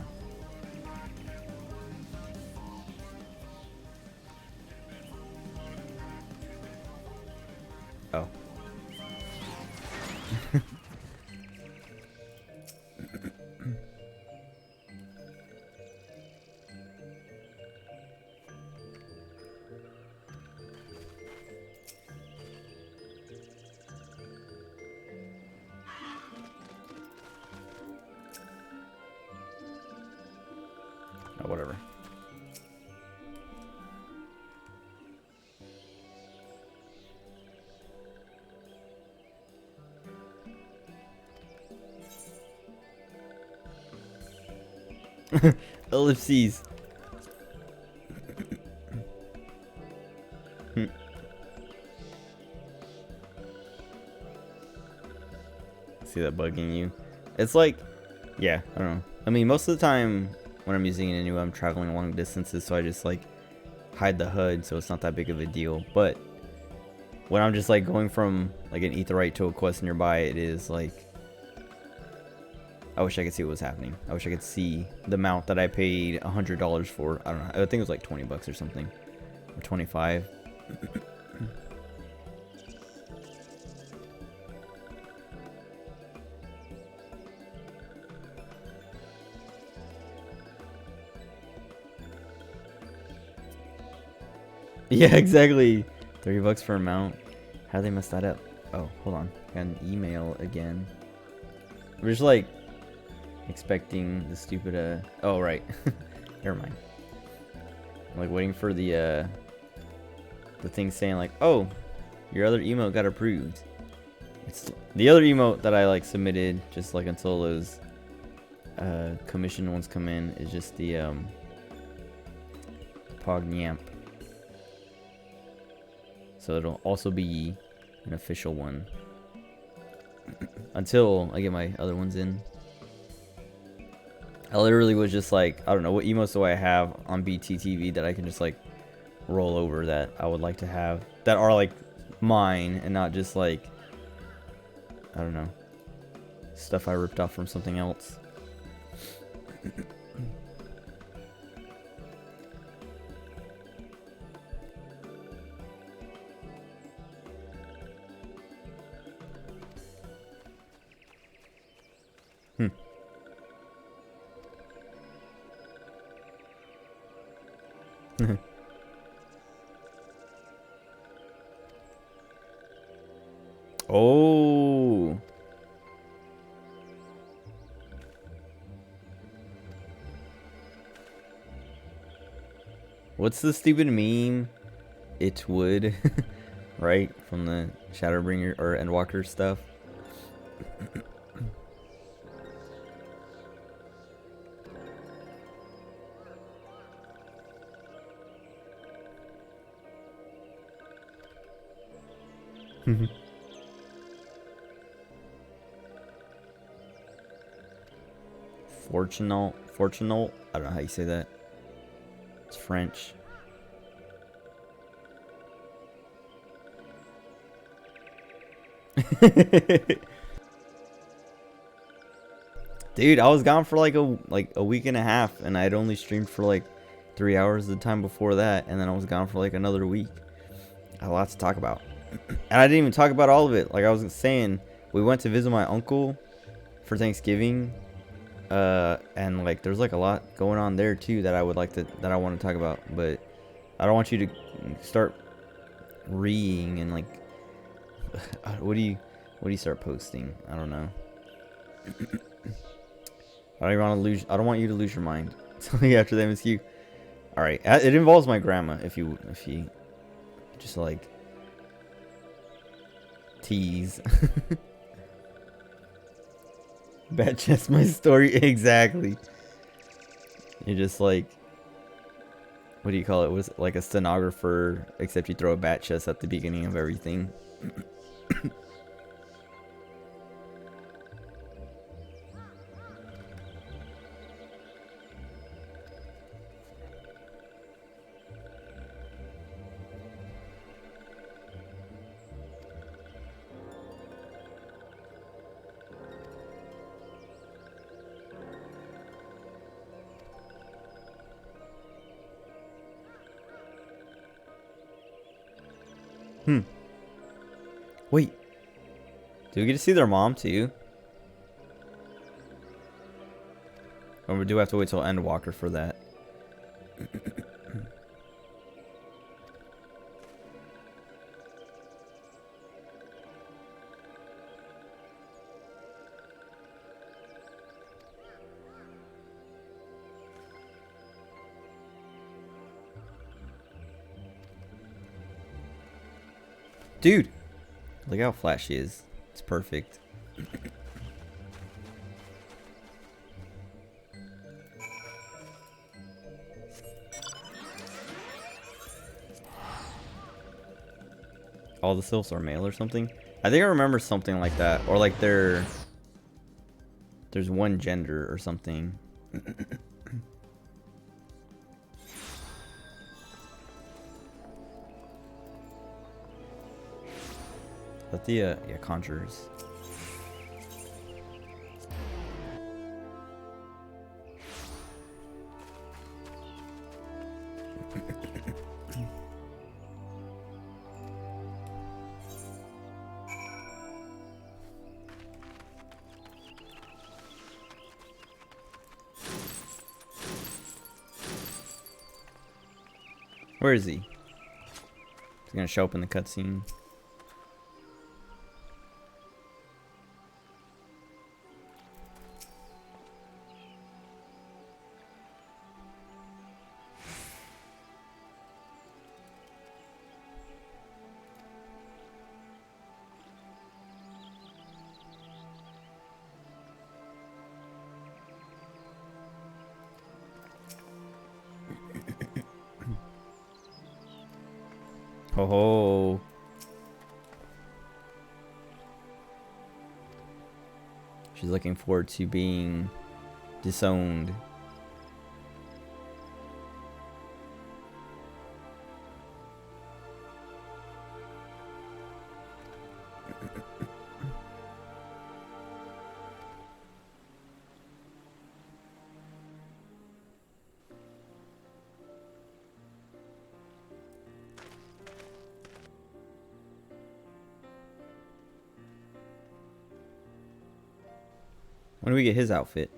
Oh, whatever. Ellipses. See that bugging you? It's like, yeah, I don't know. I mean, most of the time when I'm using it anyway, I'm traveling long distances, so I just like hide the HUD, so it's not that big of a deal. But when I'm just like going from like an Aetheryte to a quest nearby, it is like, I wish I could see what was happening. I wish I could see the mount that I paid $100 for. I don't know. I think it was like 20 bucks or something, or 25. Yeah, exactly. 30 bucks for a mount. How did they mess that up? Oh, hold on. Got an email again. We're just like expecting the stupid oh right. Never mind. I'm like waiting for the thing saying like, oh, your other emote got approved. It's the other emote that I like submitted just like until those commission ones come in is just the Pognyamp. So it'll also be an official one until I get my other ones in. I literally was just like, I don't know, what emotes do I have on BTTV that I can just like roll over that I would like to have that are like mine and not just like, I don't know, stuff I ripped off from something else. Oh. What's the stupid meme? It would, right? From the Shadowbringer or Endwalker stuff. Fortunal, I don't know how you say that. It's French. Dude, I was gone for like a week and a half, and I'd only streamed for like 3 hours the time before that, and then I was gone for like another week. I had lots to talk about. And I didn't even talk about all of it. Like I was saying, we went to visit my uncle for Thanksgiving. And like there's like a lot going on there too that I would like to, that I want to talk about, but I don't want you to start reeing and like, what do you start posting? I don't know. I don't want to lose. I don't want you to lose your mind. Something after the MSQ. All right, it involves my grandma. If you just like tease. Bat chest, my story exactly. You're just like, what do you call it? Was it like a stenographer, except you throw a bat chest at the beginning of everything. Wait. Do we get to see their mom too? Or we do have to wait till Endwalker for that? Dude, look how flat she is. It's perfect. All the sylphs are male or something? I think I remember something like that. Or like there's one gender or something. But the yeah, conjurers. Where is he? He's gonna show up in the cutscene. Ho ho. She's looking forward to being disowned. When do we get his outfit?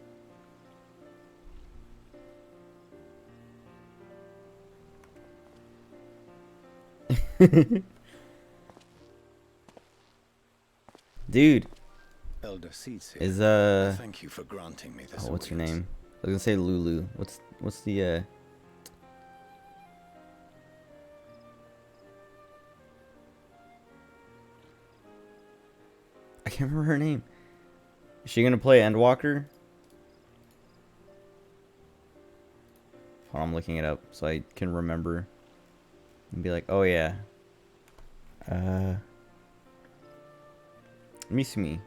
Dude. Elder Seeds Is thank you for granting me this. Oh, what's her name? I was gonna say Lulu. What's the I can't remember her name. Is she gonna play Endwalker? Hold on, I'm looking it up so I can remember and be like, oh yeah. Me.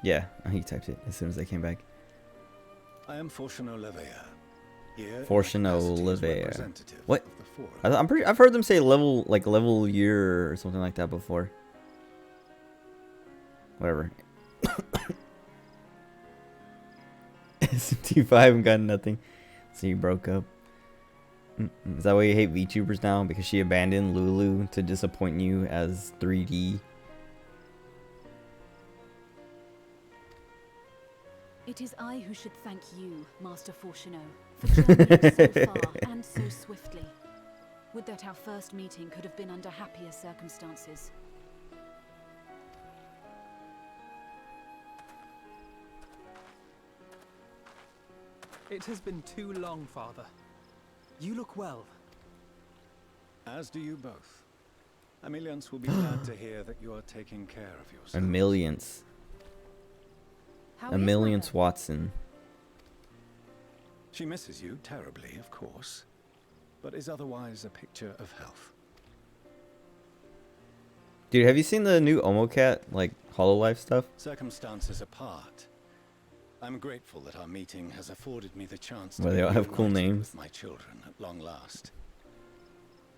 Yeah, he typed it as soon as I came back. I am Fortuno Levea. Here, Fortuno Levea. What? I've heard them say level year or something like that before. Whatever. SMT5 and got nothing. So you broke up. Is that why you hate VTubers now? Because she abandoned Lulu to disappoint you as 3D? It is I who should thank you, Master Fortuno, for journeying so far and so swiftly. Would that our first meeting could have been under happier circumstances. It has been too long, Father. You look well. As do you both. Emiliance will be glad to hear that you are taking care of yourself. Emiliance. Emiliance Watson. She misses you terribly, of course, but is otherwise a picture of health. Dude, have you seen the new Omocat, like, HoloLive stuff? Circumstances apart, I'm grateful that our meeting has afforded me the chance to Where they all have cool reunited names. with my children at long last.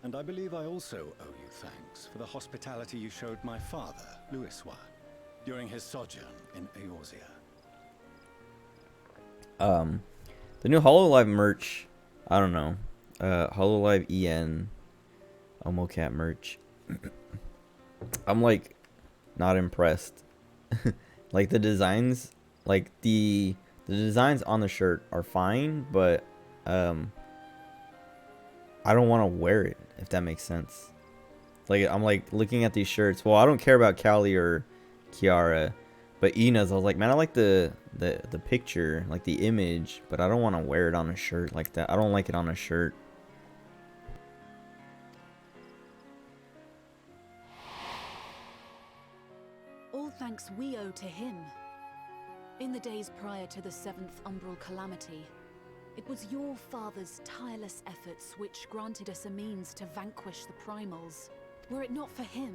And I believe I also owe you thanks for the hospitality you showed my father, Louisois, during his sojourn in Eorzea. The new HoloLive merch, I don't know. HoloLive EN Omocat merch. I'm like not impressed. Like the designs, like the designs on the shirt are fine, but I don't want to wear it, if that makes sense. Like I'm like looking at these shirts. Well, I don't care about Callie or Kiara, but Ina's, I was like, man, I like the picture, like the image, but I don't want to wear it on a shirt like that. I don't like it on a shirt. All thanks we owe to him. In the days prior to the 7th Umbral Calamity, it was your father's tireless efforts which granted us a means to vanquish the Primals. Were it not for him,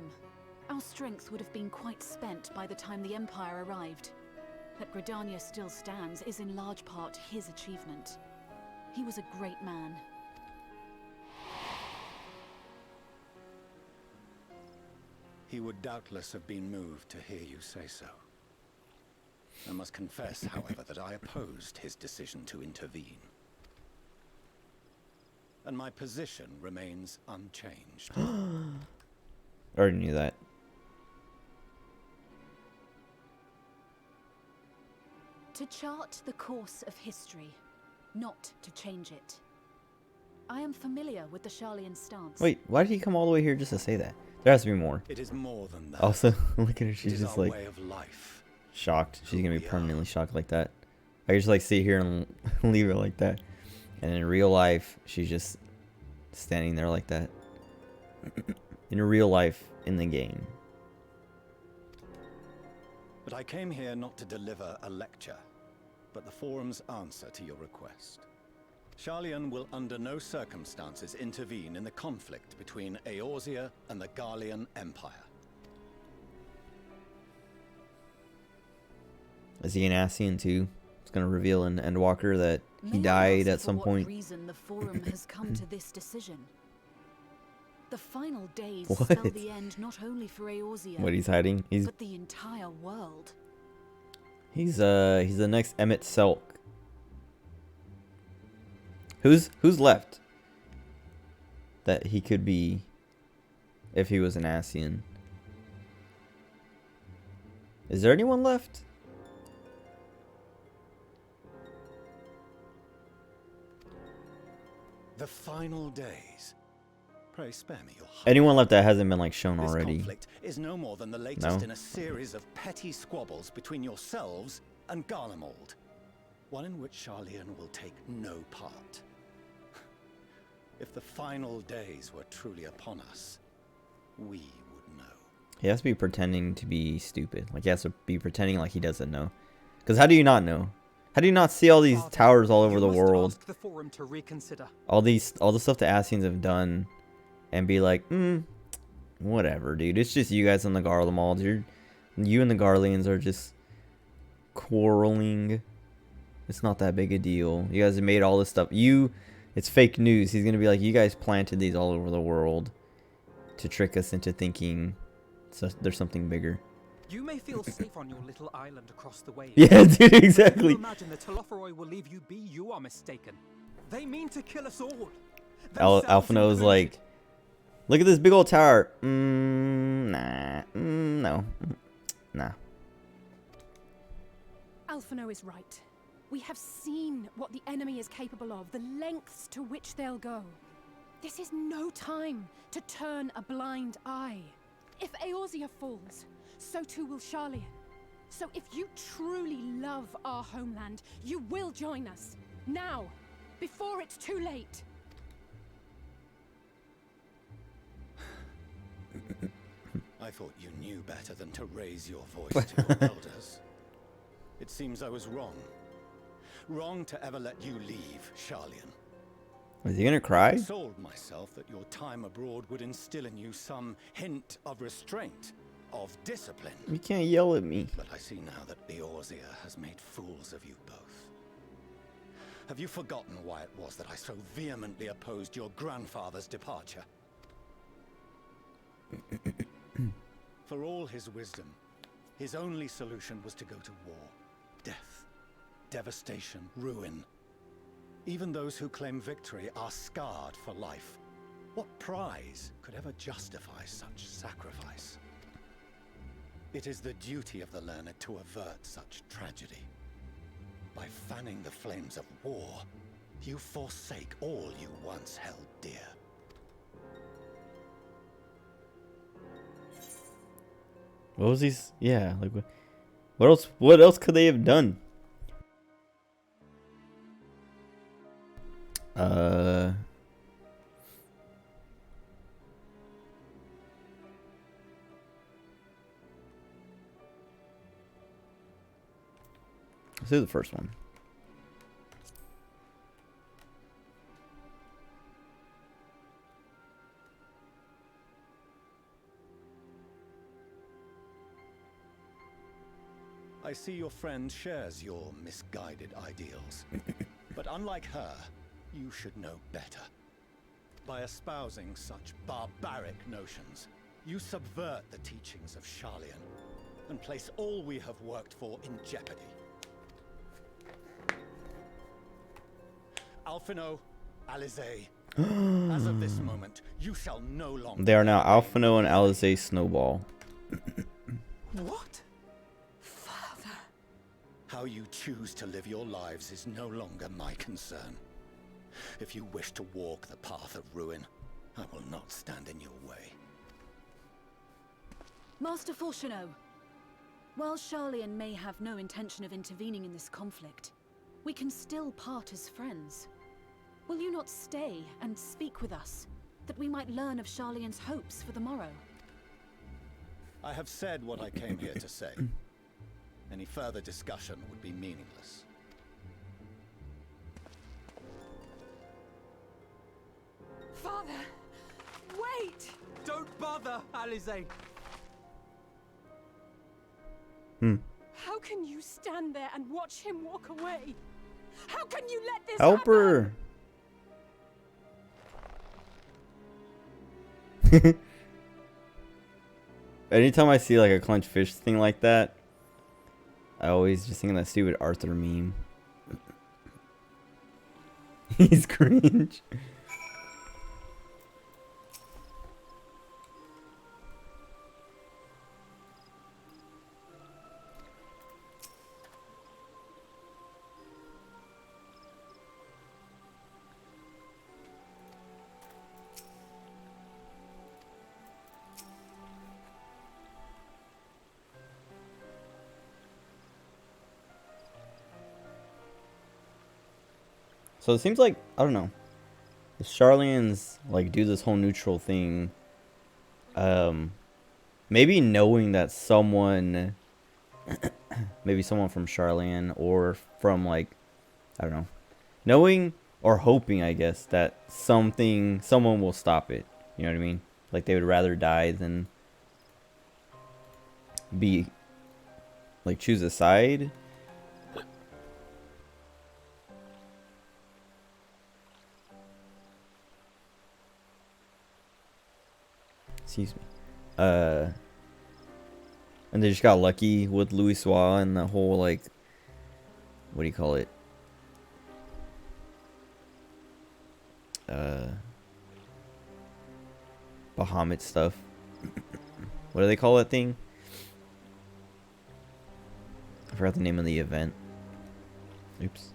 our strength would have been quite spent by the time the Empire arrived. That Gridania still stands is in large part his achievement. He was a great man. He would doubtless have been moved to hear you say so. I must confess, however, that I opposed his decision to intervene. And my position remains unchanged. I already knew that. To chart the course of history, not to change it. I am familiar with the Sharlayan stance. Wait, why did he come all the way here just to say that? There has to be more. It is more than that. Also, look at her. She's It is just our like way of life. shocked. She's gonna be permanently shocked like that. I could just like sit here and leave her like that. And in real life, she's just standing there like that. In real life, in the game. But I came here not to deliver a lecture, but the forum's answer to your request. Sharlayan will under no circumstances intervene in the conflict between Eorzea and the Garlean Empire. Is he an Ascian too? It's gonna reveal in Endwalker that he died at some point. For what reason the forum has come to this decision? The final days What? spell the end not only for Eorzea, What, he's hiding? but the entire world. He's the next Emmett Selk. Who's left that he could be if he was an Ascian? Is there anyone left? The final days. Pray spare me your Anyone left that hasn't been like shown This already? conflict is no more than the latest No? in a series of petty squabbles between yourselves and Garlemald. One in which Sharlayan will take no part. If the final days were truly upon us, we would know. He has to be pretending to be stupid. Like he has to be pretending like he doesn't know. Because how do you not know? How do you not see all these towers all over the world? Ask the forum to reconsider. All the stuff the Ascians have done, and be like, whatever, dude. It's just you guys on the Garlemald. You and the Garleans are just quarreling. It's not that big a deal. You guys have made all this stuff. It's fake news. He's gonna be like, you guys planted these all over the world to trick us into thinking there's something bigger. You may feel safe on your little island across the way. Yeah, dude, exactly. If you imagine the Telophoroi will leave you be, you are mistaken. They mean to kill us all. Alphino's like, look at this big old tower. Nah. No. Nah. Alphino is right. We have seen what the enemy is capable of, the lengths to which they'll go. This is no time to turn a blind eye. If Eorzea falls, so too will Charlian. So if you truly love our homeland, you will join us. Now, before it's too late. I thought you knew better than to raise your voice to your elders. It seems I was wrong. Wrong to ever let you leave, Charlian. Is he gonna cry? I sold myself that your time abroad would instill in you some hint of restraint, of discipline. You can't yell at me. But I see now that Eorzea has made fools of you both. Have you forgotten why it was that I so vehemently opposed your grandfather's departure? For all his wisdom, his only solution was to go to war. Death, devastation, ruin. Even those who claim victory are scarred for life. What prize could ever justify such sacrifice? It is the duty of the learned to avert such tragedy. By fanning the flames of war, you forsake all you once held dear. What was these? Yeah, like what else? What else could they have done? Let's do the first one. I see your friend shares your misguided ideals. But unlike her, you should know better. By espousing such barbaric notions, you subvert the teachings of Charlian and place all we have worked for in jeopardy. Alphino, Alizé, as of this moment, you shall no longer... They are now Alphino and Alizé Snowball. What? How you choose to live your lives is no longer my concern. If you wish to walk the path of ruin, I will not stand in your way. Master Fourcheneau, while Charlian may have no intention of intervening in this conflict, we can still part as friends. Will you not stay and speak with us, that we might learn of Charlian's hopes for the morrow? I have said what I came here to say. Any further discussion would be meaningless. Father! Wait! Don't bother, Alizé! How can you stand there and watch him walk away? How can you let this Help happen? her! Anytime I see like a clenched fish thing like that, I always just think of that stupid Arthur meme. He's cringe. So it seems like, I don't know, if Charlian's like do this whole neutral thing, maybe knowing that someone, maybe someone from Charlian or from like, I don't know, knowing or hoping, I guess, that someone will stop it. You know what I mean? Like they would rather die than be, like, choose a side. Excuse me. And they just got lucky with Louisoix and the whole, like, what do you call it? Bahamut stuff. What do they call that thing? I forgot the name of the event. Oops.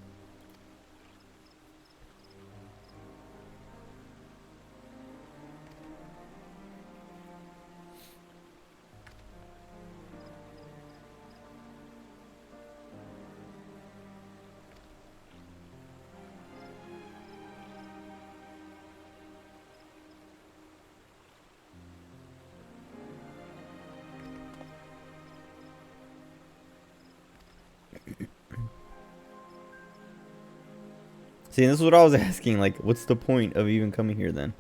See, this is what I was asking. Like, what's the point of even coming here then?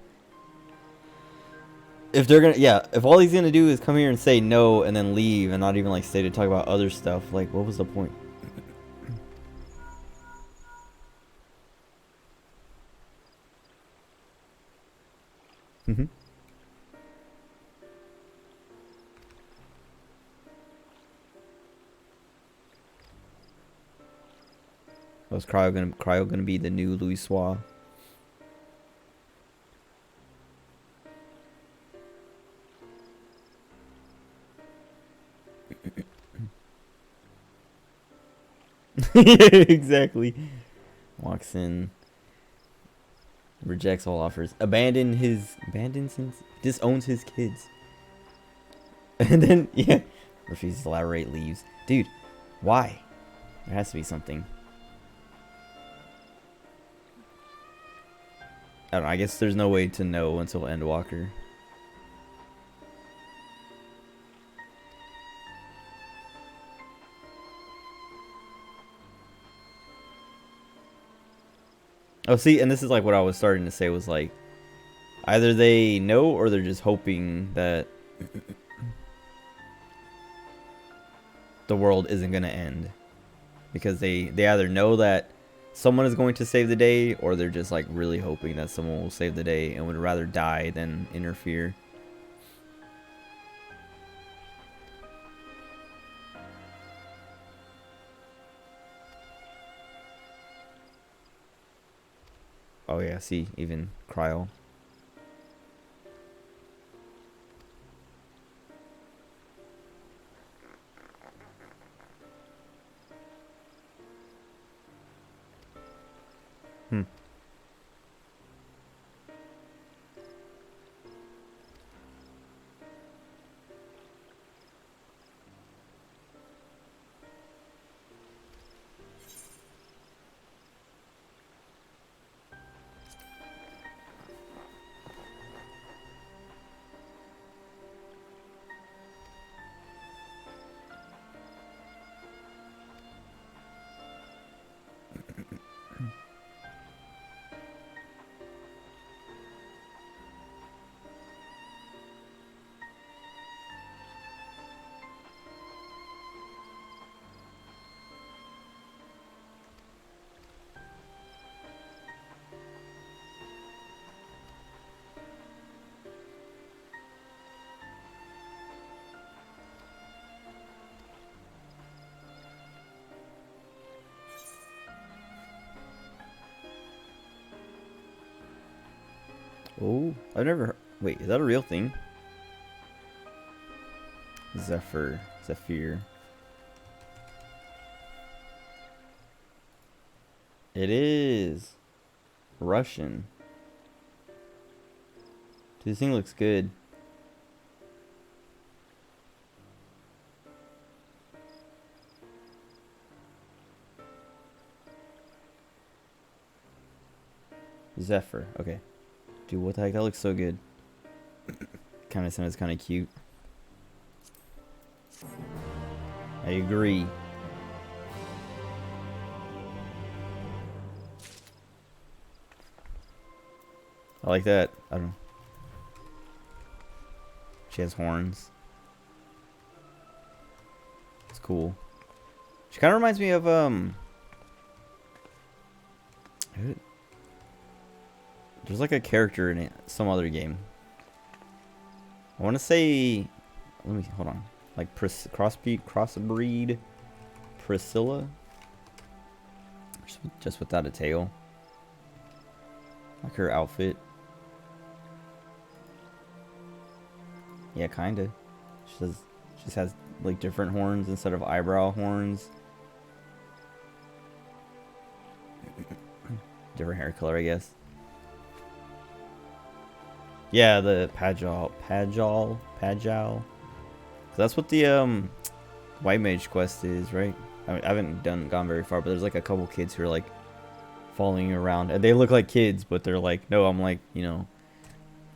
If they're gonna, yeah, if all he's gonna do is come here and say no and then leave and not even like stay to talk about other stuff, like, what was the point? Mm-hmm. Was Cryo gonna be the new Louis Suave? Exactly. Walks in, rejects all offers, disowns his kids, and then yeah, refuses to elaborate, leaves. Dude, why? There has to be something. I don't know, I guess there's no way to know until Endwalker. Oh, see, and this is like what I was starting to say was like, either they know or they're just hoping that the world isn't going to end. Because they either know that someone is going to save the day, or they're just like really hoping that someone will save the day and would rather die than interfere. Oh yeah, see, even Cryo. Hmm. Oh, I've never. Wait, is that a real thing? Zephyr. It is Russian. Dude, this thing looks good. Zephyr. Okay. Dude, what the heck? That looks so good. Kind of sounds kind of cute. I agree. I like that. I don't know. She has horns. It's cool. She kind of reminds me of there's like a character in it, some other game. I want to say, let me hold on. Like crossbreed Priscilla, just without a tail. Like her outfit. Yeah, kinda. She just has like different horns instead of eyebrow horns. Different hair color, I guess. Yeah, the Pagel. That's what the White Mage quest is, right? I mean, I haven't gone very far, but there's like a couple kids who are like following you around, and they look like kids, but they're like, no, I'm like, you know,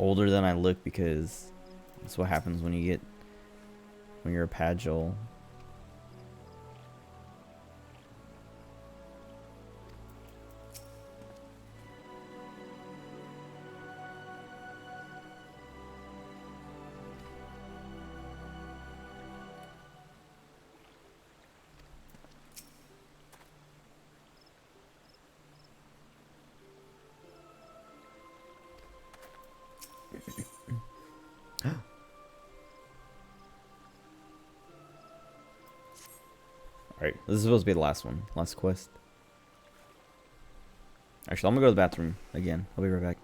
older than I look, because that's what happens when you're a Pagel. Alright, this is supposed to be the last one. Last quest. Actually, I'm gonna go to the bathroom again. I'll be right back.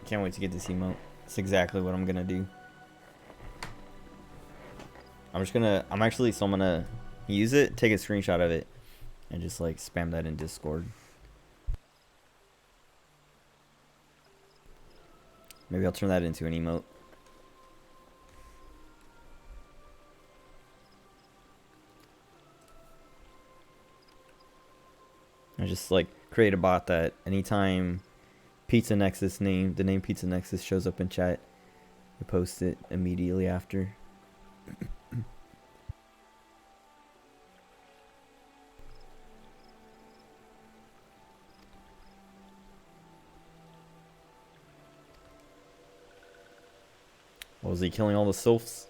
Can't wait to get this emote. It's exactly what I'm gonna do. I'm gonna use it, take a screenshot of it, and just like spam that in Discord. Maybe I'll turn that into an emote. I just like create a bot that anytime Pizza Nexus the name Pizza Nexus shows up in chat, you post it immediately after. What, was he killing all the sylphs?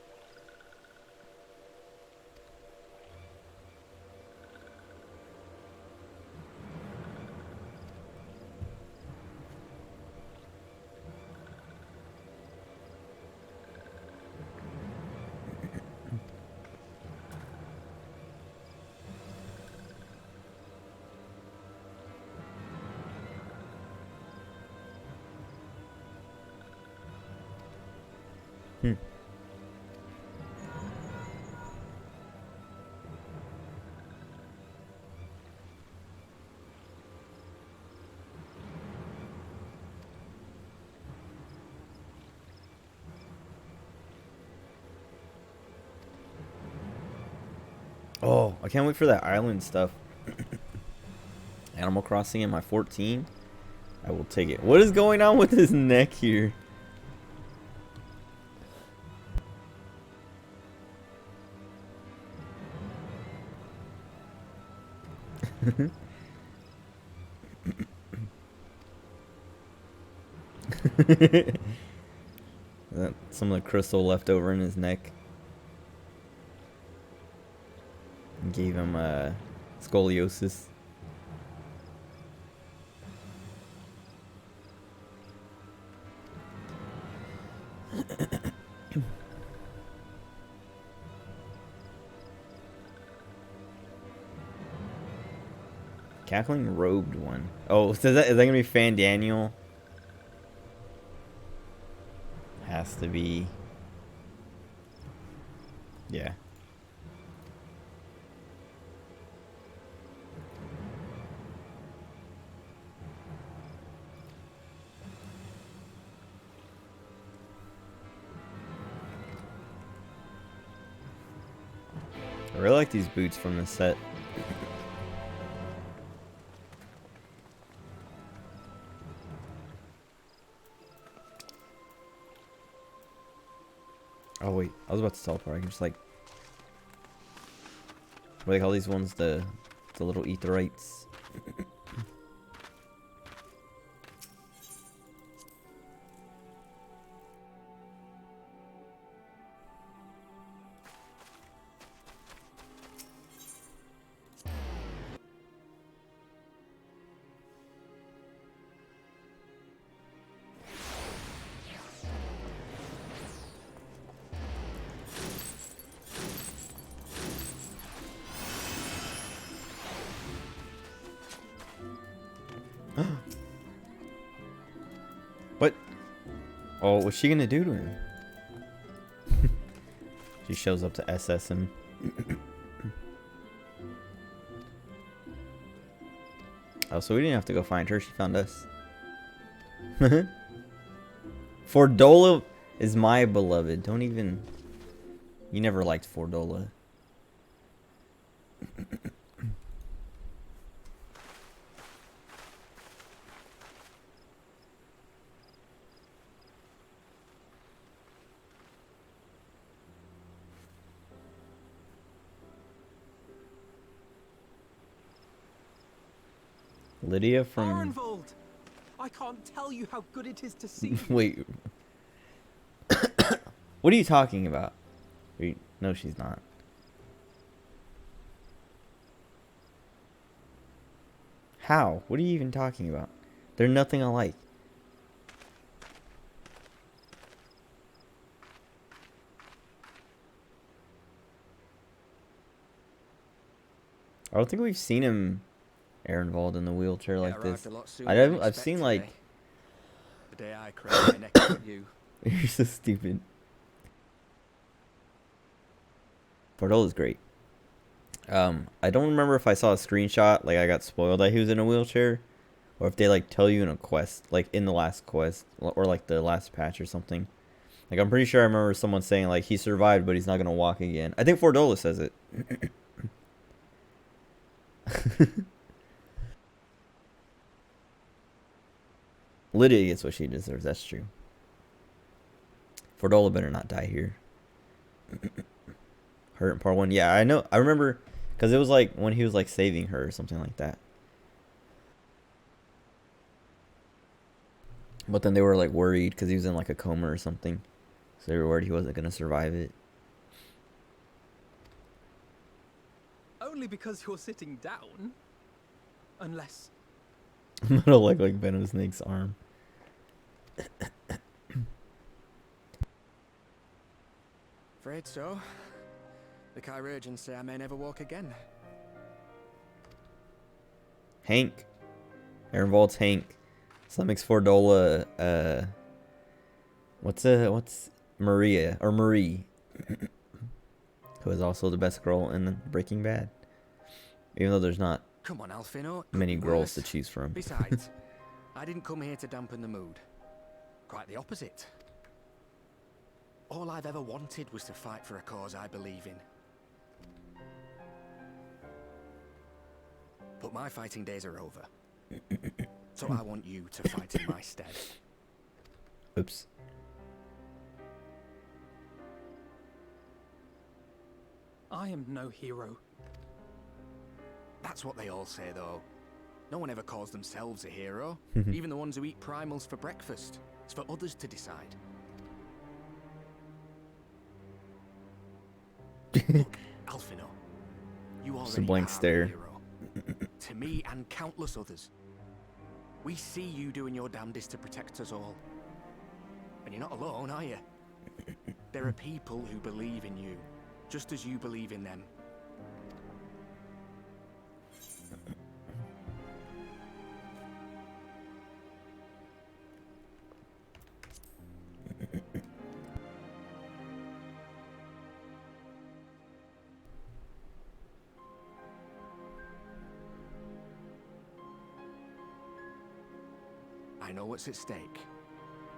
Oh, I can't wait for that island stuff. Animal Crossing in my 14. I will take it. What is going on with his neck here? Some of the crystal left over in his neck. Gave him scoliosis. Cackling robed one. Oh, so is that gonna be Fan Daniel? Has to be. Yeah. I really like these boots from this set. Oh wait, I was about to teleport. I can just like, what do they call these ones? The little aetherytes. What? Oh, what's she gonna do to him? She shows up to SS him. Oh, so we didn't have to go find her. She found us. Fordola is my beloved. Don't even... You never liked Fordola. Lydia from... Arenvold! I can't tell you how good it is to see you. Wait. What are you talking about? No, she's not. How? What are you even talking about? They're nothing alike. I don't think we've seen him, Arenvold, in the wheelchair like this. I've seen like... The day I cracked my neck at you. You're so stupid. Fordola's great. I don't remember if I saw a screenshot, like I got spoiled that he was in a wheelchair, or if they like tell you in a quest, like in the last quest, or like the last patch or something. Like I'm pretty sure I remember someone saying like he survived, but he's not gonna walk again. I think Fordola says it. Lydia gets what she deserves. That's true. Fordola better not die here. Her in part 1. Yeah, I know. I remember because it was like when he was like saving her or something like that. But then they were like worried because he was in like a coma or something. So they were worried he wasn't going to survive it. Only because you're sitting down. Unless... I'm gonna like Venom Snake's arm. Afraid so. The chirurgeons say I may never walk again. Hank. Arenvold's Hank. So that makes Fordola, what's Maria, or Marie. Who is also the best girl in Breaking Bad. Even though there's not Come on, Alfino. many girls to choose from. Besides, I didn't come here to dampen the mood. Quite the opposite. All I've ever wanted was to fight for a cause I believe in. But my fighting days are over. So I want you to fight in my stead. Oops. I am no hero. That's what they all say, though. No one ever calls themselves a hero. Even the ones who eat primals for breakfast. It's for others to decide. Look, Alfino, you Just a already blank are stare. a hero. To me and countless others. We see you doing your damnedest to protect us all. And you're not alone, are you? There are people who believe in you, just as you believe in them. I know what's at stake,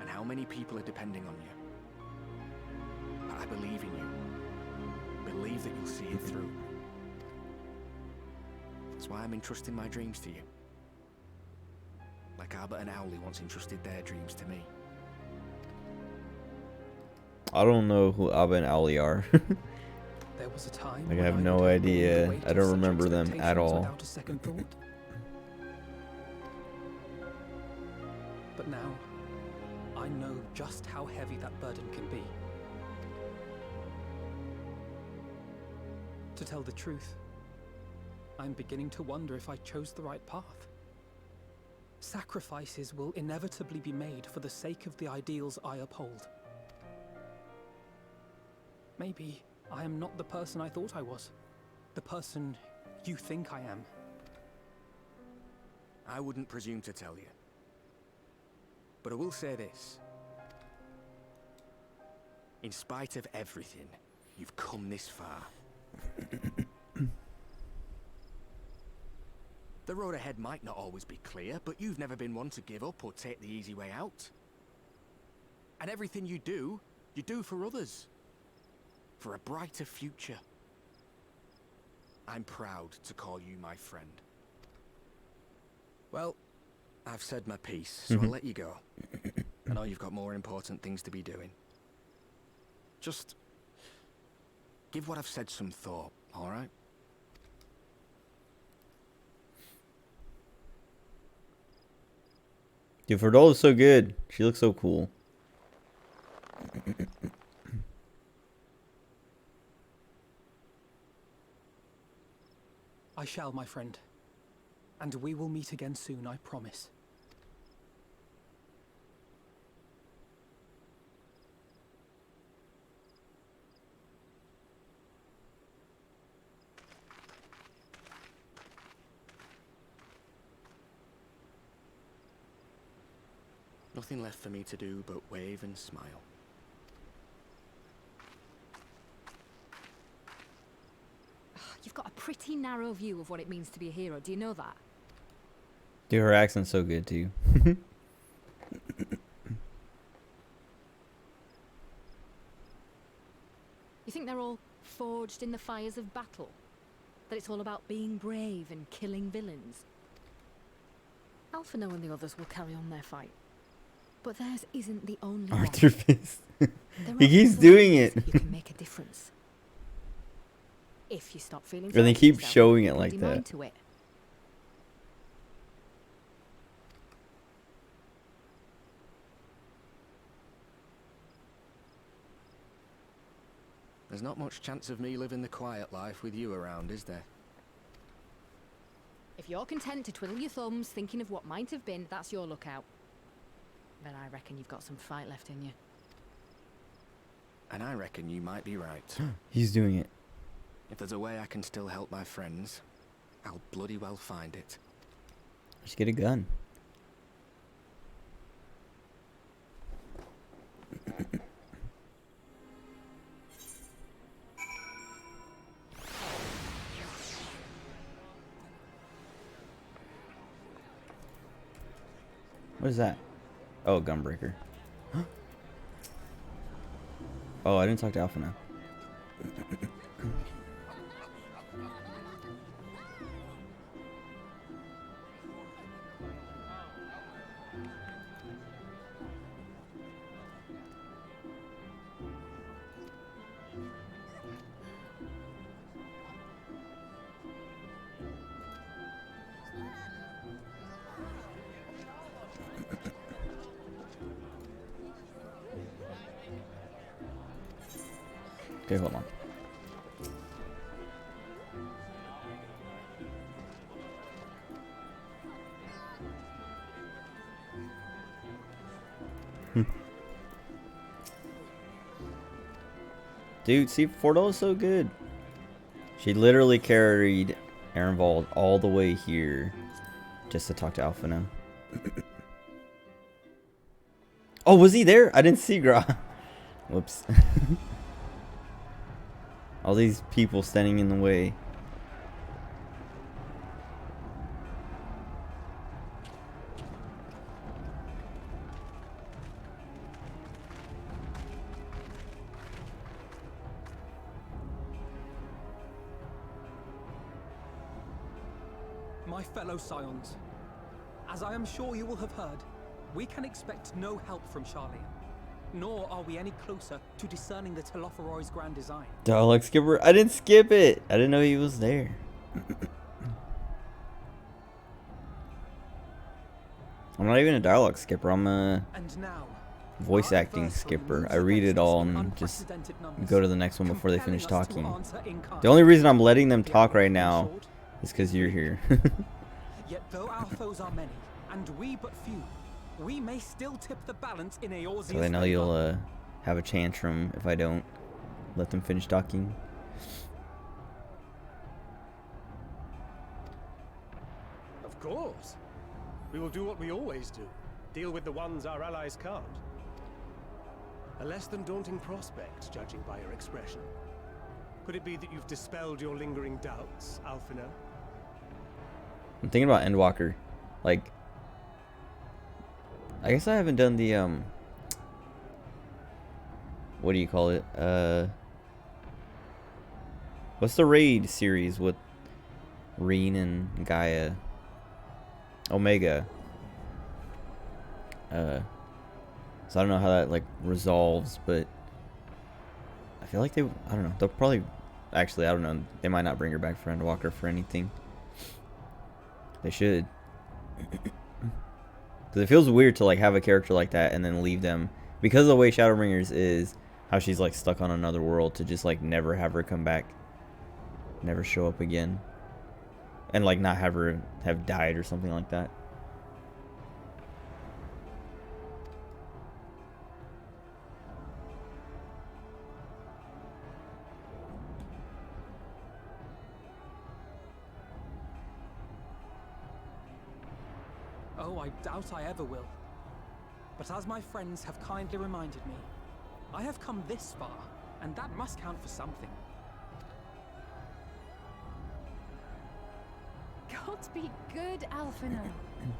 and how many people are depending on you. But I believe in you. Believe that you'll see it through. That's why I'm entrusting my dreams to you. Like Albert and Owley once entrusted their dreams to me. I don't know who Abba and Owley are. There was a time Like, I when have would no hold the idea. weight I of don't such remember them at expectations all. without a second thought. But now, I know just how heavy that burden can be. To tell the truth, I'm beginning to wonder if I chose the right path. Sacrifices will inevitably be made for the sake of the ideals I uphold. Maybe I am not the person I thought I was. The person you think I am. I wouldn't presume to tell you. But I will say this. In spite of everything, you've come this far. The road ahead might not always be clear, but you've never been one to give up or take the easy way out. And everything you do for others. For a brighter future. I'm proud to call you my friend. Well, I've said my piece, so I'll let you go. I know you've got more important things to be doing. Just give what I've said some thought, all right? Dude, Ferdola's so good. She looks so cool. I shall, my friend. And we will meet again soon, I promise. Nothing left for me to do but wave and smile. You've got a pretty narrow view of what it means to be a hero. Do you know that? Dude, her accent's so good too. You think they're all forged in the fires of battle? That it's all about being brave and killing villains? Alphinaud and the others will carry on their fight. But theirs isn't the only one. Arthur Fist. There He are keeps other doing ways it. You can make a difference. If you stop feeling And they sorry for keep yourself, showing it put like your that. mind to it. There's not much chance of me living the quiet life with you around, is there? If you're content to twiddle your thumbs thinking of what might have been, that's your lookout. Then I reckon you've got some fight left in you. And I reckon you might be right. He's doing it. If there's a way I can still help my friends, I'll bloody well find it. Just get a gun. What is that? Oh, gunbreaker. Oh, I didn't talk to Alpha now. Okay, hold on. Dude, see, Fordola's so good. She literally carried Ehrenwald all the way here just to talk to Alpha now. Oh, was he there? I didn't see Gra. Whoops. All these people standing in the way. My fellow Scions, as I am sure you will have heard, we can expect no help from Charlian. Nor are we any closer to discerning the Telophoroi's grand design. Dialogue skipper. I didn't skip it. I didn't know he was there. I'm not even a dialogue skipper. I'm a voice acting skipper. I read it all and just go to the next one before they finish talking. The only reason I'm letting them talk right now is because you're here. Yet though our foes are many, and we but few, we may still tip the balance in Eorzea's So I know you'll have a tantrum if I don't let them finish talking. Of course. We will do what we always do. Deal with the ones our allies can't. A less than daunting prospect, judging by your expression. Could it be that you've dispelled your lingering doubts, Alphino? I'm thinking about Endwalker. Like, I guess I haven't done the what do you call it? What's the raid series with Reen and Gaia? Omega. So I don't know how that like resolves, but I feel like I don't know. They'll probably, actually, I don't know. They might not bring her back for Endwalker for anything. They should. Because it feels weird to like have a character like that and then leave them, because of the way Shadowbringers is, how she's like stuck on another world, to just like never have her come back, never show up again, and like not have her have died or something like that. Oh, I doubt I ever will. But as my friends have kindly reminded me, I have come this far, and that must count for something. Gods be good, Alphino.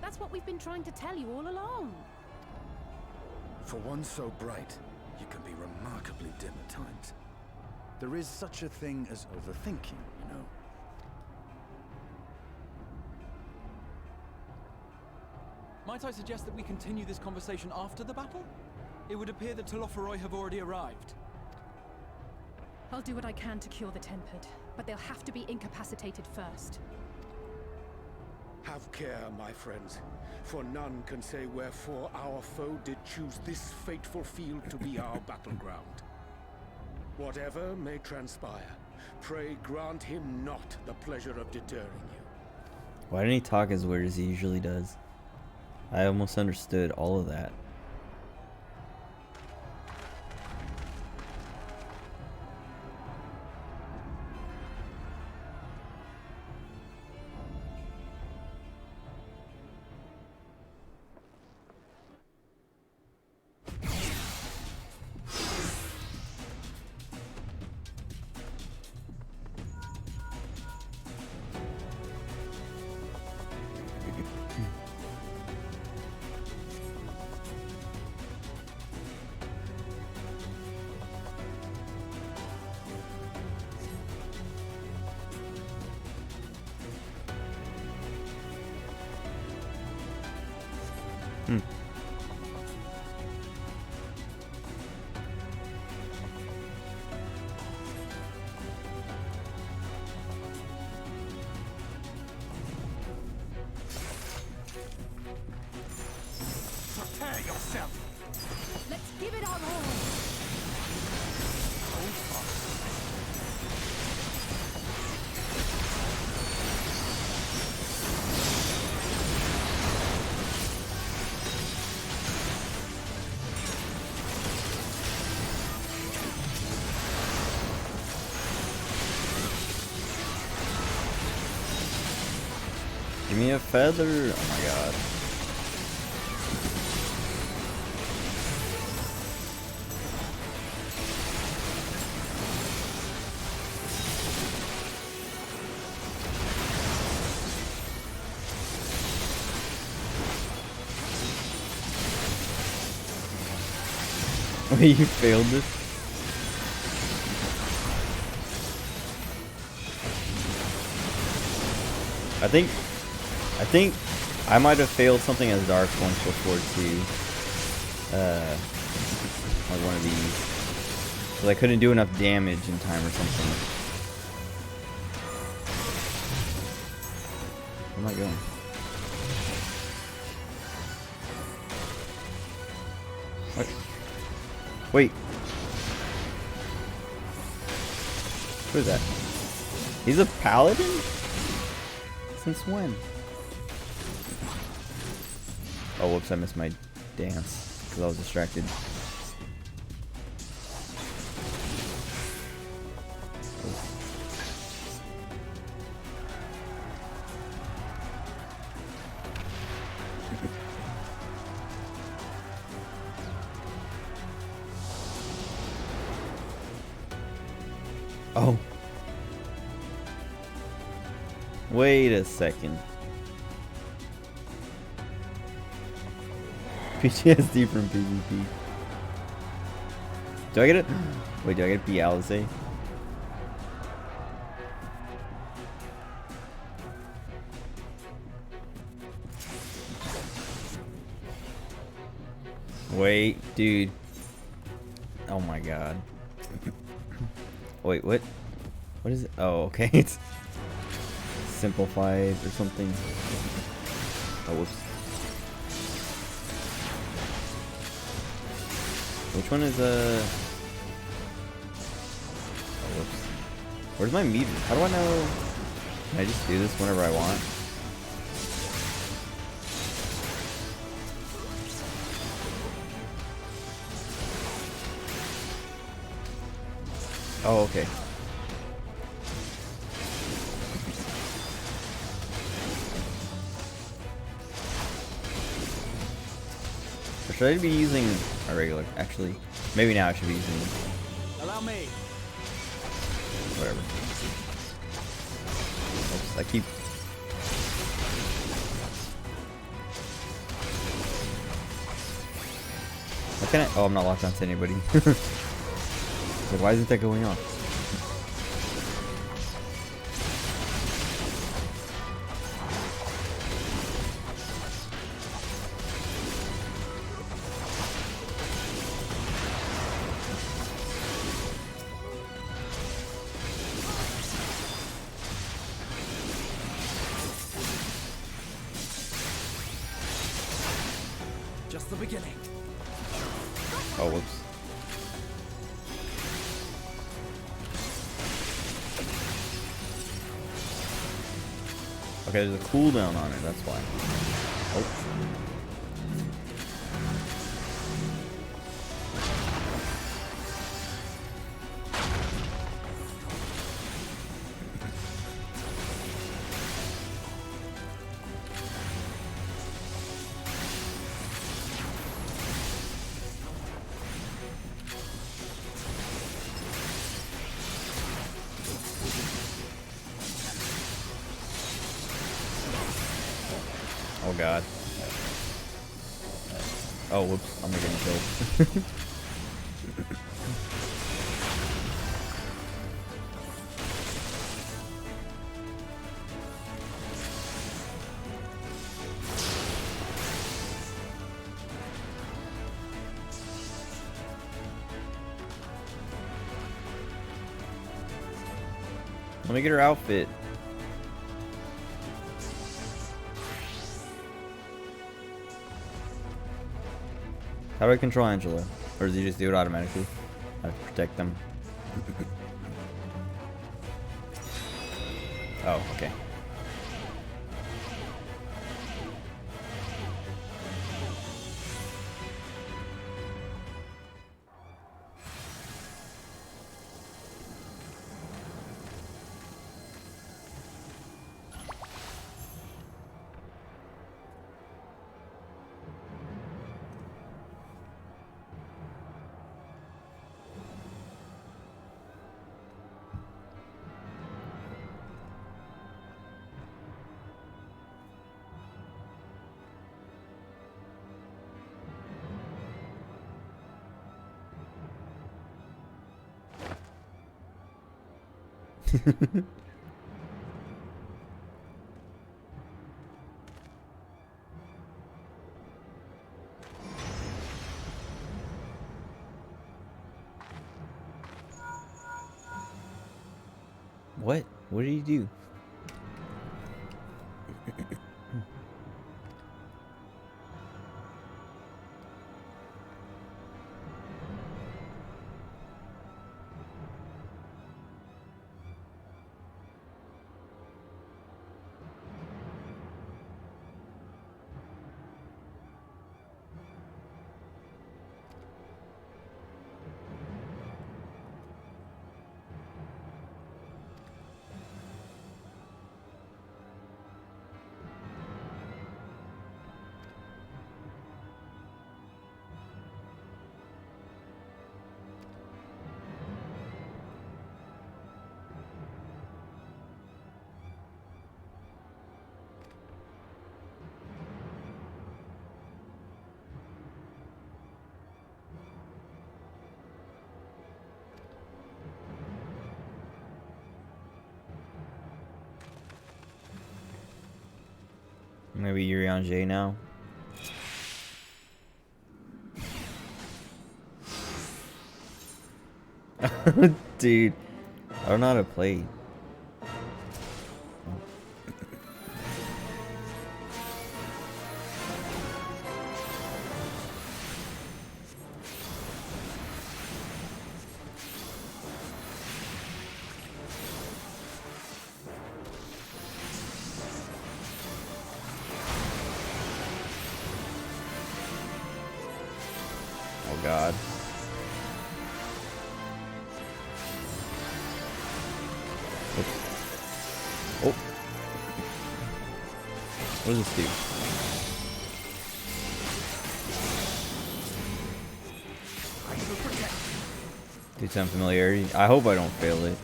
That's what we've been trying to tell you all along. For one so bright, you can be remarkably dim at times. There is such a thing as overthinking, you know. Might I suggest that we continue this conversation after the battle? It would appear that Telophoroi have already arrived. I'll do what I can to cure the Tempered, but they'll have to be incapacitated first. Have care, my friends, for none can say wherefore our foe did choose this fateful field to be our battleground. Whatever may transpire, pray grant him not the pleasure of deterring you. Why didn't he talk as weird as he usually does? I almost understood all of that. Prepare yourself. Let's give it our all. Give me a feather. Oh my god. You failed this? I think I think I might have failed something as dark once before too. Like one of these. Because I couldn't do enough damage in time or something. Where am I going? What? Wait. Who is that? He's a paladin? Since when? Oh, whoops, I missed my dance because I was distracted. Oh. Wait a second. PTSD from PvP. Do I get it? Wait, do I get to be Alice? Wait, dude. Oh my god. Wait, what? What is it? Oh, okay. It's simplified or something. Oh, whoops. Which one is Oh, whoops. Where's my meter? How do I know? Can I just do this whenever I want? Oh, okay. Or should I be using a regular? Actually, maybe now I should be using. Allow me. Whatever. Oops, I keep. How can I? Oh, I'm not locked onto anybody. Like, why isn't that going on? Just the beginning. Oh, whoops. Okay, there's a cooldown on it, that's why. Oh. Oh god. Oh, whoops. I'm getting killed. Let me get her outfit. How do I control Angela? Or does he just do it automatically? I have to protect them. Oh, okay. What? What did he do? Maybe Yuri on J now. Dude, I don't know how to play. Oh God. Oh. What does this do? Do some familiarity. I hope I don't fail it.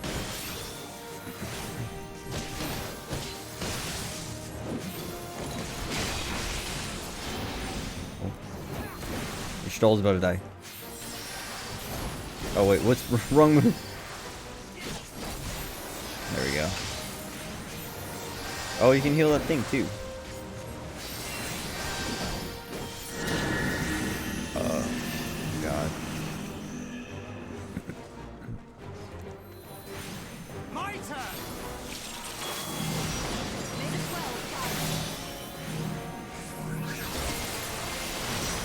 Oh. Your stall's about to die. Oh wait, what's wrong move? There we go. Oh, you can heal that thing too. God. My turn.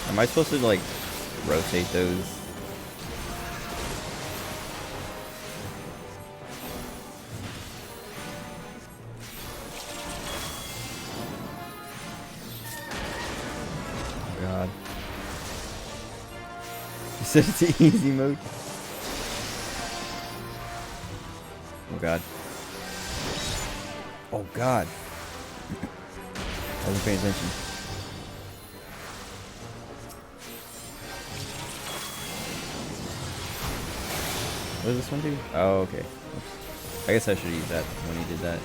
Am I supposed to like rotate those? Oh God. You said it's easy mode. Oh God. Oh God. I wasn't paying attention. What does this one do? Oh, okay. Oops. I guess I should use that when he did that.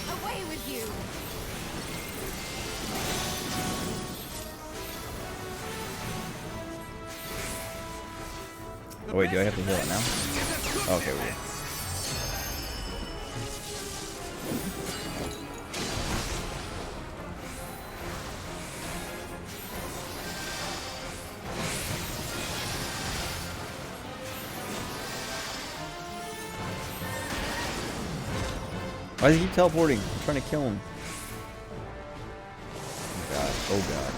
Away with you! Oh wait, do I have to heal it now? Okay, we're good. Why does he keep teleporting? I'm trying to kill him. Oh God. Oh God.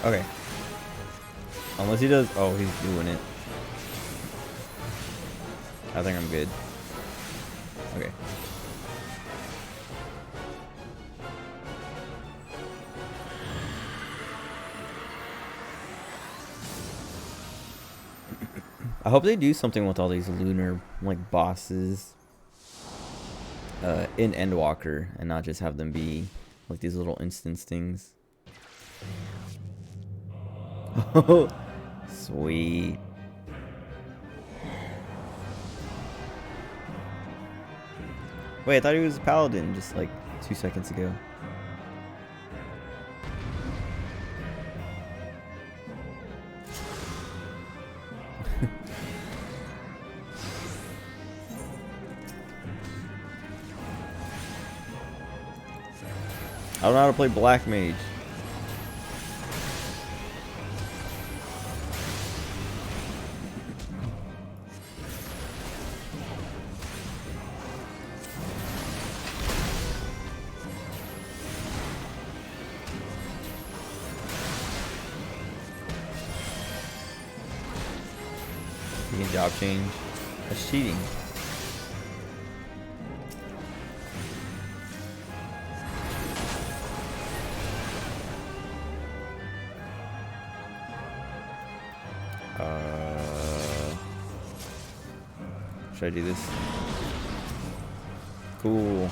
Okay. Unless he does. Oh, he's doing it. I think I'm good. Okay. I hope they do something with all these lunar like bosses in Endwalker and not just have them be like these little instance things. Oh, sweet. Wait, I thought he was a paladin just like 2 seconds ago. I don't know how to play Black Mage. You can job change. That's cheating. Should I do this? Cool.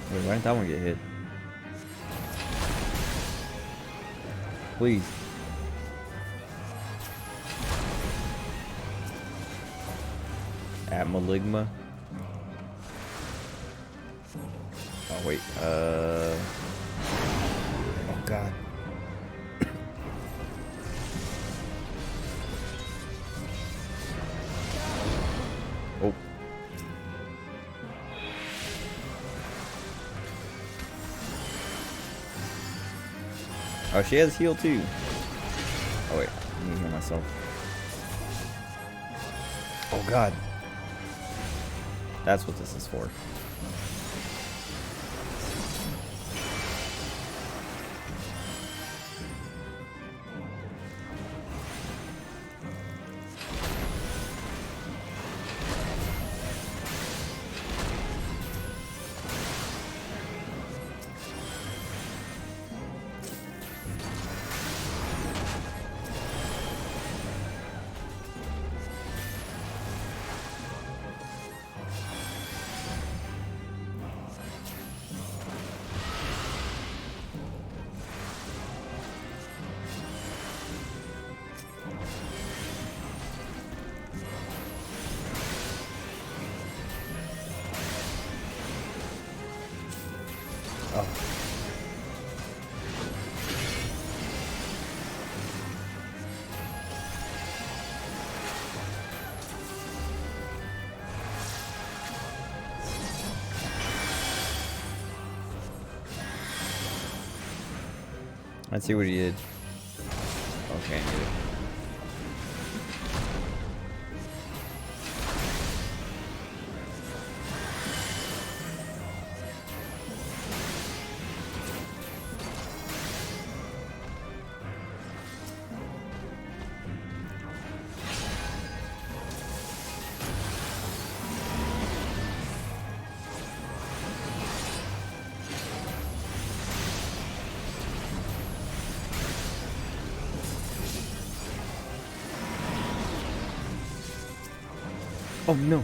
Wait, why didn't that one get hit? Please. At Maligma. Oh wait, oh god. Oh. Oh, she has heal too. Oh wait, I need to heal myself. Oh god. That's what this is for. Oh. Let's see what he did. Okay, I knew it. Oh no.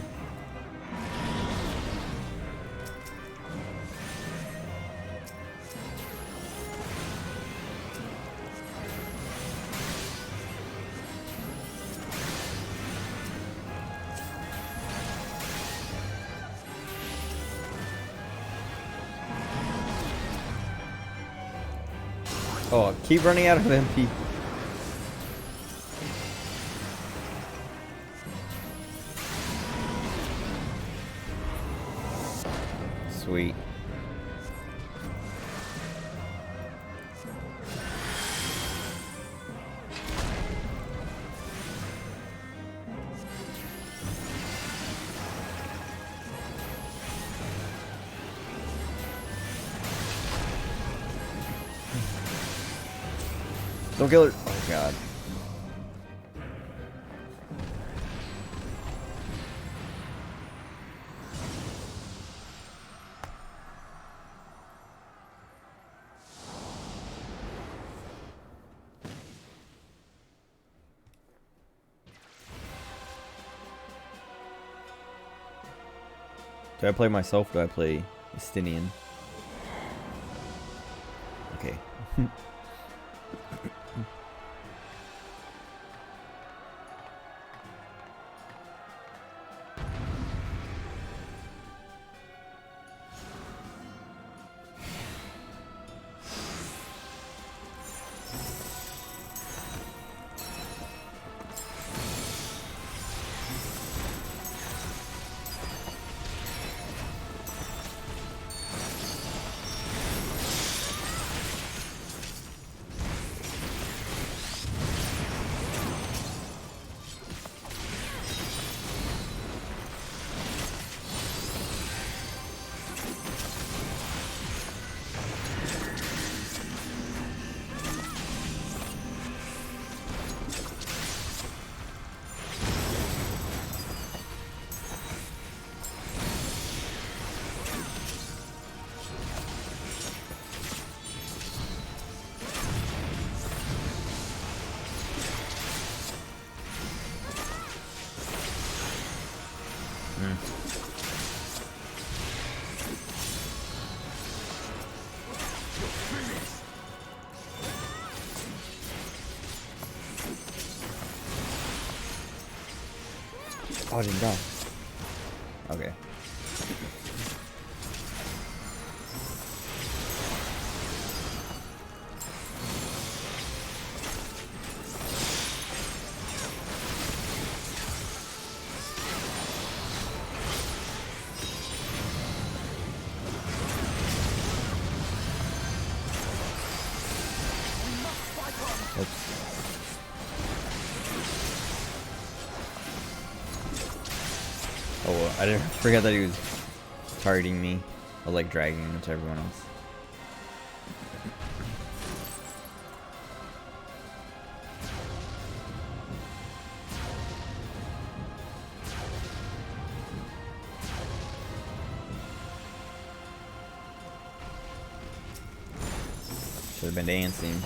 Oh, keep running out of MP. Sweet. Don't kill her. Oh god. Do I play myself or do I play Estinian? Okay. Oh, I didn't die. Okay. Oh, well, I didn't forget that he was targeting me, or like dragging him into everyone else. Should have been dancing.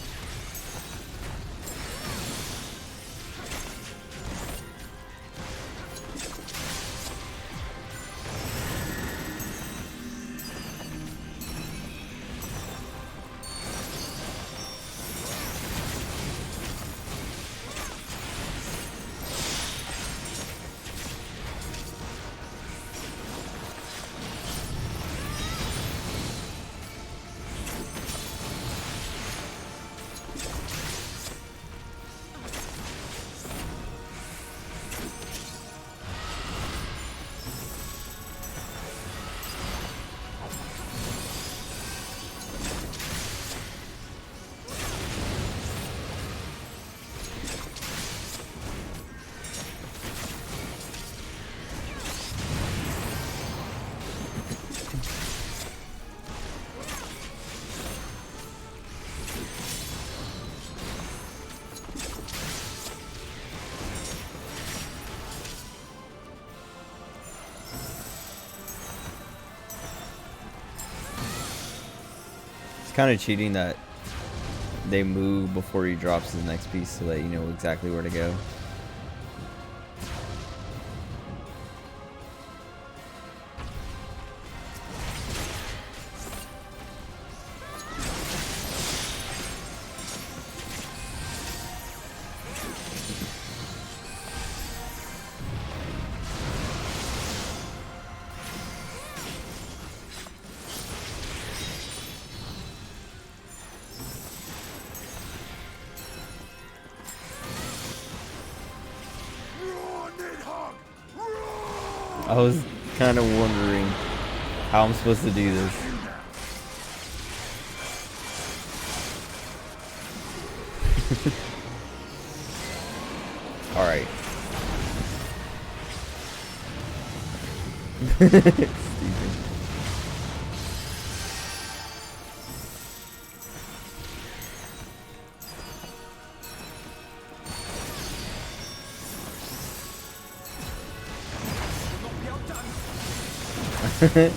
It's kind of cheating that they move before he drops his next piece so that you know exactly where to go. I was kind of wondering how I'm supposed to do this. All right. Stupid. Oh.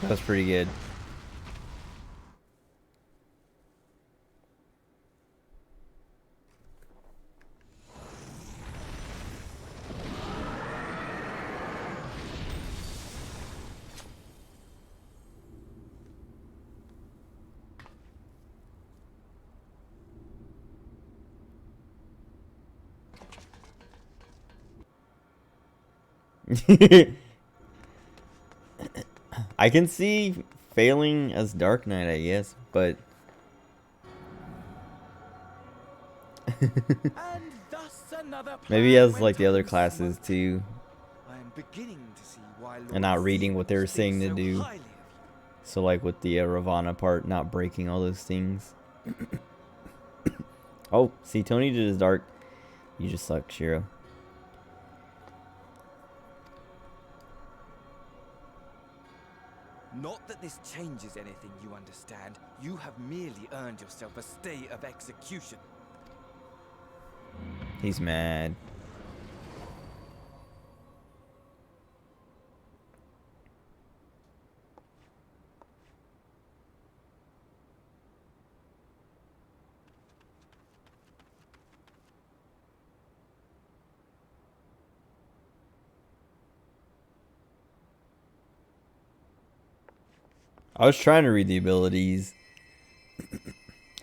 That's pretty good. I can see failing as Dark Knight, I guess, but maybe as like the other classes too, and not reading what they were saying to do. So like with the Ravana part, not breaking all those things. Oh, see, Tony did his dark. You just suck, Shiro. Not that this changes anything, you understand. You have merely earned yourself a stay of execution. He's mad. I was trying to read the abilities.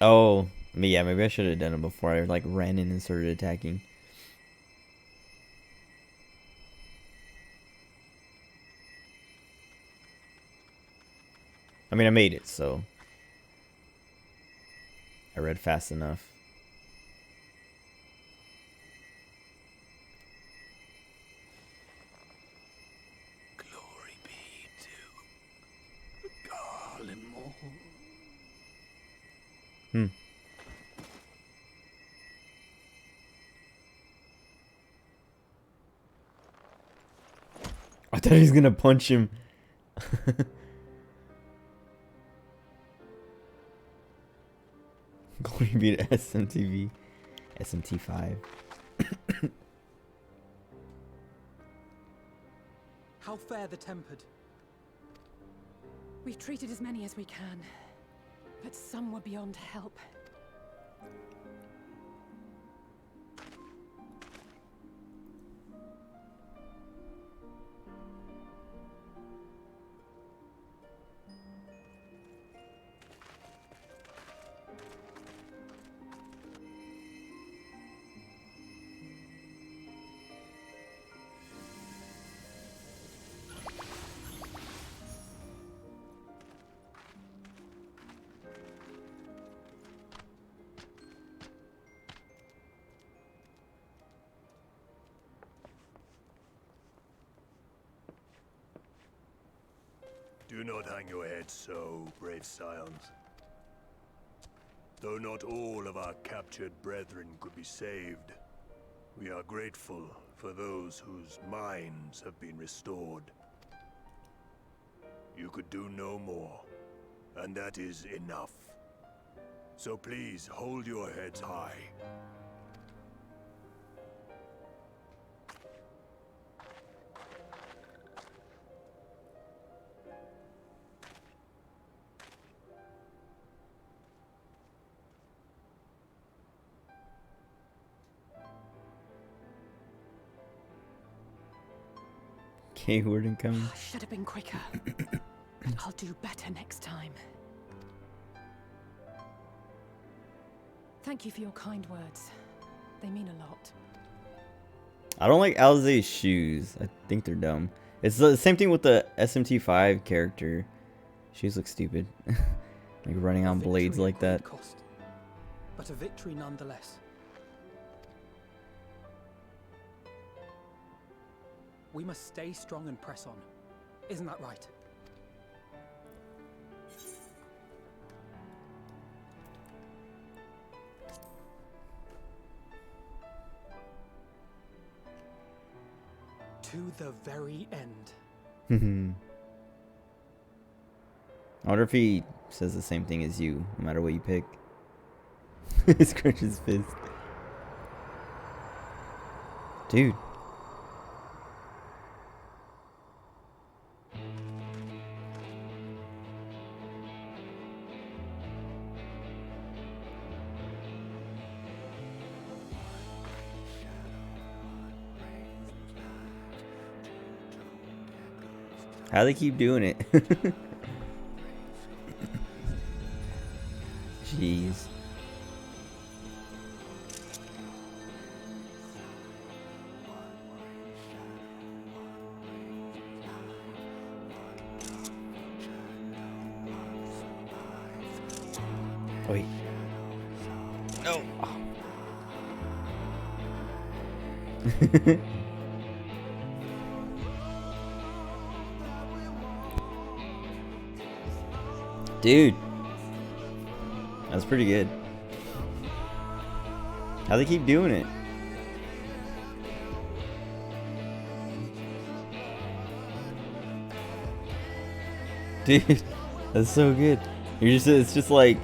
Oh, yeah, maybe I should have done it before I like ran in and started attacking. I mean, I made it, so I read fast enough. Hmm. I thought he was gonna punch him. Glory be to SMTV. SMT5. How fare the tempered? We've treated as many as we can, but some were beyond help. Do not hang your head so, brave scions. Though not all of our captured brethren could be saved, we are grateful for those whose minds have been restored. You could do no more, and that is enough. So please hold your heads high. K-word incoming. Should have been quicker. But I'll do better next time. Thank you for your kind words. They mean a lot. I don't like Alize's shoes. I think they're dumb. It's the same thing with the SMT5 character. Shoes look stupid. Like running on blades like that. Cost, but a victory nonetheless. We must stay strong and press on. Isn't that right? To the very end. I wonder if he says the same thing as you, no matter what you pick. He scrunches his fist. Dude. How they keep doing it? Jeez. Wait. No. Dude. That's pretty good. How they keep doing it? Dude, that's so good. It's just like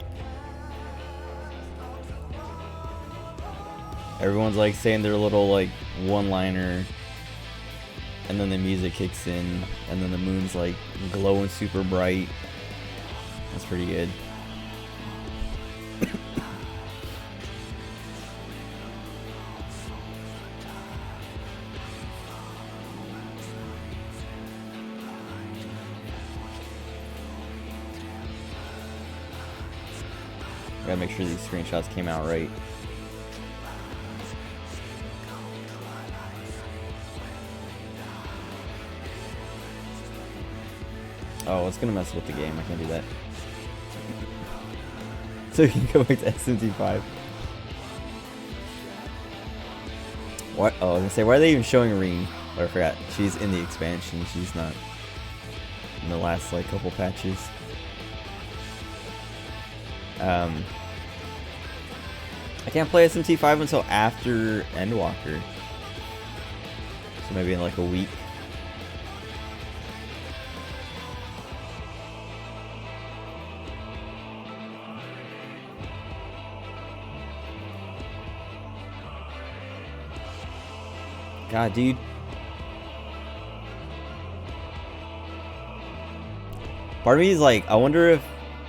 everyone's like saying their little like one-liner, and then the music kicks in, and then the moon's like glowing super bright. That's pretty good. I gotta make sure these screenshots came out right. Oh, it's gonna mess with the game. I can't do that. So you can go back to SMT5. What? Oh, I was gonna say, why are they even showing Reen? Oh, I forgot. She's in the expansion. She's not in the last like couple patches. I can't play SMT5 until after Endwalker. So maybe in like a week. God, dude. Part of me is like, I wonder if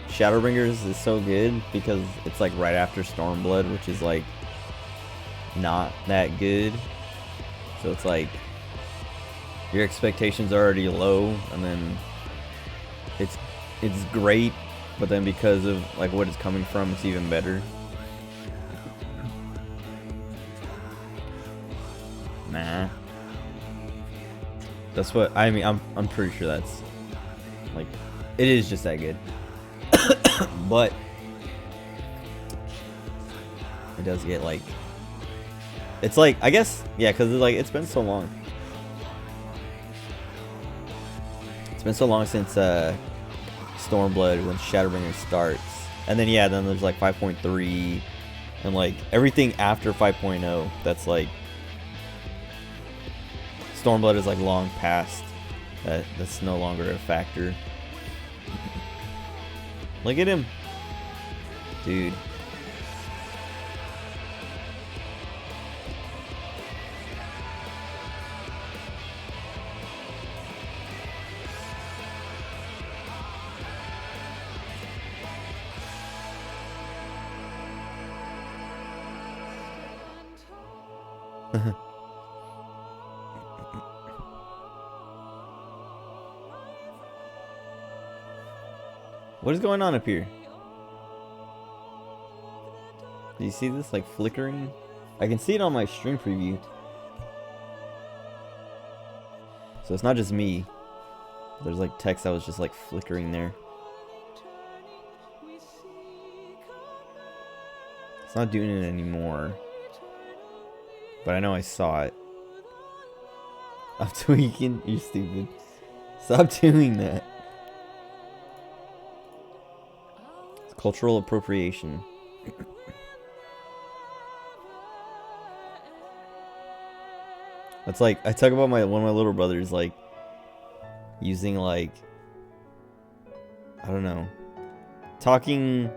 Shadowbringers is so good because it's like right after Stormblood, which is like not that good. So it's like your expectations are already low, and then it's great, but then because of like what it's coming from, it's even better. Nah. That's what I mean. I'm pretty sure that's like it is just that good. But it does get like it's like I guess yeah, because like it's been so long. It's been so long since Stormblood when Shadowbringer starts, and then yeah, then there's like 5.3 and like everything after 5.0 that's like Stormblood is like long past that's no longer a factor. Look at him, dude. What is going on up here? Do you see this like flickering? I can see it on my stream preview. So it's not just me. There's like text that was just like flickering there. It's not doing it anymore. But I know I saw it. Stop tweaking. You're stupid. Stop doing that. It's cultural appropriation. It's like I talk about one of my little brothers like using like I don't know, talking.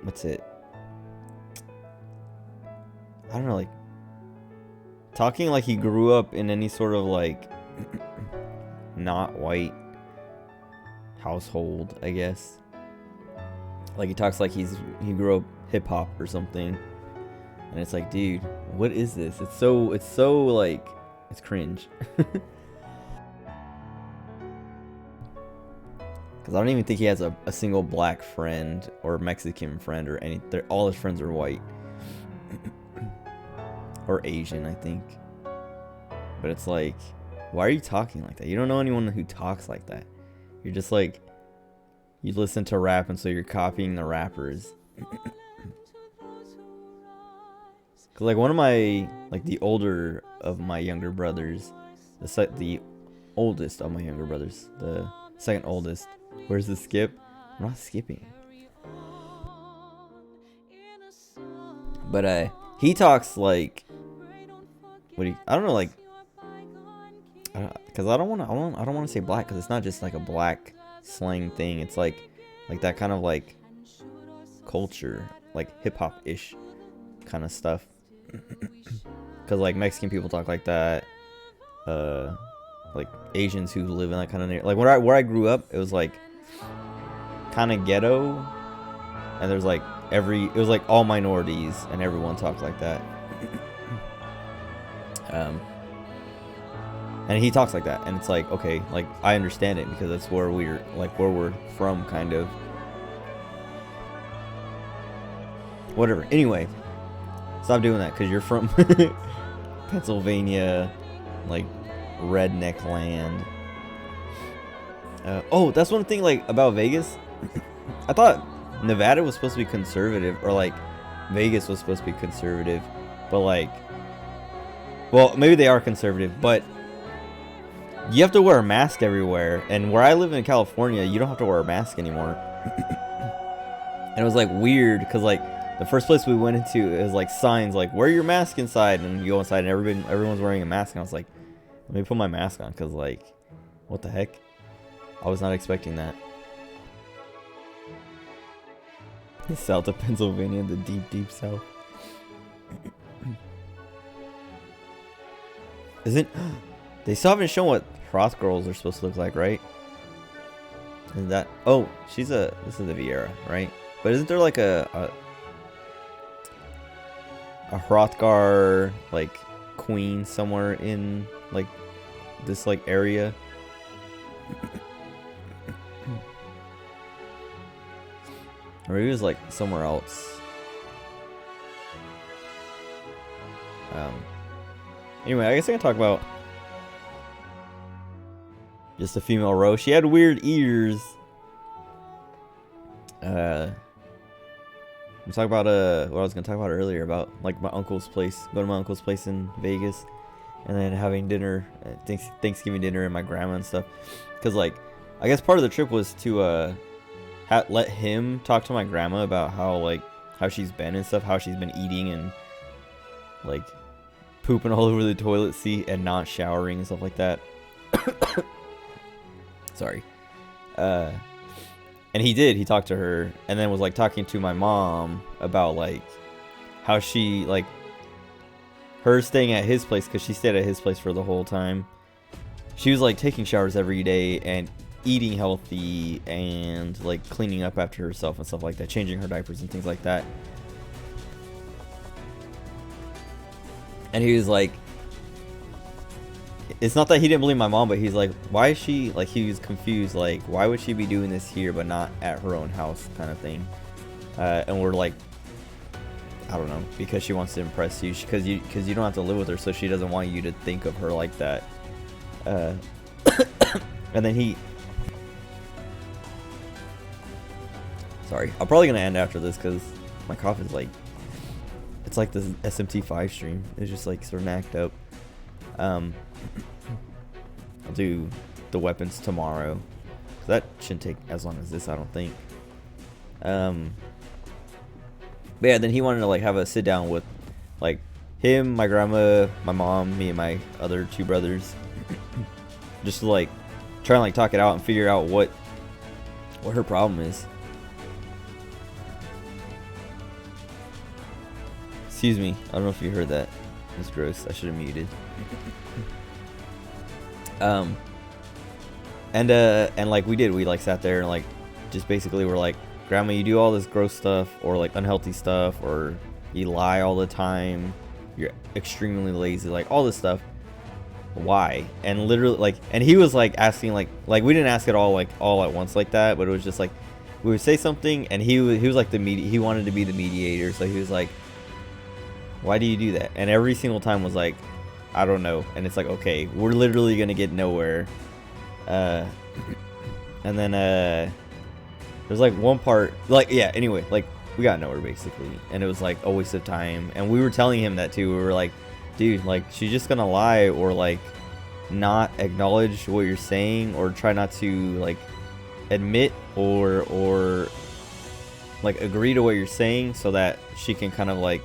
What's it? I don't know, like talking like he grew up in any sort of like not white household, I guess. Like he talks like he grew up hip hop or something. And it's like, dude, what is this? It's so like, it's cringe. Because I don't even think he has a single black friend or Mexican friend or any. All his friends are white. Or Asian, I think. But it's like, why are you talking like that? You don't know anyone who talks like that. You're just like, you listen to rap and so you're copying the rappers. Cause like one of my, like the older of my younger brothers, the oldest of my younger brothers, the second oldest. Where's the skip? I'm not skipping. But he talks like, I don't know, like, cause I don't want to say black, cause it's not just like a black slang thing. It's like that kind of like culture, like hip hop ish kind of stuff. Cause like Mexican people talk like that, like Asians who live in that kind of like where I grew up, it was like kind of ghetto, and there's like it was like all minorities and everyone talked like that. And he talks like that, and it's like, okay, like I understand it because that's where we're from, kind of. Whatever. Anyway. Stop doing that, because you're from Pennsylvania, like, redneck land. Oh, that's one thing, like, about Vegas. I thought Nevada was supposed to be conservative, or, like, Vegas was supposed to be conservative. But, like, well, maybe they are conservative, but you have to wear a mask everywhere. And where I live in California, you don't have to wear a mask anymore. And it was, like, weird, because, like, the first place we went into, it was like signs like, wear your mask inside, and you go inside and everyone's wearing a mask, and I was like, let me put my mask on, because like, what the heck? I was not expecting that. The south of Pennsylvania, the deep, deep south. Isn't they still haven't shown what froth girls are supposed to look like, right? Isn't that, oh, this is the Vieira, right? But isn't there like a Hrothgar like queen somewhere in like this like area? Or maybe it was like somewhere else. Anyway, I guess I can talk about just a female row. She had weird ears. I'm talking about what I was gonna talk about earlier, about like my uncle's place, going to my uncle's place in Vegas, and then having dinner, Thanksgiving dinner, and my grandma and stuff. Cause like, I guess part of the trip was to let him talk to my grandma about how she's been and stuff, how she's been eating and like pooping all over the toilet seat and not showering and stuff like that. Sorry. And he talked to her, and then was like talking to my mom about like how she, like, her staying at his place, because she stayed at his place for the whole time. She was like taking showers every day and eating healthy and like cleaning up after herself and stuff like that, changing her diapers and things like that. And he was like, it's not that he didn't believe my mom, but he's like, why is she, like, he was confused, like, why would she be doing this here but not at her own house, kind of thing. And we're like, I don't know, because she wants to impress you, because you don't have to live with her, so she doesn't want you to think of her like that. And then sorry, I'm probably gonna end after this because my cough is like, it's like the SMT5 stream. It's just like sort of knocked up. I'll do the weapons tomorrow. That shouldn't take as long as this, I don't think. But yeah, then he wanted to like have a sit down with like him, my grandma, my mom, me, and my other 2 brothers, just to like try and like talk it out and figure out what her problem is. Excuse me, I don't know if you heard that. It's gross. I should have muted. And like we like sat there and like just basically were like, Grandma, you do all this gross stuff or like unhealthy stuff, or you lie all the time, you're extremely lazy, like all this stuff. Why? And literally like, and he was like asking like we didn't ask it all like all at once like that, but it was just like we would say something and he was like he wanted to be the mediator, so he was like, why do you do that? And every single time was like, I don't know. And it's like, okay, we're literally gonna get nowhere. And then there's like one part, like, yeah, anyway, like we got nowhere basically, and it was like a waste of time. And we were telling him that too. We were like, dude, like she's just gonna lie or like not acknowledge what you're saying, or try not to like admit or like agree to what you're saying, so that she can kind of like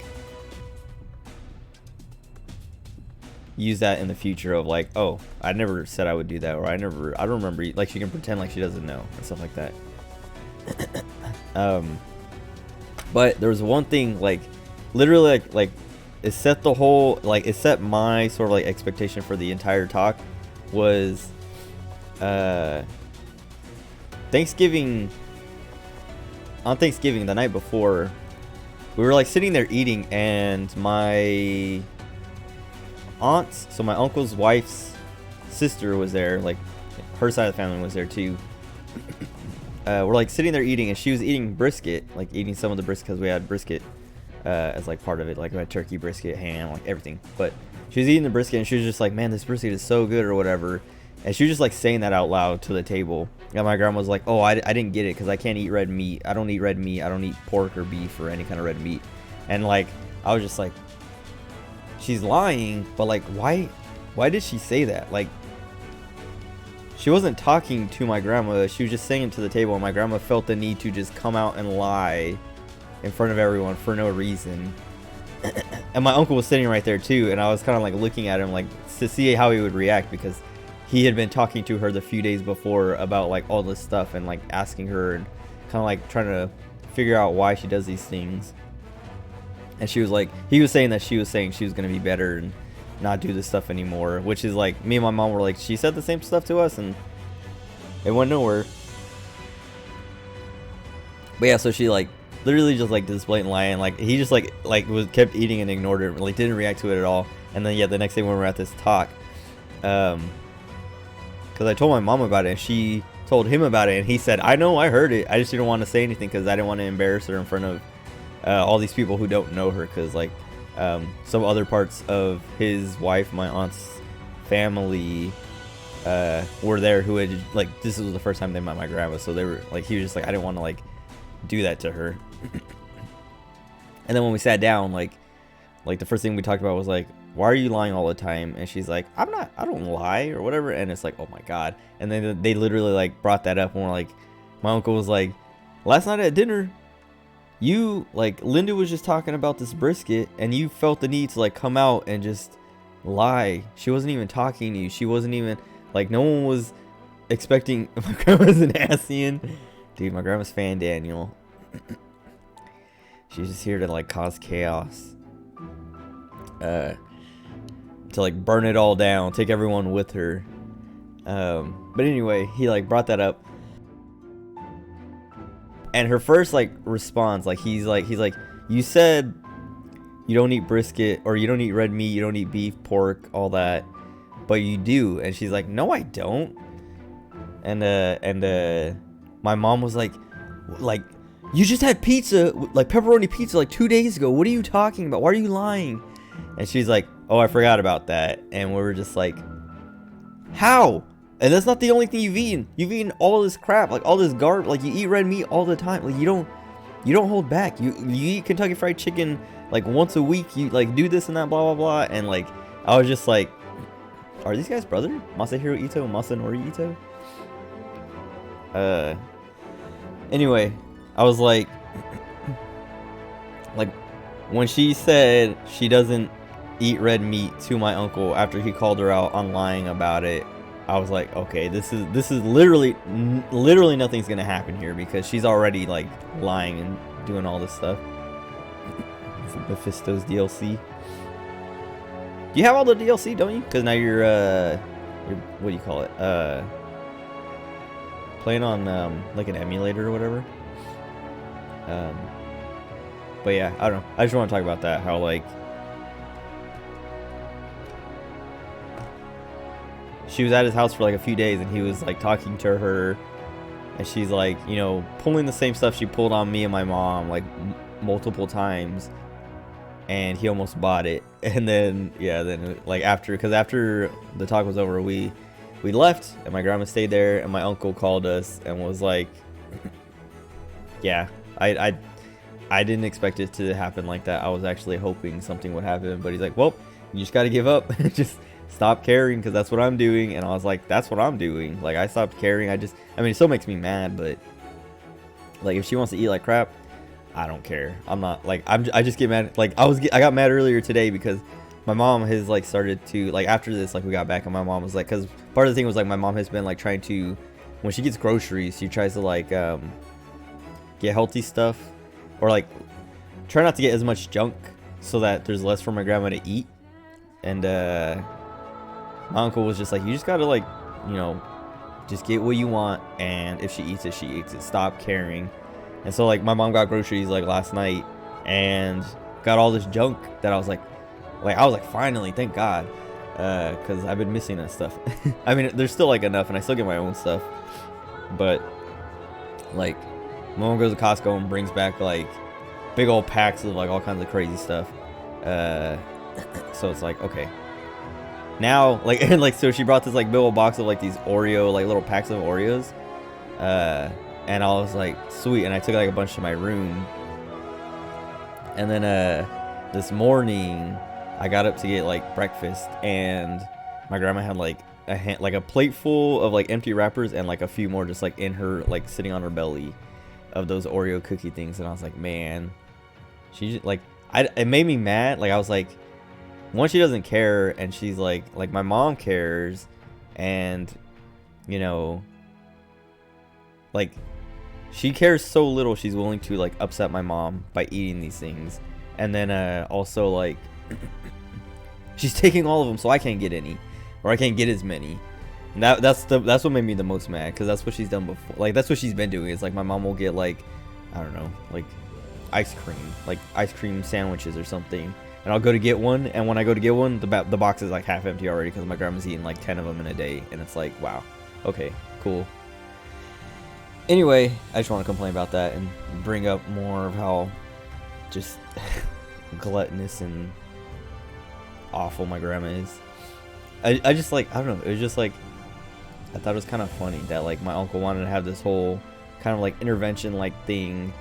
use that in the future of like, oh, I never said I would do that, or I don't remember, like she can pretend like she doesn't know and stuff like that. But there was one thing, like literally like it set the whole, like it set my sort of like expectation for the entire talk was Thanksgiving. On Thanksgiving, the night before, we were like sitting there eating, and my aunt's, so my uncle's wife's sister was there, like her side of the family was there too. We're like sitting there eating, and she was eating brisket, like eating some of the brisket, because we had brisket as like part of it, like we had turkey, brisket, ham, like everything. But she was eating the brisket, and she was just like, man, this brisket is so good or whatever. And she was just like saying that out loud to the table. And my grandma was like, oh, I didn't get it because I can't eat red meat. I don't eat red meat. I don't eat pork or beef or any kind of red meat. And like I was just like, she's lying, but like why did she say that? Like she wasn't talking to my grandma, she was just saying it to the table, and my grandma felt the need to just come out and lie in front of everyone for no reason. And my uncle was sitting right there too, and I was kind of like looking at him like to see how he would react, because he had been talking to her the few days before about like all this stuff, and like asking her and kind of like trying to figure out why she does these things. And she was like, he was saying that she was saying she was going to be better and not do this stuff anymore, which is like, me and my mom were like, she said the same stuff to us and it went nowhere. But yeah, so she like literally just like this blatant lie, and like he just like was kept eating and ignored it, like didn't react to it at all. And then yeah, the next day when we were at this talk, because I told my mom about it and she told him about it, and he said, I know, I heard it, I just didn't want to say anything because I didn't want to embarrass her in front of all these people who don't know her, because like some other parts of his wife, my aunt's family, were there, who had like, this was the first time they met my grandma, so they were like, he was just like, I didn't want to like do that to her. And then when we sat down, like the first thing we talked about was like, why are you lying all the time? And she's like, I don't lie or whatever. And it's like, oh my god. And then they literally like brought that up, and we're like, my uncle was like, last night at dinner, you, like, Linda was just talking about this brisket, and you felt the need to like come out and just lie. She wasn't even talking to you. She wasn't even like, no one was expecting. My grandma's an Asian. Dude, my grandma's Fan Daniel. She's just here to like cause chaos. To like burn it all down, take everyone with her. But anyway, he like brought that up. And her first like response, like he's like, you said you don't eat brisket, or you don't eat red meat, you don't eat beef, pork, all that, but you do. And she's like, no, I don't. And my mom was like, you just had pizza, like pepperoni pizza, like 2 days ago. What are you talking about? Why are you lying? And she's like, oh, I forgot about that. And we were just like, how? And that's not the only thing you've eaten. You've eaten all this crap, like all this garbage. Like you eat red meat all the time. Like you don't hold back. You eat Kentucky Fried Chicken like once a week. You like do this and that, blah blah blah. And like I was just like, Are these guys brother? Masahiro Ito and Masanori Ito? Anyway, I was like when she said she doesn't eat red meat to my uncle after he called her out on lying about it, I was like, okay, this is literally nothing's gonna happen here because she's already like lying and doing all this stuff. For Mephisto's DLC. You have all the DLC, don't you? Because now you're what do you call it? Playing on like an emulator or whatever. But yeah, I don't know. I just want to talk about that. How like she was at his house for like a few days and he was like talking to her, and she's like, you know, pulling the same stuff she pulled on me and my mom like multiple times, and he almost bought it. And then yeah, then like after the talk was over, we left and my grandma stayed there, and my uncle called us and was like, yeah, I didn't expect it to happen like that. I was actually hoping something would happen, but he's like, well, you just got to give up. Just stop caring, because that's what I'm doing. And I was like, that's what I'm doing. Like, I stopped caring. I mean, it still makes me mad, but like, if she wants to eat like crap, I don't care. I'm not like, I just get mad. Like, I got mad earlier today because my mom has like started to like, after this, like we got back and my mom was like, because part of the thing was like my mom has been like trying to, when she gets groceries, she tries to like get healthy stuff, or like try not to get as much junk so that there's less for my grandma to eat. And my uncle was just like, you just gotta like, you know, just get what you want, and if she eats it, she eats it. Stop caring. And so like my mom got groceries like last night and got all this junk that I was like finally, thank God, because I've been missing that stuff. I mean, there's still like enough, and I still get my own stuff, but like my mom goes to Costco and brings back like big old packs of like all kinds of crazy stuff. So it's like, okay, now like, and like, so she brought this like big old box of like these Oreo, like little packs of Oreos, and I was like, sweet. And I took like a bunch to my room, and then this morning I got up to get like breakfast, and my grandma had like a plate full of like empty wrappers and like a few more just like in her, like sitting on her belly, of those Oreo cookie things. And I was like, man, she like, it made me mad. Like I was like, one, she doesn't care, and she's like my mom cares, and you know, like she cares so little, she's willing to like upset my mom by eating these things. And then also like she's taking all of them, so I can't get any, or I can't get as many. And that's what made me the most mad, because that's what she's done before. Like that's what she's been doing. It's like my mom will get like, I don't know, like ice cream sandwiches or something, and I'll go to get one, and when I go to get one, the box is like half empty already, because my grandma's eating like 10 of them in a day. And it's like, wow, okay, cool. Anyway, I just want to complain about that and bring up more of how just gluttonous and awful my grandma is. I just like, I don't know, it was just like, I thought it was kind of funny that like my uncle wanted to have this whole kind of like intervention like thing,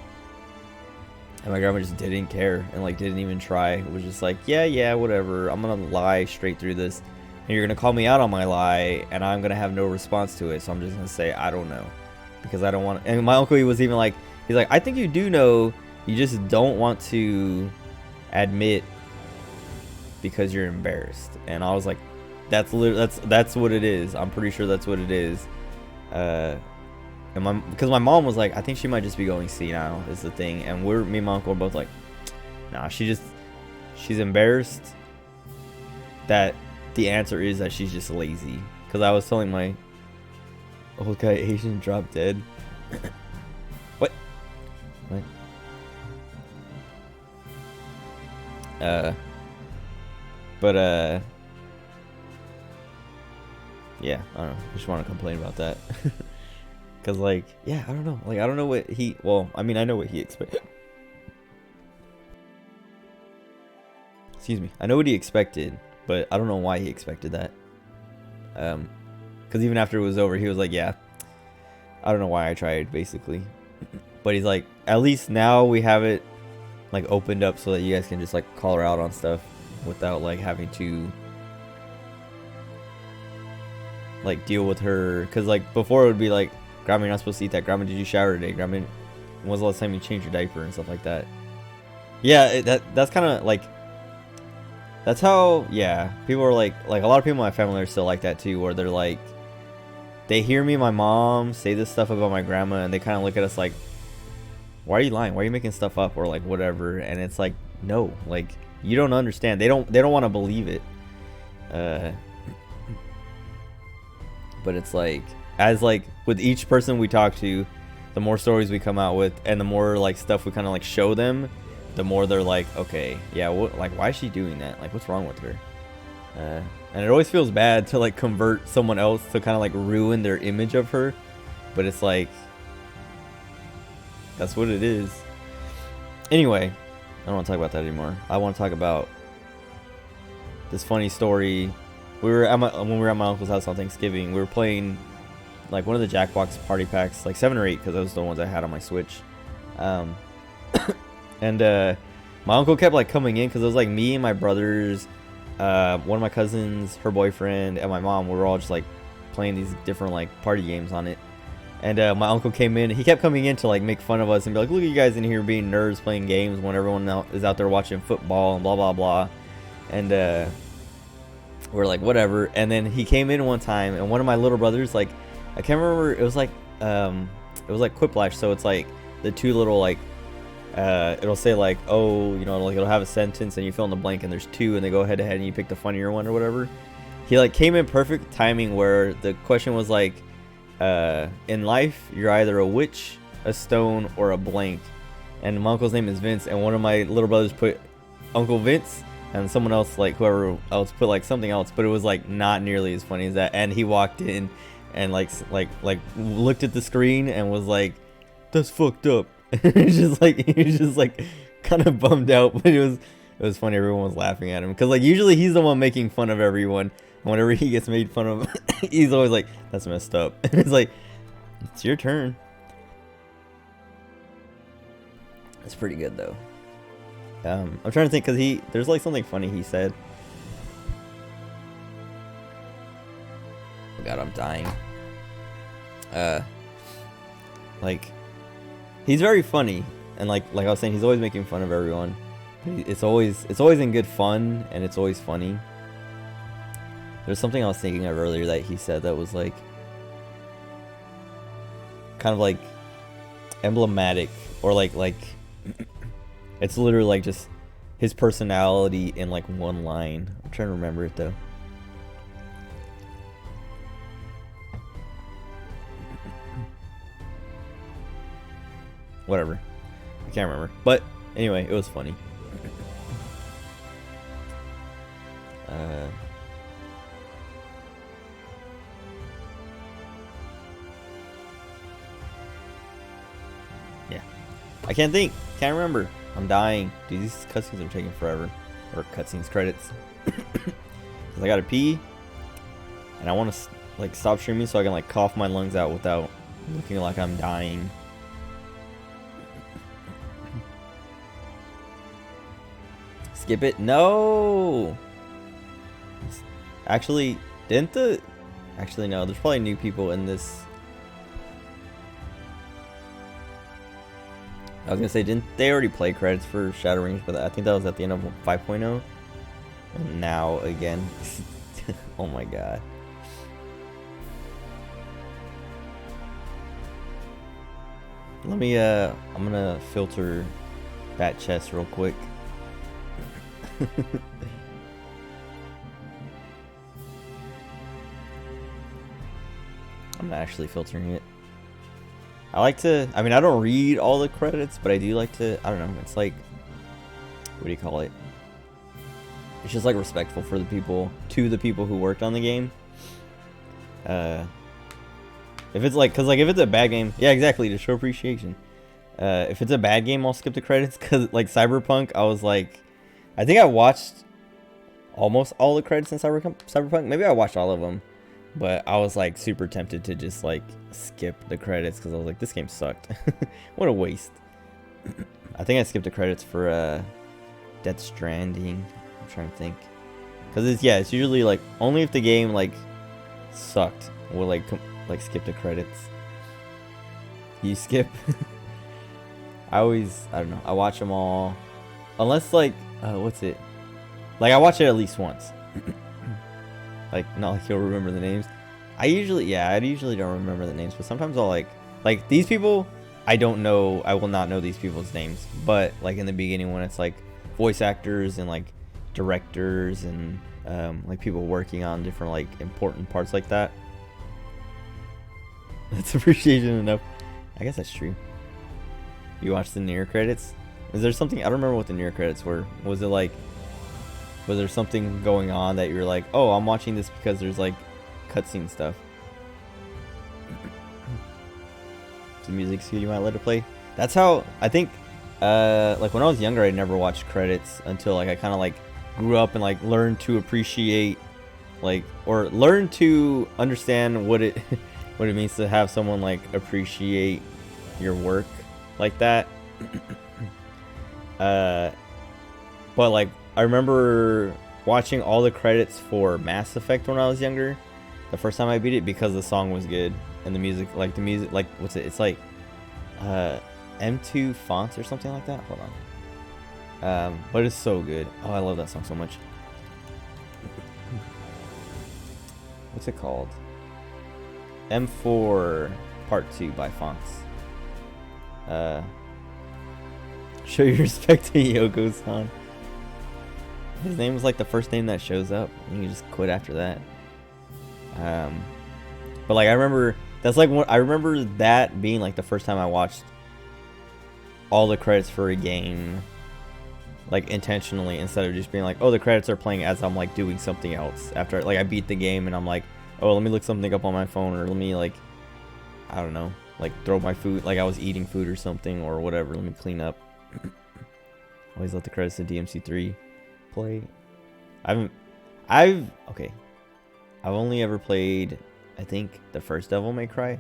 and my grandma just didn't care and like didn't even try. It was just like, yeah, whatever, I'm gonna lie straight through this, and you're gonna call me out on my lie, and I'm gonna have no response to it, so I'm just gonna say I don't know, because I don't want. And my uncle, he was even like, he's like, I think you do know, you just don't want to admit because you're embarrassed. And I was like, that's what it is. I'm pretty sure that's what it is. And because my mom was like, I think she might just be going senile is the thing. And me and my uncle were both like, nah, she's embarrassed that the answer is that she's just lazy. Because I was telling my old guy Asian dropped dead. What? Yeah, I don't know. I just want to complain about that. Because, like, yeah, I don't know. Like, I don't know what he... Well, I mean, I know what he expected. Excuse me. I know what he expected, but I don't know why he expected that. Because even after it was over, he was like, yeah, I don't know why I tried, basically. But he's like, at least now we have it, like, opened up so that you guys can just, like, call her out on stuff without, like, having to... like deal with her, because like before it would be like, Grandma, you're not supposed to eat that. Grandma, did you shower today? Grandma, when was the last time you changed your diaper and stuff like that? Yeah, that's kind of like, that's how, yeah, people are like a lot of people in my family are still like that too, where they're like, they hear me and my mom say this stuff about my grandma, and they kind of look at us like, why are you lying? Why are you making stuff up, or like whatever? And it's like, no, like, you don't understand. They don't want to believe it. But it's like, as like with each person we talk to, the more stories we come out with, and the more like stuff we kind of like show them, the more they're like, okay, yeah, what, like, why is she doing that? Like, what's wrong with her? And it always feels bad to like convert someone else to kind of like ruin their image of her, but it's like, that's what it is. Anyway, I don't want to talk about that anymore. I want to talk about this funny story. We were at when we were at my uncle's house on Thanksgiving. We were playing like one of the Jackbox party packs, like 7 or 8, because those are the ones I had on my Switch. And my uncle kept like coming in, because it was like me and my brothers, one of my cousins, her boyfriend, and my mom. We were all just like playing these different like party games on it. And my uncle came in. He kept coming in to like make fun of us and be like, look at you guys in here being nerds playing games when everyone is out there watching football and blah blah blah. And we're like, whatever. And then he came in one time, and one of my little brothers, like, I can't remember, it was like Quiplash, so it's like the two little like it'll say like, oh, you know, like it'll have a sentence and you fill in the blank and there's two and they go head to head and you pick the funnier one or whatever. He like came in perfect timing where the question was like, in life you're either a witch, a stone, or a blank. And my uncle's name is Vince, and one of my little brothers put Uncle Vince, and someone else, like whoever else, put like something else, but it was like not nearly as funny as that. And he walked in and like looked at the screen and was like, that's fucked up. He was just like kind of bummed out, but it was funny. Everyone was laughing at him, because like usually he's the one making fun of everyone, and whenever he gets made fun of, he's always like, that's messed up. And it's like, it's your turn. It's pretty good though. I'm trying to think, because there's like something funny he said. Oh god, I'm dying. Like, he's very funny, and like I was saying, he's always making fun of everyone. It's always in good fun, and it's always funny. There's something I was thinking of earlier that he said that was like kind of like emblematic, or like it's literally like just his personality in like one line. I'm trying to remember it though. Whatever, I can't remember, but anyway, it was funny. Yeah, I can't think, can't remember. I'm dying. Dude, these cutscenes are taking forever. Or cutscenes, credits. Cause I gotta pee, and I want to like stop streaming so I can like cough my lungs out without looking like I'm dying. Skip it? No. Actually, actually no. There's probably new people in this. I was gonna say, didn't they already play credits for Shadow Rings? But I think that was at the end of 5.0. And now again. Oh my god. Let me I'm gonna filter that chest real quick. I'm not actually filtering it. I like to, I mean, I don't read all the credits, but I do like to, I don't know, it's like, what do you call it? It's just like respectful for the people, to the people who worked on the game. If it's like, cause like if it's a bad game, yeah, exactly, to show appreciation. If it's a bad game, I'll skip the credits, cause like Cyberpunk, I was like, I think I watched almost all the credits in Cyberpunk. Maybe I watched all of them, but I was like super tempted to just like skip the credits, because I was like, this game sucked. What a waste. I think I skipped the credits for Death Stranding. I'm trying to think, because it's, yeah, it's usually like only if the game like sucked. We'll like skip the credits. You skip. I don't know. I watch them all, unless like what's it? Like I watch it at least once. Like not like you'll remember the names. I usually don't remember the names, but sometimes I'll like these people. I don't know. I will not know these people's names, but like in the beginning when it's like voice actors and like directors and like people working on different like important parts like that. That's appreciation enough. I guess that's true. You watched the near credits? Is there something? I don't remember what the near credits were. Was there something going on that you're like, oh, I'm watching this because there's like cutscene stuff? The music's good, you might let it play. That's how I think. Like when I was younger, I never watched credits until like I kind of like grew up and like learned to appreciate, like, or learn to understand what it what it means to have someone like appreciate your work like that. But like I remember watching all the credits for Mass Effect when I was younger. The first time I beat it because the song was good and the music, like what's it? It's like M2 fonts or something like that. Hold on. But it's so good. Oh, I love that song so much. What's it called? M4 Part 2 by Fonts. Show your respect to Yoko-san. His name is like the first name that shows up. And you just quit after that. But like I remember, that's like what I remember that being like the first time I watched all the credits for a game, like intentionally, instead of just being like, oh, the credits are playing as I'm like doing something else after like I beat the game and I'm like, oh, let me look something up on my phone, or let me like, I don't know, like throw my food, like I was eating food or something or whatever, let me clean up. Always let the credits to DMC3 play. I've only ever played, I think, the first Devil May Cry,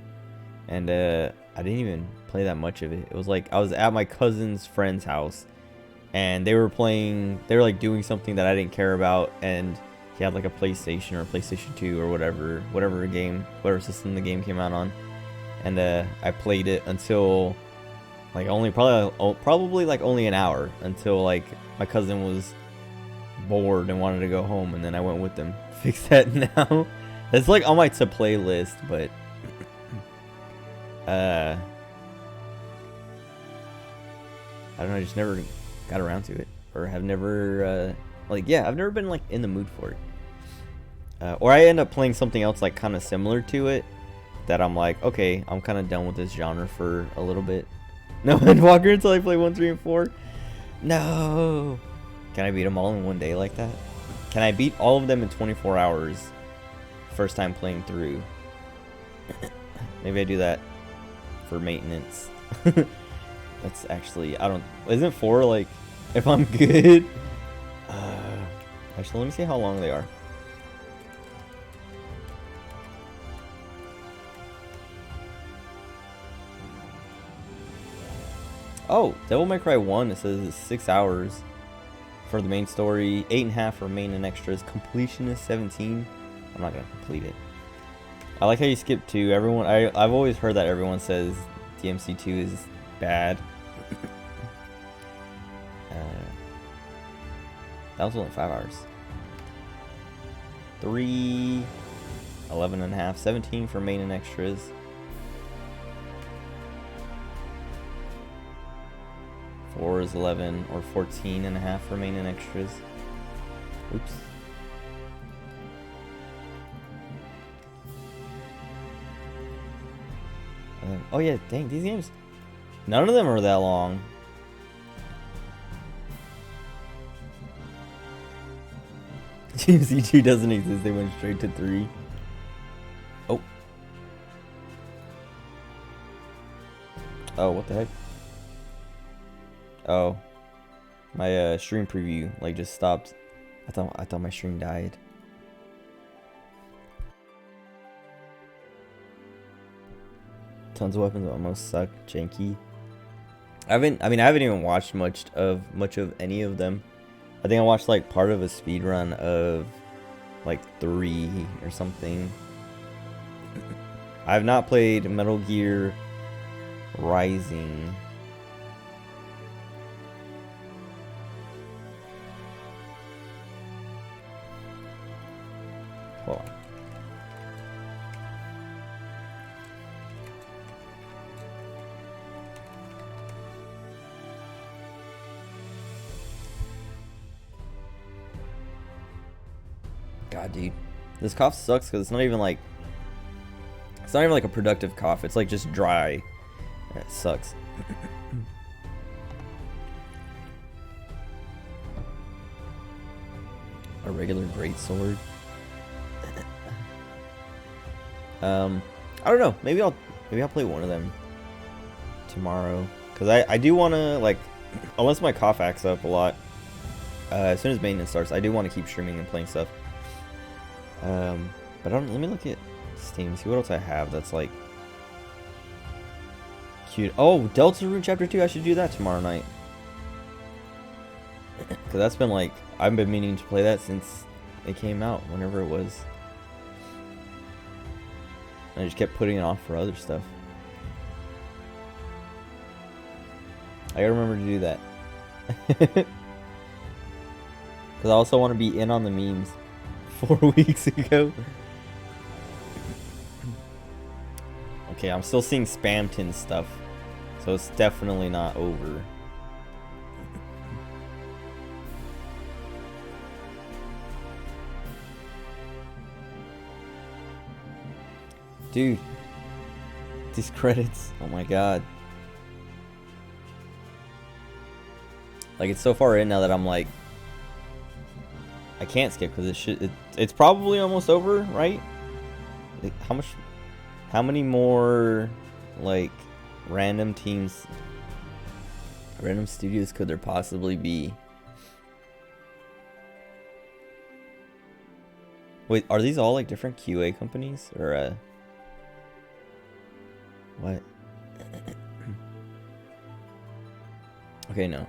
and I didn't even play that much of it. It was like I was at my cousin's friend's house, and they were like doing something that I didn't care about, and he had like a PlayStation or a PlayStation 2 or whatever system the game came out on, and I played it until like probably like only an hour, until like my cousin was bored and wanted to go home, and then I went with them. Fix that now. It's like on my to play list, but I don't know, I just never got around to it, or have never I've never been like in the mood for it, or I end up playing something else like kind of similar to it that I'm like, okay, I'm kind of done with this genre for a little bit. No Endwalker until I play 1, 3, and 4. No. Can I beat them all in one day like that? Can I beat all of them in 24 hours? First time playing through. Maybe I do that for maintenance. That's actually, isn't 4 like, if I'm good? Actually, let me see how long they are. Oh, Devil May Cry 1, it says it's 6 hours for the main story, 8.5 for main and extras. Completion is 17. I'm not gonna complete it. I like how you skip 2. Everyone, I've always heard that everyone says DMC2 is bad. That was only 5 hours. 3, 11.5, 17 for main and extras. 4 is 11 or 14.5 for main and extras. Oops. Oh yeah, dang, these games, none of them are that long. DMC2 doesn't exist, they went straight to 3. Oh. Oh, what the heck? Oh. My stream preview like just stopped. I thought my stream died. Tons of weapons almost suck, janky. I haven't even watched much of any of them. I think I watched like part of a speed run of like 3 or something. I have not played Metal Gear Rising. Hold on. God, dude, this cough sucks because it's not even like a productive cough. It's like just dry. It sucks. A regular greatsword. I don't know. Maybe I'll play one of them tomorrow because I do want to, like, unless my cough acts up a lot. As soon as maintenance starts, I do want to keep streaming and playing stuff. But let me look at Steam, see what else I have that's like cute. Oh, Deltarune Chapter 2, I should do that tomorrow night. Because that's been like, I've been meaning to play that since it came out, whenever it was. I just kept putting it off for other stuff. I gotta remember to do that. Because I also want to be in on the memes 4 weeks ago. Okay, I'm still seeing Spamton stuff, so it's definitely not over. Dude, these credits, oh my god. Like, it's so far in now that I'm like, I can't skip because it's probably almost over, right? Like, how many more, like, random studios could there possibly be? Wait, are these all like different QA companies or what? Okay, no.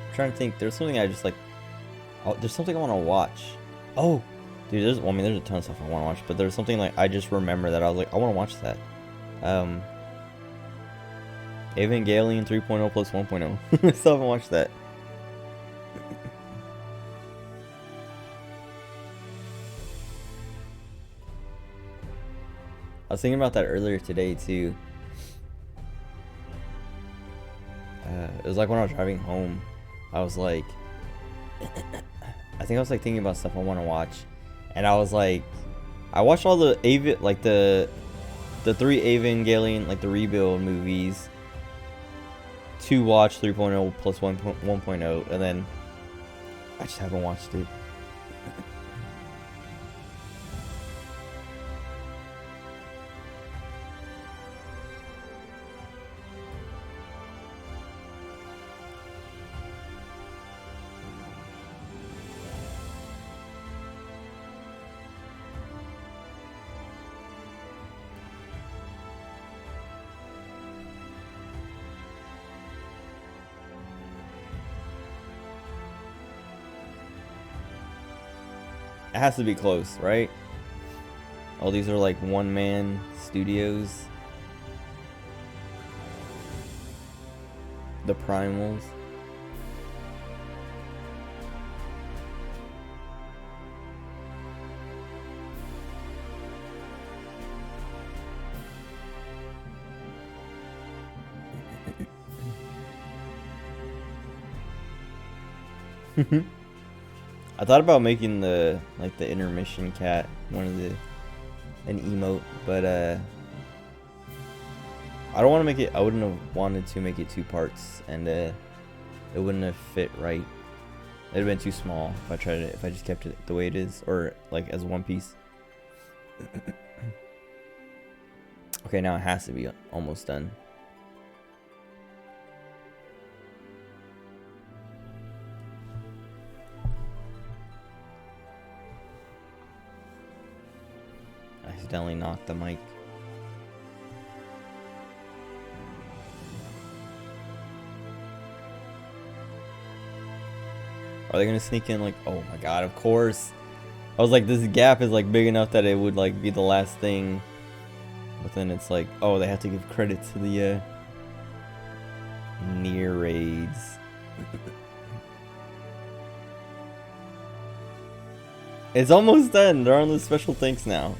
I'm trying to think. There's something I just like. Oh, there's something I want to watch. Oh, dude, there's a ton of stuff I want to watch, but there's something like I just remember that I was like, I want to watch that. Evangelion 3.0 plus 1.0. I still haven't watched that. I was thinking about that earlier today too. It was like when I was driving home. I was like, I think I was like thinking about stuff I want to watch, and I was like, I watched all the the 3 Evangelion, like the rebuild movies, to watch 3.0 plus 1.0, and then I just haven't watched it. It has to be close, right? Oh, these are like one-man studios. The Primals. I thought about making the intermission cat an emote, but I don't want to make it. I wouldn't have wanted to make it 2 parts, and it wouldn't have fit right. It'd have been too small if I just kept it the way it is, or like as one piece. Okay, now it has to be almost done. I accidentally knocked the mic. Are they gonna sneak in like, oh my god, of course. I was like, this gap is like big enough that it would like be the last thing. But then it's like, oh, they have to give credit to the near raids. It's almost done. They're on the special thanks now.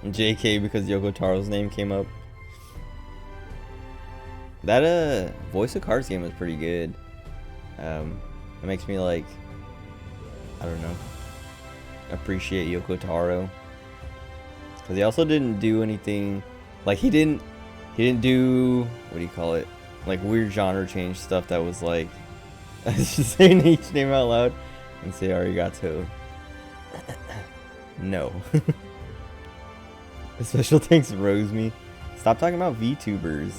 JK because Yoko Taro's name came up. That Voice of Cards game was pretty good. It makes me like, I don't know, appreciate Yoko Taro. Cause he also didn't do anything, like he didn't do, what do you call it? Like weird genre change stuff that was like, I was just saying each name out loud and say arigato. No. Special thanks Rose me. Stop talking about VTubers.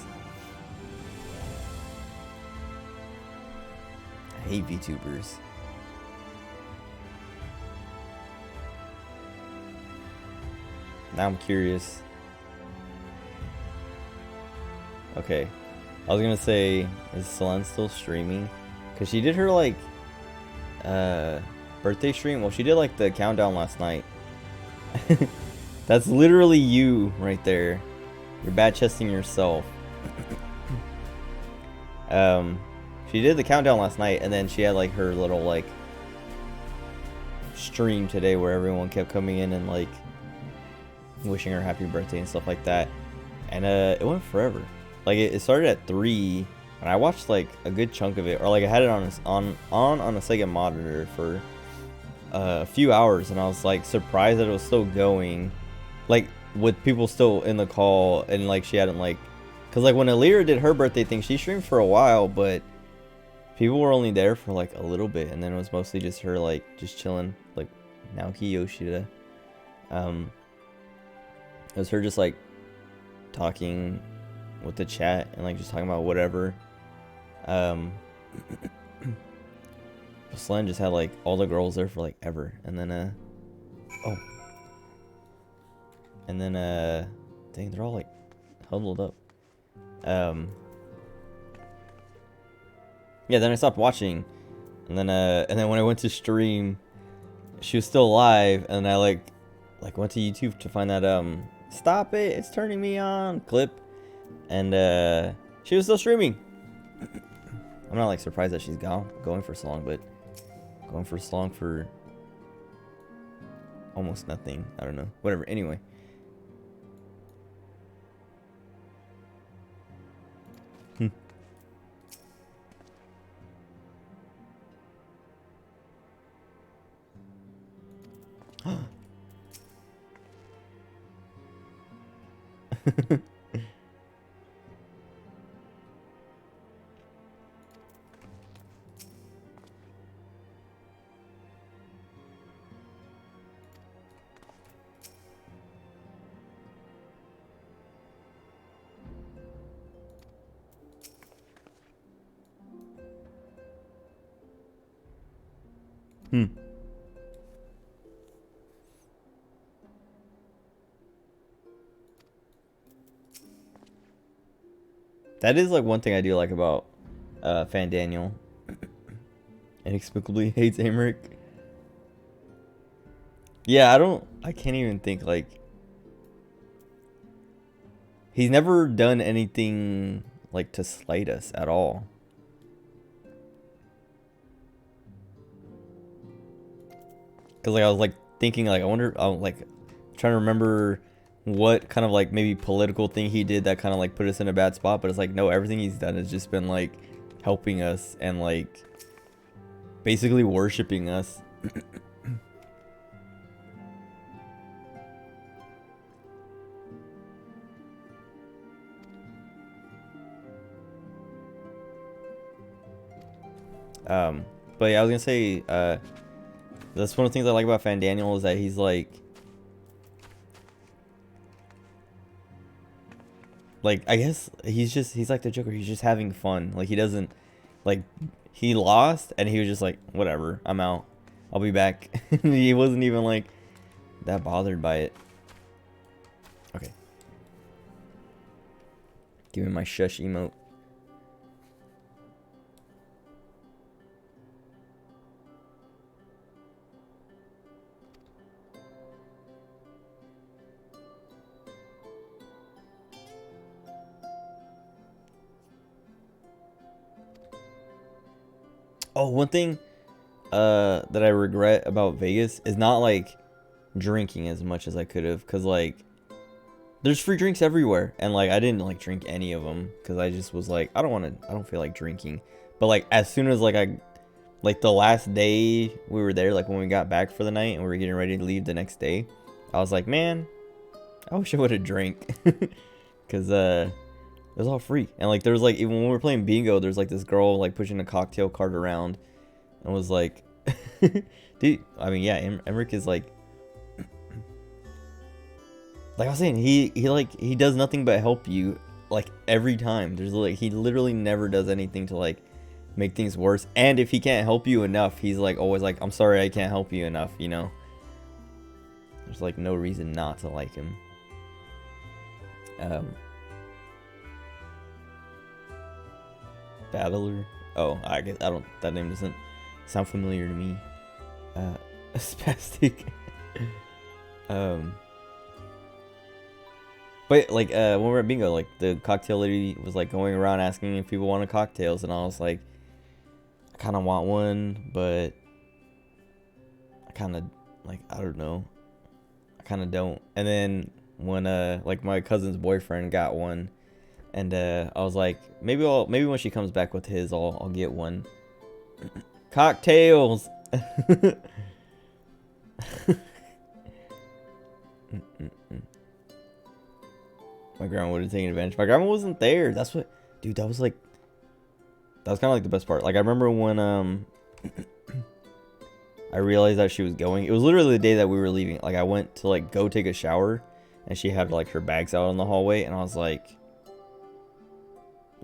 I hate VTubers. Now I'm curious. Okay. I was gonna say, is Selene still streaming? Cause she did her like birthday stream. Well, she did like the countdown last night. That's literally you right there. You're bad chesting yourself. She did the countdown last night, and then she had like her little like stream today where everyone kept coming in and like wishing her happy birthday and stuff like that. And it went forever. Like it started at 3, and I watched like a good chunk of it, or like I had it on a second monitor for a few hours, and I was like surprised that it was still going, like with people still in the call, and like she hadn't like, cause like when Alira did her birthday thing, she streamed for a while, but people were only there for like a little bit, and then it was mostly just her like just chilling, like Naoki Yoshida. It was her just like talking with the chat and like just talking about whatever. Selene just had like all the girls there for like ever, and then dang, they're all like huddled up. Yeah, then I stopped watching, and then when I went to stream, she was still live, and I like went to YouTube to find that stop it, it's turning me on clip, and she was still streaming. I'm not like surprised that she's going for so long, but going for so long for almost nothing. I don't know. Whatever. Anyway. That is like one thing I do like about Fan Daniel. Inexplicably hates Amric. Yeah, I can't even think, like, he's never done anything like to slight us at all. Cause like I was like thinking, like I wonder, like trying to remember what kind of like maybe political thing he did that kind of like put us in a bad spot, but it's like no, everything he's done has just been like helping us and like basically worshiping us. But yeah, I was gonna say, that's one of the things I like about Fan Daniel is that he's like I guess he's like the Joker. He's just having fun. Like he doesn't, like, he lost and he was just like, whatever, I'm out. I'll be back. He wasn't even like that bothered by it. Okay. Give me my shush emote. Oh, one thing that I regret about Vegas is not like drinking as much as I could have, because like there's free drinks everywhere, and like I didn't like drink any of them because I just was like, I don't feel like drinking. But like as soon as like the last day we were there, like when we got back for the night and we were getting ready to leave the next day, I was like, man, I wish I would have drank. Because it was all free. And like there was like, even when we were playing bingo, there's like this girl like pushing a cocktail cart around and was like, dude, I mean, yeah, Emmerich is like I was saying, he does nothing but help you like every time. There's like, he literally never does anything to like make things worse. And if he can't help you enough, he's like always like, I'm sorry, I can't help you enough, you know. There's like no reason not to like him. Battler. Oh, I guess that name doesn't sound familiar to me. Spastic. But like when we were at bingo, like the cocktail lady was like going around asking if people wanted cocktails, and I was like, I kind of want one, but I kind of like, I don't know, I kind of don't. And then when like my cousin's boyfriend got one, and I was like, maybe when she comes back with his, I'll get one. Cocktails. My grandma would have taken advantage. My grandma wasn't there. That's what, dude. That was kind of like the best part. Like I remember when I realized that she was going. It was literally the day that we were leaving. Like I went to like go take a shower, and she had like her bags out in the hallway, and I was like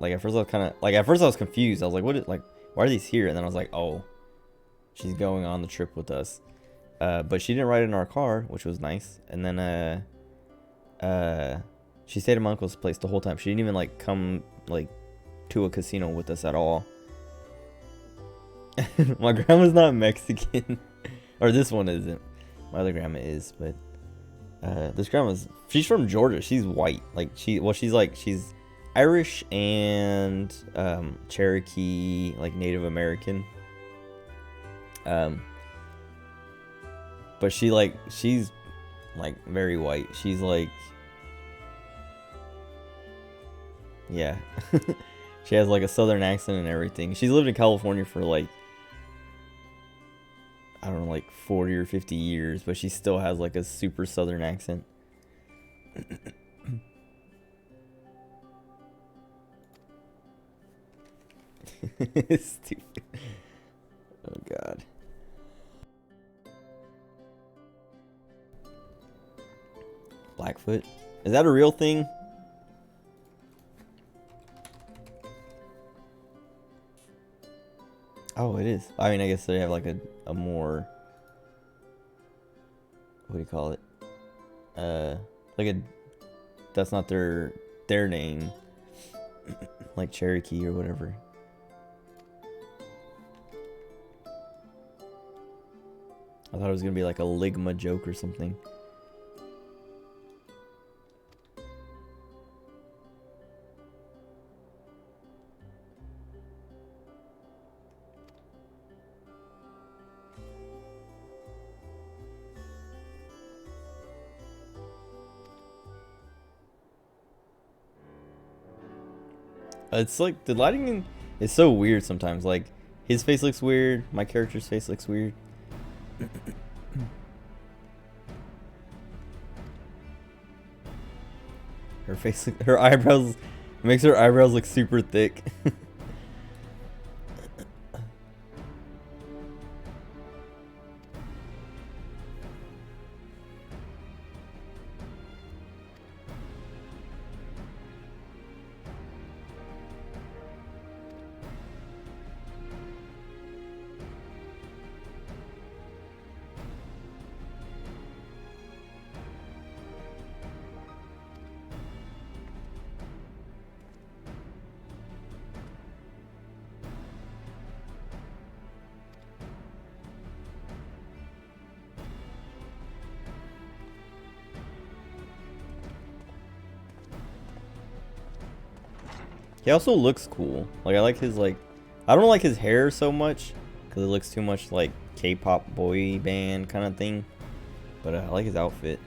at first I was kind of like, at first I was confused. I was like, what is, like, why are these here? And then I was like, oh, she's going on the trip with us. But she didn't ride in our car, which was nice. And then she stayed at my uncle's place the whole time. She didn't even like come like to a casino with us at all. My grandma's not Mexican. Or this one isn't. My other grandma is, but this she's from Georgia. She's white. Like she's Irish and Cherokee, like Native American. But she's like very white. She's like, yeah. She has like a southern accent and everything. She's lived in California for like, I don't know, like 40 or 50 years, but she still has like a super southern accent. Stupid. Oh god. Blackfoot? Is that a real thing? Oh, it is. I mean, I guess they have like a more, what do you call it? That's not their name. Like Cherokee or whatever. I thought it was gonna be like a Ligma joke or something. It's like the lighting is so weird sometimes. Like his face looks weird, my character's face looks weird. Her eyebrows makes her eyebrows look super thick. He also looks cool. Like I like his like, I don't like his hair so much because it looks too much like K-pop boy band kind of thing. But I like his outfit.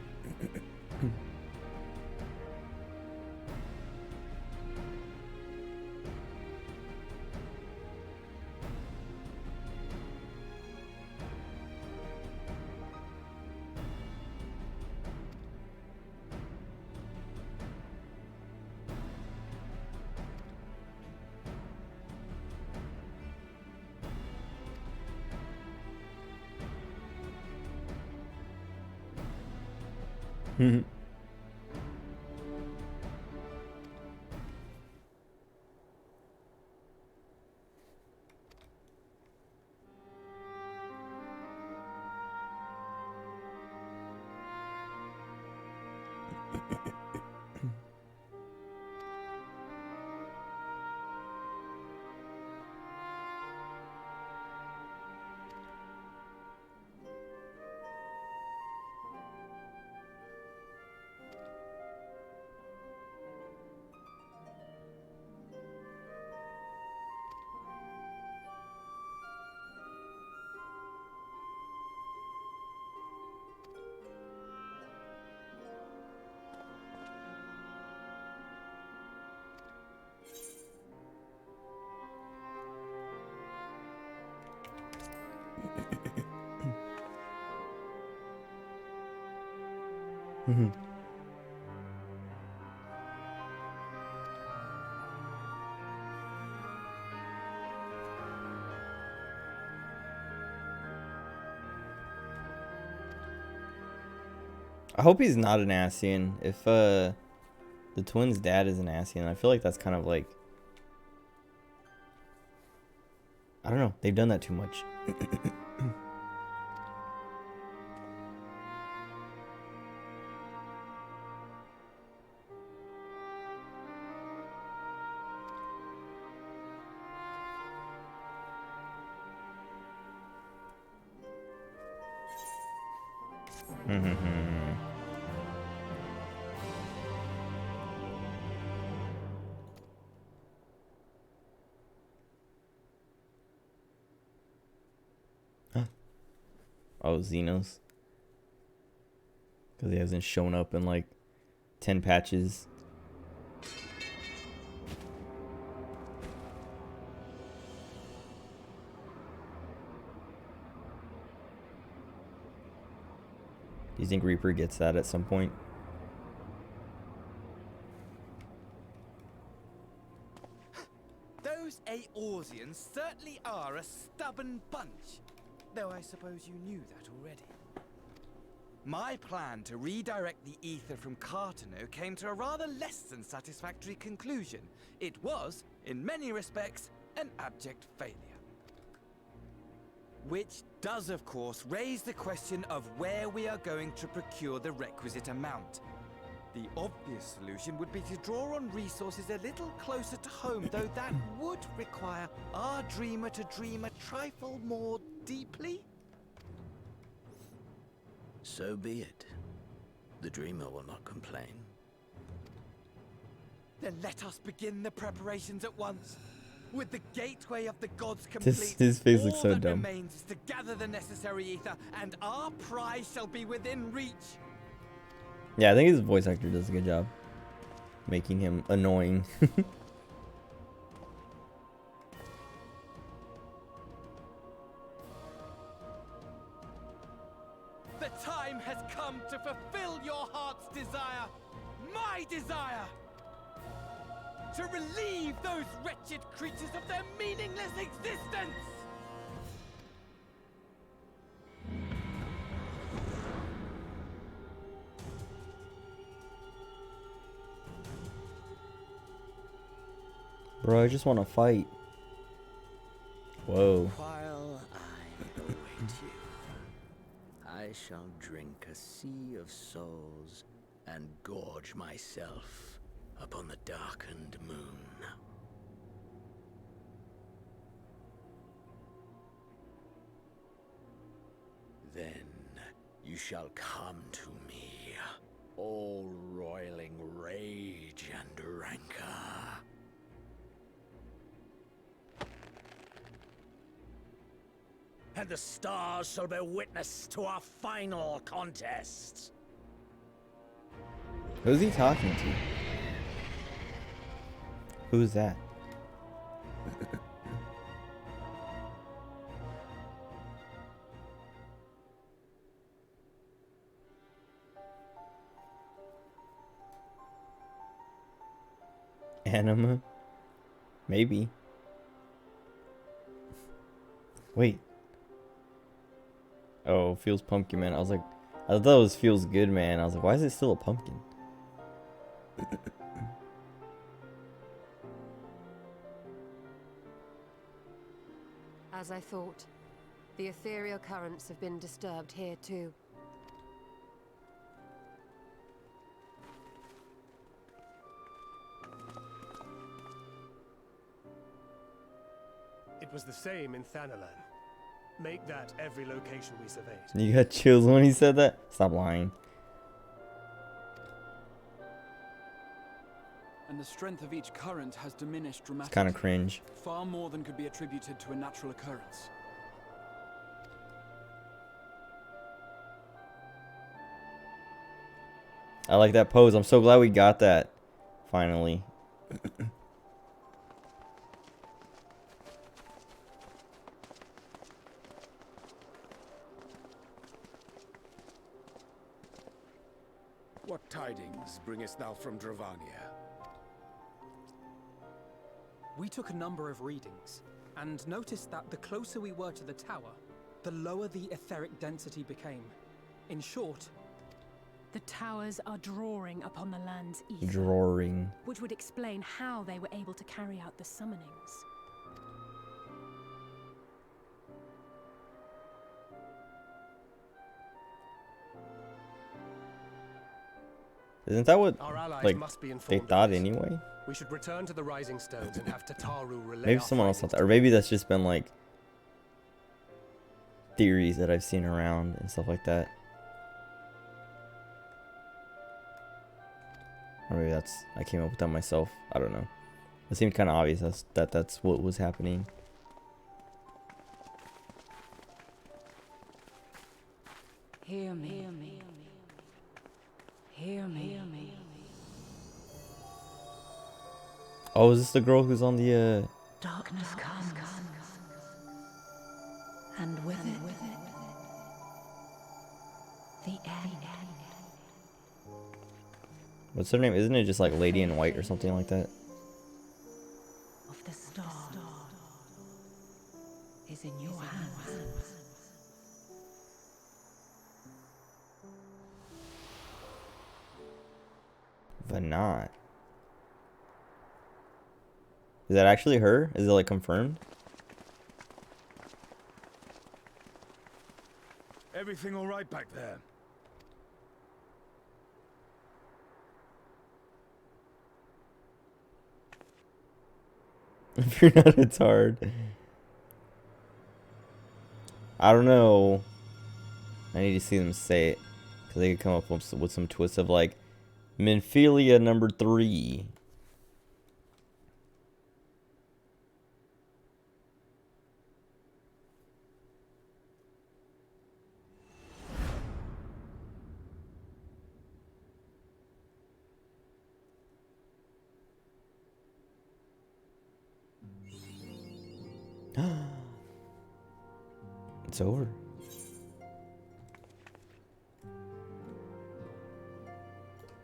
I hope he's not an Ascian. If the twins' dad is an Ascian, I feel like that's kind of like, I don't know, they've done that too much. Oh, Xenos. Because he hasn't shown up in like 10 patches. Do you think Reaper gets that at some point? Those Eorzeans certainly are a stubborn bunch. Though I suppose you knew that already. My plan to redirect the ether from Cartano came to a rather less than satisfactory conclusion. It was, in many respects, an abject failure. Which does, of course, raise the question of where we are going to procure the requisite amount. The obvious solution would be to draw on resources a little closer to home, though that would require our dreamer to dream a trifle more deeply. So be it. The dreamer will not complain. Then let us begin the preparations at once. With the gateway of the gods complete, His face looks all so that dumb. remains is to gather the necessary ether, and our prize shall be within reach. Yeah, I think his voice actor does a good job making him annoying. The time has come to fulfill your heart's desire, my desire! To relieve those wretched creatures of their meaningless existence! Bro, I just want to fight. Whoa. While I await you, I shall drink a sea of souls and gorge myself upon the darkened moon. Then you shall come to me, all roiling rage and rancor. and the stars shall bear witness to our final contest. Who's he talking to? Who's that? Anima? Maybe. Wait. Oh, feels pumpkin man. I was like, I thought it was feels good man. I was like, why is it still a pumpkin? As I thought, the ethereal currents have been disturbed here too. It was the same in Thanalan. Make that every location we surveyed. You got chills when he said that? Stop lying. And the strength of each current has diminished dramatically. It's kind of cringe. Far more than could be attributed to a natural occurrence. I like that pose. I'm so glad we got that. Finally. What tidings bringest thou from Dravania? We took a number of readings, and noticed that the closer we were to the tower, the lower the etheric density became. In short, The towers are drawing upon the land's ether. Drawing. Which would explain how they were able to carry out the summonings. Isn't that what Our allies like must be they informed of thought this. anyway? We should return to the Rising Stones and have Tataru relay Maybe our someone else findings thought that, or maybe that's just been like theories that I've seen around and stuff like that. Or maybe I came up with that myself. I don't know. It seemed kind of obvious that's what was happening. Hear me. Hear me. Hear me. Hear me. Oh, is this the girl who's on the Darkness comes, and with it, the end. what's her name? Isn't it just like Lady in White or something like that? Of the star is in your hands. Vanat. Is that actually her? Is it like confirmed? Everything all right back there? If you're not, it's hard. I don't know. I need to see them say it. Because they could come up with some twists of like, Minphilia number 3. It's over.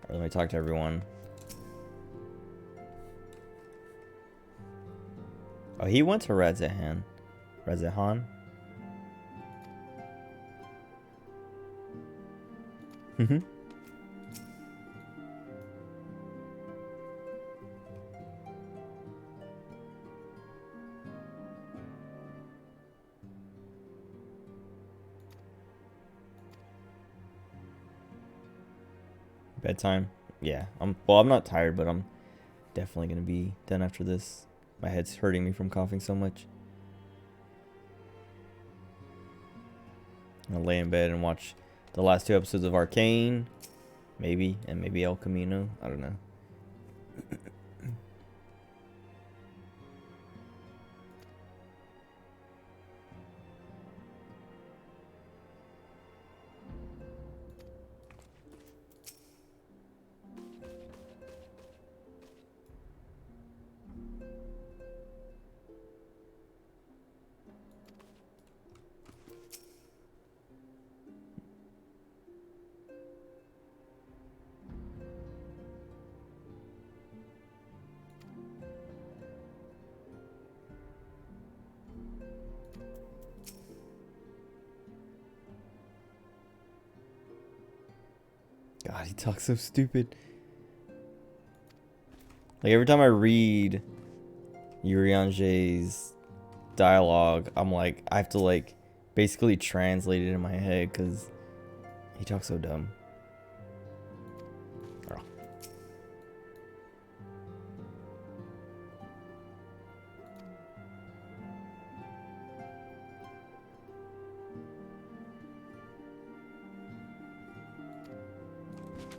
Alright, let me talk to everyone. Oh, he went to Radzahan. Radzahan? Mm-hmm. Bedtime? Yeah. I'm not tired, but I'm definitely gonna be done after this. My head's hurting me from coughing so much. I'm gonna lay in bed and watch the last 2 episodes of Arcane. Maybe. And maybe El Camino. I don't know. God, he talks so stupid. Like, every time I read Urianger's dialogue, I'm like, I have to, like, basically translate it in my head because he talks so dumb. Oh.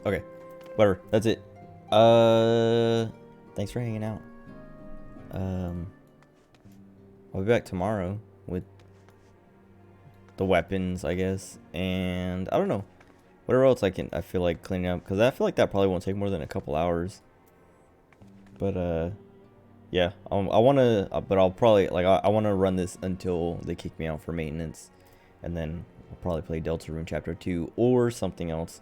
Okay, whatever. That's it. Thanks for hanging out. I'll be back tomorrow with the weapons, I guess, and I don't know, whatever else I feel like cleaning up, because I feel like that probably won't take more than a couple hours. But yeah, I want to, but I'll probably, like, I want to run this until they kick me out for maintenance, and then I'll probably play Deltarune Chapter 2 or something else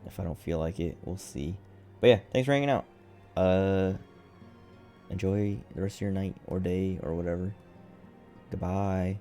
if I don't feel like it. We'll see. But yeah, thanks for hanging out. Enjoy the rest of your night or day or whatever. Goodbye.